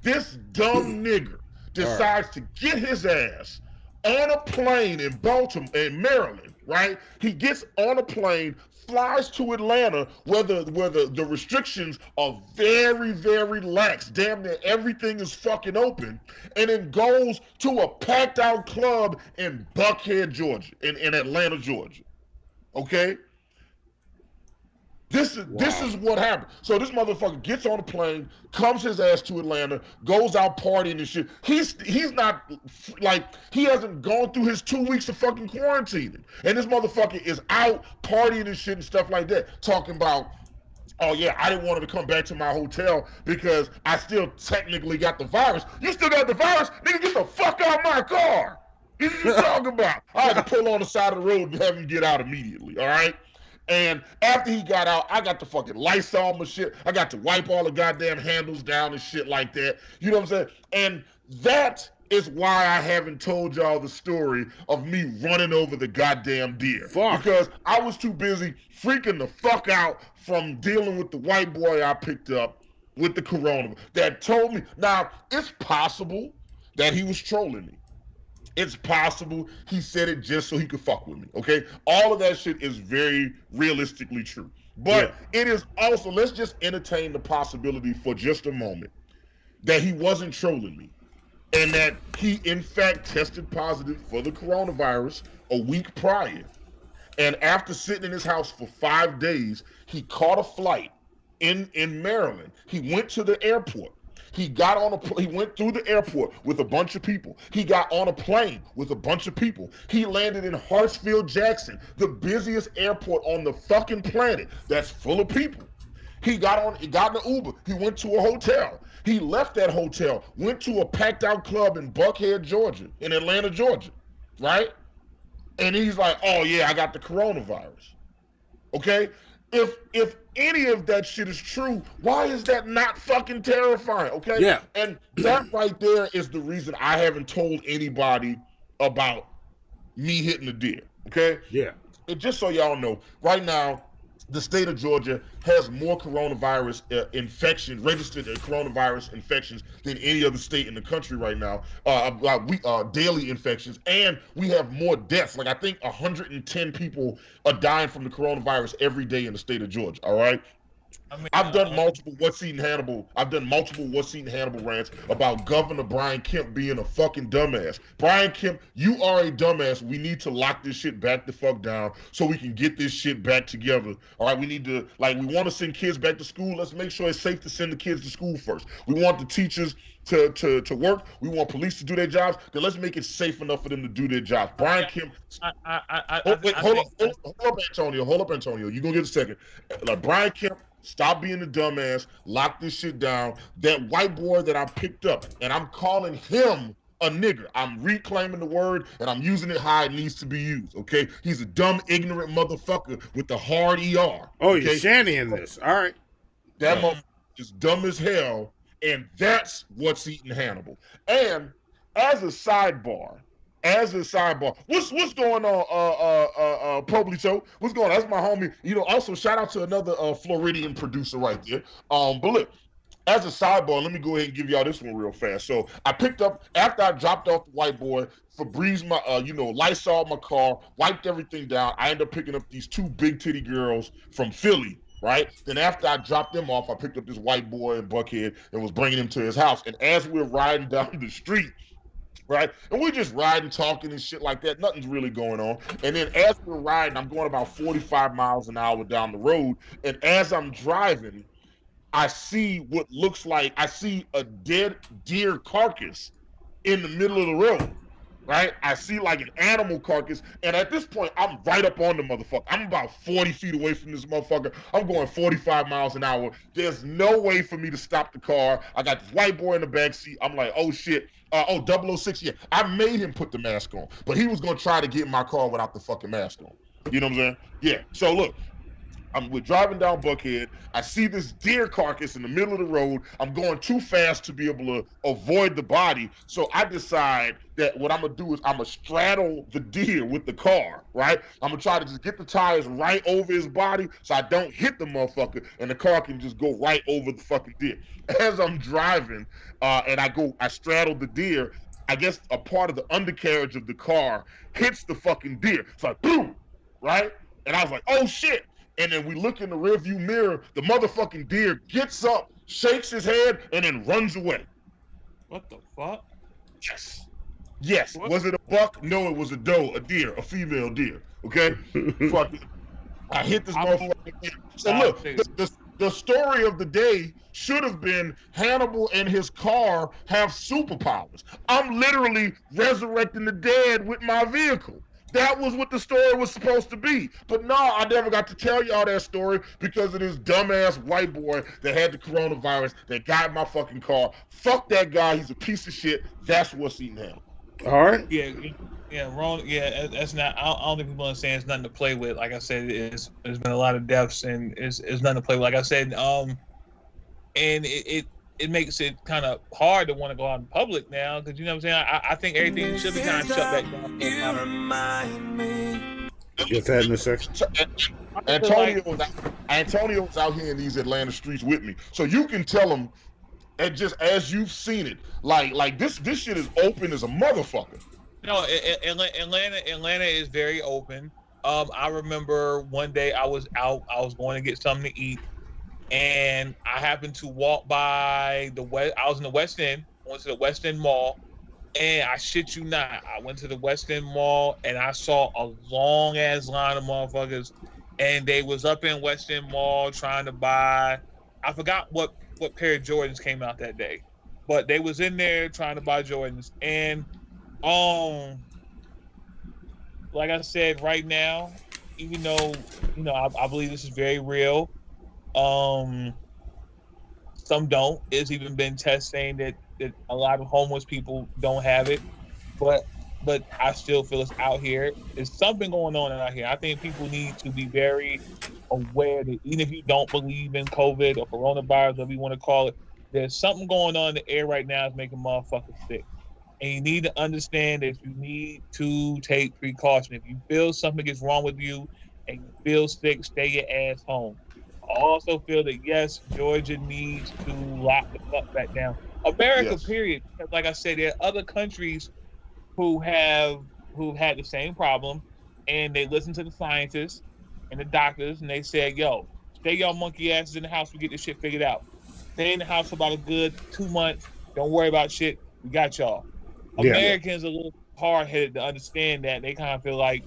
This dumb nigger decides to get his ass on a plane in Baltimore, in Maryland, right? He gets on a plane, flies to Atlanta, where the restrictions are very, very lax. Damn near everything is fucking open, and then goes to a packed out club in Buckhead, Georgia, in Atlanta, Georgia. Okay? This is what happened. So this motherfucker gets on a plane, comes his ass to Atlanta, goes out partying and shit. He's not like, he hasn't gone through his 2 weeks of fucking quarantining. And this motherfucker is out partying and shit and stuff like that, talking about, oh yeah, I didn't want him to come back to my hotel because I still technically got the virus. You still got the virus? Nigga, get the fuck out of my car. What are you talking about? I had to pull on the side of the road and have him get out immediately, all right? And after he got out, I got to fucking Lysol my shit. I got to wipe all the goddamn handles down and shit like that. You know what I'm saying? And that is why I haven't told y'all the story of me running over the goddamn deer. Fuck. Because I was too busy freaking the fuck out from dealing with the white boy I picked up with the corona that told me. Now, it's possible that he was trolling me. It's possible he said it just so he could fuck with me, okay? All of that shit is very realistically true. But it is also, let's just entertain the possibility for just a moment that he wasn't trolling me and that he, in fact, tested positive for the coronavirus a week prior. And after sitting in his house for 5 days, he caught a flight in Maryland. He went to the airport. He went through the airport with a bunch of people. He got on a plane with a bunch of people. He landed in Hartsfield Jackson, the busiest airport on the fucking planet that's full of people. He got in an Uber. He went to a hotel. He left that hotel, went to a packed out club in Buckhead, Georgia, in Atlanta, Georgia, right? And he's like, oh yeah, I got the coronavirus. Okay? If any of that shit is true, why is that not fucking terrifying? Okay? Yeah. And that right there is the reason I haven't told anybody about me hitting the deer. Okay? Yeah. And just so y'all know, right now, the state of Georgia has more coronavirus infections, registered coronavirus infections than any other state in the country right now. Daily infections, and we have more deaths. Like I think 110 people are dying from the coronavirus every day in the state of Georgia. All right. I've done multiple What's Eating Hannibal rants about Governor Brian Kemp being a fucking dumbass. Brian Kemp, you are a dumbass. We need to lock this shit back the fuck down so we can get this shit back together. All right, we need to, like, we want to send kids back to school. Let's make sure it's safe to send the kids to school first. We want the teachers to work. We want police to do their jobs. Then let's make it safe enough for them to do their jobs. Brian Kemp. Hold up, Antonio. Hold up, Antonio. You're gonna get a second. Like Brian Kemp. Stop being a dumbass. Lock this shit down. That white boy that I picked up, and I'm calling him a nigger. I'm reclaiming the word, and I'm using it how it needs to be used, okay? He's a dumb, ignorant motherfucker with the hard ER. Oh, okay? you're shantying this. All right. That motherfucker is dumb as hell, and that's what's eating Hannibal. And as a sidebar, what's going on, Poblito? What's going on? That's my homie. You know, also shout out to another Floridian producer right there. But look, as a sidebar, let me go ahead and give y'all this one real fast. So I picked up, after I dropped off the white boy, Febreze my, Lysol my car, wiped everything down. I ended up picking up these two big titty girls from Philly, right? Then after I dropped them off, I picked up this white boy in Buckhead and was bringing him to his house. And as we're riding down the street, right? And we're just riding, talking and shit like that. Nothing's really going on. And then as we're riding, I'm going about 45 miles an hour down the road. And as I'm driving, I see what looks like, I see a dead deer carcass in the middle of the road, right? I see like an animal carcass. And at this point, I'm right up on the motherfucker. I'm about 40 feet away from this motherfucker. I'm going 45 miles an hour. There's no way for me to stop the car. I got this white boy in the back seat. I'm like, oh shit. 006, yeah. I made him put the mask on, but he was going to try to get in my car without the fucking mask on. You know what I'm saying? Yeah. So look. We're driving down Buckhead. I see this deer carcass in the middle of the road. I'm going too fast to be able to avoid the body. So I decide that what I'm going to do is I'm going to straddle the deer with the car, right? I'm going to try to just get the tires right over his body so I don't hit the motherfucker and the car can just go right over the fucking deer. As I'm driving and I straddle the deer, I guess a part of the undercarriage of the car hits the fucking deer. It's like, boom, right? And I was like, oh shit. And then we look in the rearview mirror, the motherfucking deer gets up, shakes his head, and then runs away. What the fuck? Yes. Yes. What? Was it a buck? No, it was a doe, a deer, a female deer. Okay? Fuck it. I hit this motherfucker. So look, the story of the day should have been Hannibal and his car have superpowers. I'm literally resurrecting the dead with my vehicle. That was what the story was supposed to be. But no, I never got to tell y'all that story because of this dumbass white boy that had the coronavirus that got in my fucking car. Fuck that guy. He's a piece of shit. That's what's eating him. All right. Yeah, wrong. Yeah, that's not. I don't think people understand. It's nothing to play with. Like I said, there's been a lot of deaths, and it's nothing to play with. Like I said, and it makes it kind of hard to want to go out in public now because you know what I'm saying. I think everything should be kind of shut back down. Get that in a second. Antonio was out here in these Atlanta streets with me, so you can tell him, and just as you've seen it, like this shit is open as a motherfucker. No, Atlanta is very open. I remember one day I was out. I was going to get something to eat. And I happened to walk by the West. I was in the West End. Went to the West End Mall, and I shit you not, I went to the West End Mall and I saw a long ass line of motherfuckers, and they was up in West End Mall trying to buy. I forgot what pair of Jordans came out that day, but they was in there trying to buy Jordans. And like I said, right now, even though I believe this is very real. Some don't. It's even been tests saying that a lot of homeless people don't have it, but I still feel it's out here. There's something going on out here. I think people need to be very aware that even if you don't believe in COVID or coronavirus, whatever you want to call it, there's something going on in the air right now that's making motherfuckers sick. And you need to understand that you need to take precaution. If you feel something is wrong with you and you feel sick, stay your ass home. I also feel that, yes, Georgia needs to lock the fuck back down. America, yes. Period. Because like I said, there are other countries who've had the same problem, and they listen to the scientists and the doctors, and they said, yo, stay y'all monkey asses in the house. We get this shit figured out. Stay in the house for about a good 2 months. Don't worry about shit. We got y'all. Yeah. Americans are a little hard-headed to understand that. They kind of feel like,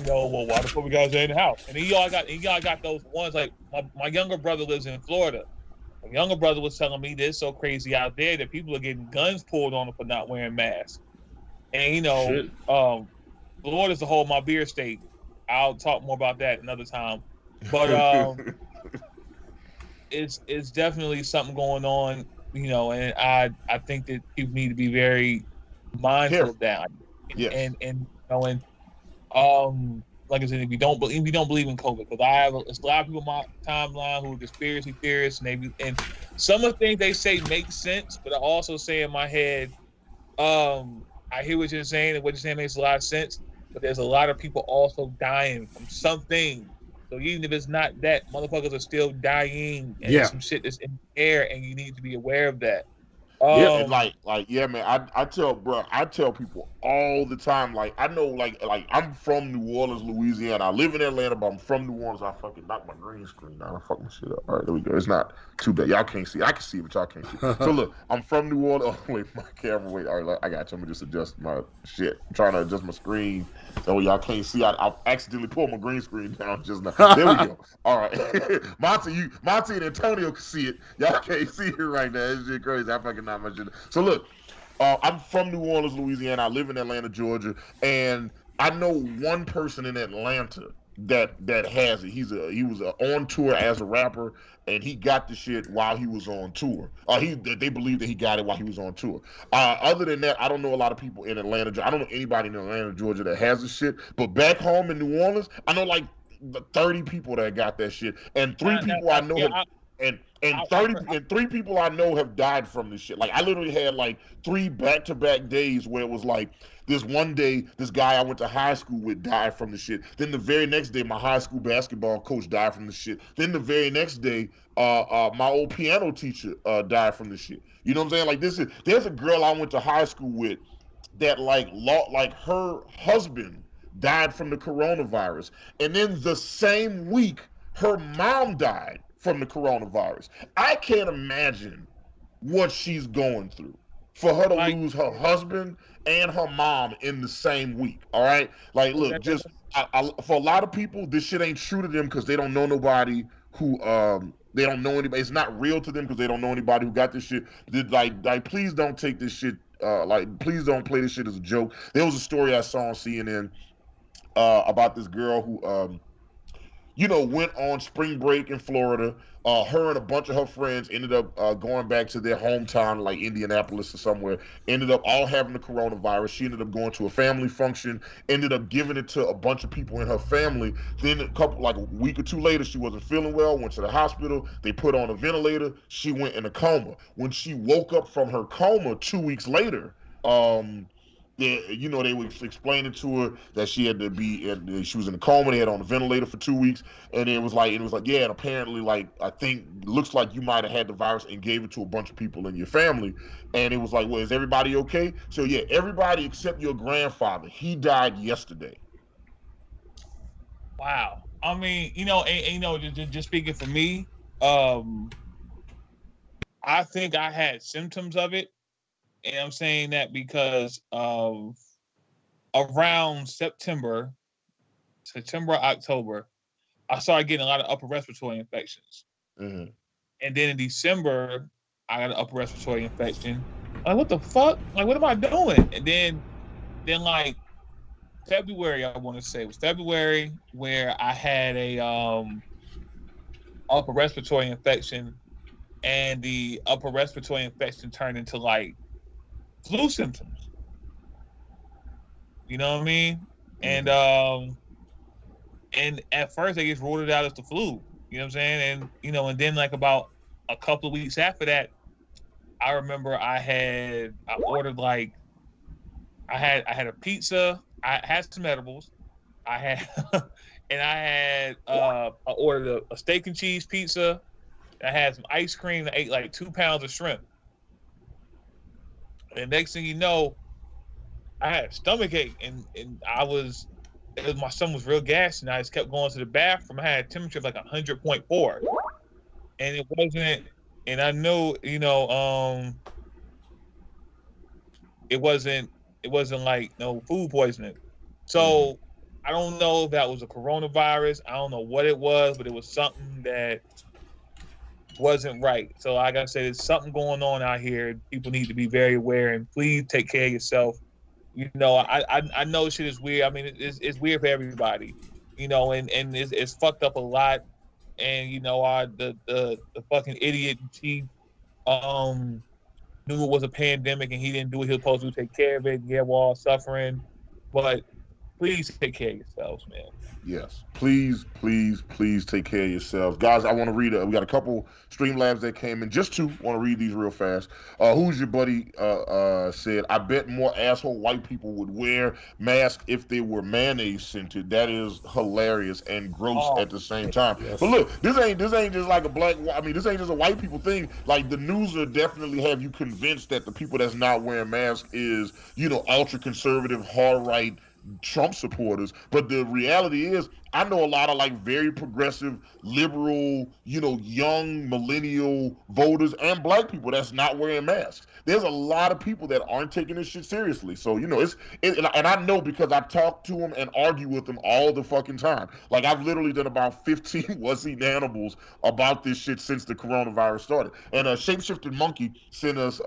well, why the fuck we gotta stay in the house? And then y'all got those ones like my younger brother lives in Florida. My younger brother was telling me this so crazy out there that people are getting guns pulled on them for not wearing masks. And Florida's the whole my beer state. I'll talk more about that another time. But it's definitely something going on, and I think that people need to be very mindful of that. Yes. And like I said, if you don't believe in COVID, because I have a lot of people on my timeline who are conspiracy theorists, and some of the things they say make sense, but I also say in my head, I hear what you're saying, and what you're saying makes a lot of sense, but there's a lot of people also dying from something. So even if it's not that, motherfuckers are still dying, and there's some shit that's in the air, and you need to be aware of that. And like, yeah, man. I tell people all the time. Like, I know, like I'm from New Orleans, Louisiana. I live in Atlanta, but I'm from New Orleans. I fucking knocked my green screen down. I fucked my shit up. All right, there we go. It's not too bad. Y'all can't see. I can see, but y'all can't see. So look, I'm from New Orleans. Oh, wait, my camera. Wait, all right, I got you. I'm gonna just adjust my shit. I'm trying to adjust my screen so y'all can't see. I accidentally pulled my green screen down just now. There we go. All right, Monty and Antonio can see it. Y'all can't see it right now. It's just crazy. I fucking knocked my shit. So look, I'm from New Orleans, Louisiana. I live in Atlanta, Georgia, and I know one person in Atlanta that has it. He was on tour as a rapper, and he got the shit while he was on tour. They believe that he got it while he was on tour. Other than that, I don't know a lot of people in Atlanta. I don't know anybody in Atlanta, Georgia that has the shit. But back home in New Orleans, I know like 30 people that got that shit, and three people I know. And 3 people I know have died from this shit. Like, I literally had like 3 back-to-back days where it was like, this one day, this guy I went to high school with died from the shit. Then the very next day, my high school basketball coach died from the shit. Then the very next day, my old piano teacher died from the shit. You know what I'm saying? Like, there's a girl I went to high school with that like her husband died from the coronavirus. And then the same week, her mom died from the coronavirus. I can't imagine what she's going through for her to lose her husband and her mom in the same week. All right, like, look, just for a lot of people, this shit ain't true to them because they don't know nobody who they don't know anybody. It's not real to them because they don't know anybody who got this shit. Like, please don't take this shit. Please don't play this shit as a joke. There was a story I saw on CNN about this girl who went on spring break in Florida. Her and a bunch of her friends ended up going back to their hometown, like Indianapolis or somewhere. Ended up all having the coronavirus. She ended up going to a family function, ended up giving it to a bunch of people in her family. Then a week or 2 later, she wasn't feeling well, went to the hospital. They put on a ventilator. She went in a coma. When she woke up from her coma 2 weeks later, they were explaining to her that she had to be, she was in a coma. They had on a ventilator for 2 weeks, and it was like, yeah, and apparently, like, I think looks like you might have had the virus and gave it to a bunch of people in your family. And it was like, well, is everybody okay? So yeah, everybody except your grandfather. He died yesterday. Wow. I mean, just speaking for me, I think I had symptoms of it. And I'm saying that because of around September, October, I started getting a lot of upper respiratory infections. Mm-hmm. And then in December, I got an upper respiratory infection. Like, what the fuck? Like, what am I doing? And then like February, I want to say it was February, where I had a upper respiratory infection, and the upper respiratory infection turned into like flu symptoms. You know what I mean? And at first they just ruled it out as the flu. You know what I'm saying? And and then like about a couple of weeks after that, I remember I ordered like I had a pizza, I had some edibles, I ordered a steak and cheese pizza, I had some ice cream, I ate like 2 pounds of shrimp. And next thing you know, I had a stomach ache, and my son was real gassy, and I just kept going to the bathroom. I had a temperature of like 100.4, and it wasn't. And I knew, it wasn't like no food poisoning. So I don't know if that was a coronavirus. I don't know what it was, but it was something that wasn't right. So like I said, there's something going on out here. People need to be very aware, and please take care of yourself. I know shit is weird. I mean, it's weird for everybody, and it's fucked up a lot. And the fucking idiot, he knew it was a pandemic and he didn't do what he was supposed to take care of it. Yeah, we're all suffering, but please take care of yourselves, man. Yes, please take care of yourselves, guys. I want to read. We got a couple Streamlabs that came in. Just two. Want to read these real fast. Who's your buddy? Said, I bet more asshole white people would wear masks if they were mayonnaise scented. That is hilarious and gross at the same time. Yes. But look, this ain't just like a black. I mean, this ain't just a white people thing. Like the news will definitely have you convinced that the people that's not wearing masks is, you know, ultra conservative, hard right Trump supporters. But the reality is, I know a lot of like very progressive, liberal, you know, young millennial voters and black people that's not wearing masks. There's a lot of people that aren't taking this shit seriously. So, you know, and I know because I talk to them and argue with them all the fucking time. Like I've literally done about 15 Wussy Hannibals about this shit since the coronavirus started. And Shapeshifted Monkey sent us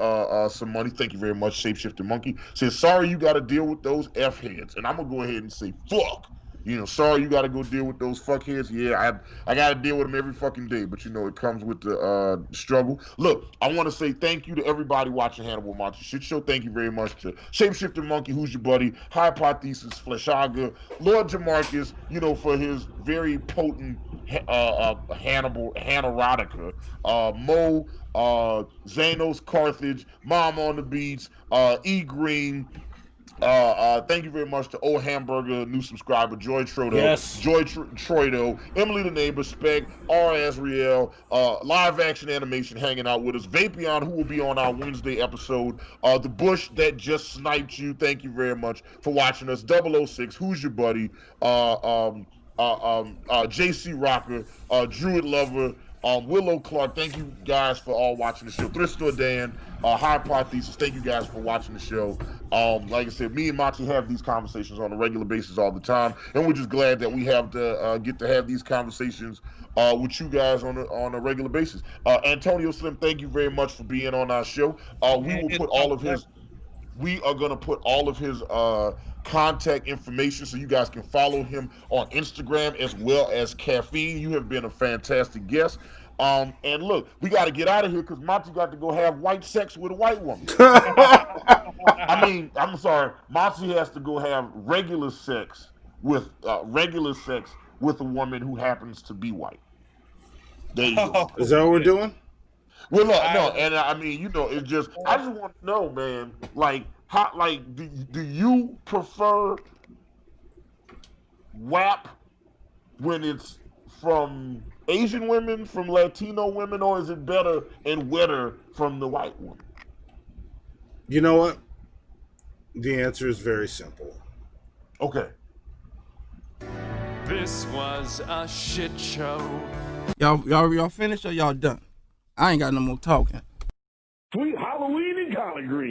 some money. Thank you very much, Shapeshifted Monkey. Says, sorry you got to deal with those F-heads. And I'm going to go ahead and say, fuck. You know, sorry you got to go deal with those fuckheads. Yeah, I got to deal with them every fucking day. But, you know, it comes with the struggle. Look, I want to say thank you to everybody watching Hannibal Monty Shit Show. Thank you very much to Shapeshifter Monkey, who's your buddy, Hypothesis, Fleshaga, Lord Jamarcus, you know, for his very potent Hannarotica, Mo, Zanos, Carthage, Mom on the Beats, E Green. Thank you very much to Old Hamburger, new subscriber, Joy Trodo, Yes. Joy Troido, Emily the Neighbor, Spec, R. Azriel, Live Action Animation hanging out with us, Vapion, who will be on our Wednesday episode, The Bush that just sniped you, thank you very much for watching us, 006, who's your buddy, JC Rocker, Druid Lover, Willow Clark, thank you guys for all watching the show. Thrift Store Dan, Hypothesis, thank you guys for watching the show. Like I said, me and Monty have these conversations on a regular basis all the time, and we're just glad that we have to get to have these conversations with you guys on a regular basis. Antonio Slim, thank you very much for being on our show. We are going to put all of his contact information so you guys can follow him on Instagram as well as Caffeine. You have been a fantastic guest. And look, we got to get out of here because Monty got to go have white sex with a white woman. I mean, I'm sorry, Monty has to go have regular sex with a woman who happens to be white. There you go. Is that what we're doing? Well, no, and I mean, you know, it's just I just want to know, man, like how, like, do you prefer WAP when it's from Asian women, from Latino women, or is it better and wetter from the white woman? You know what? The answer is very simple. Okay. This was a shit show. Y'all finished or y'all done? I ain't got no more talking. Sweet Halloween in Collard Green.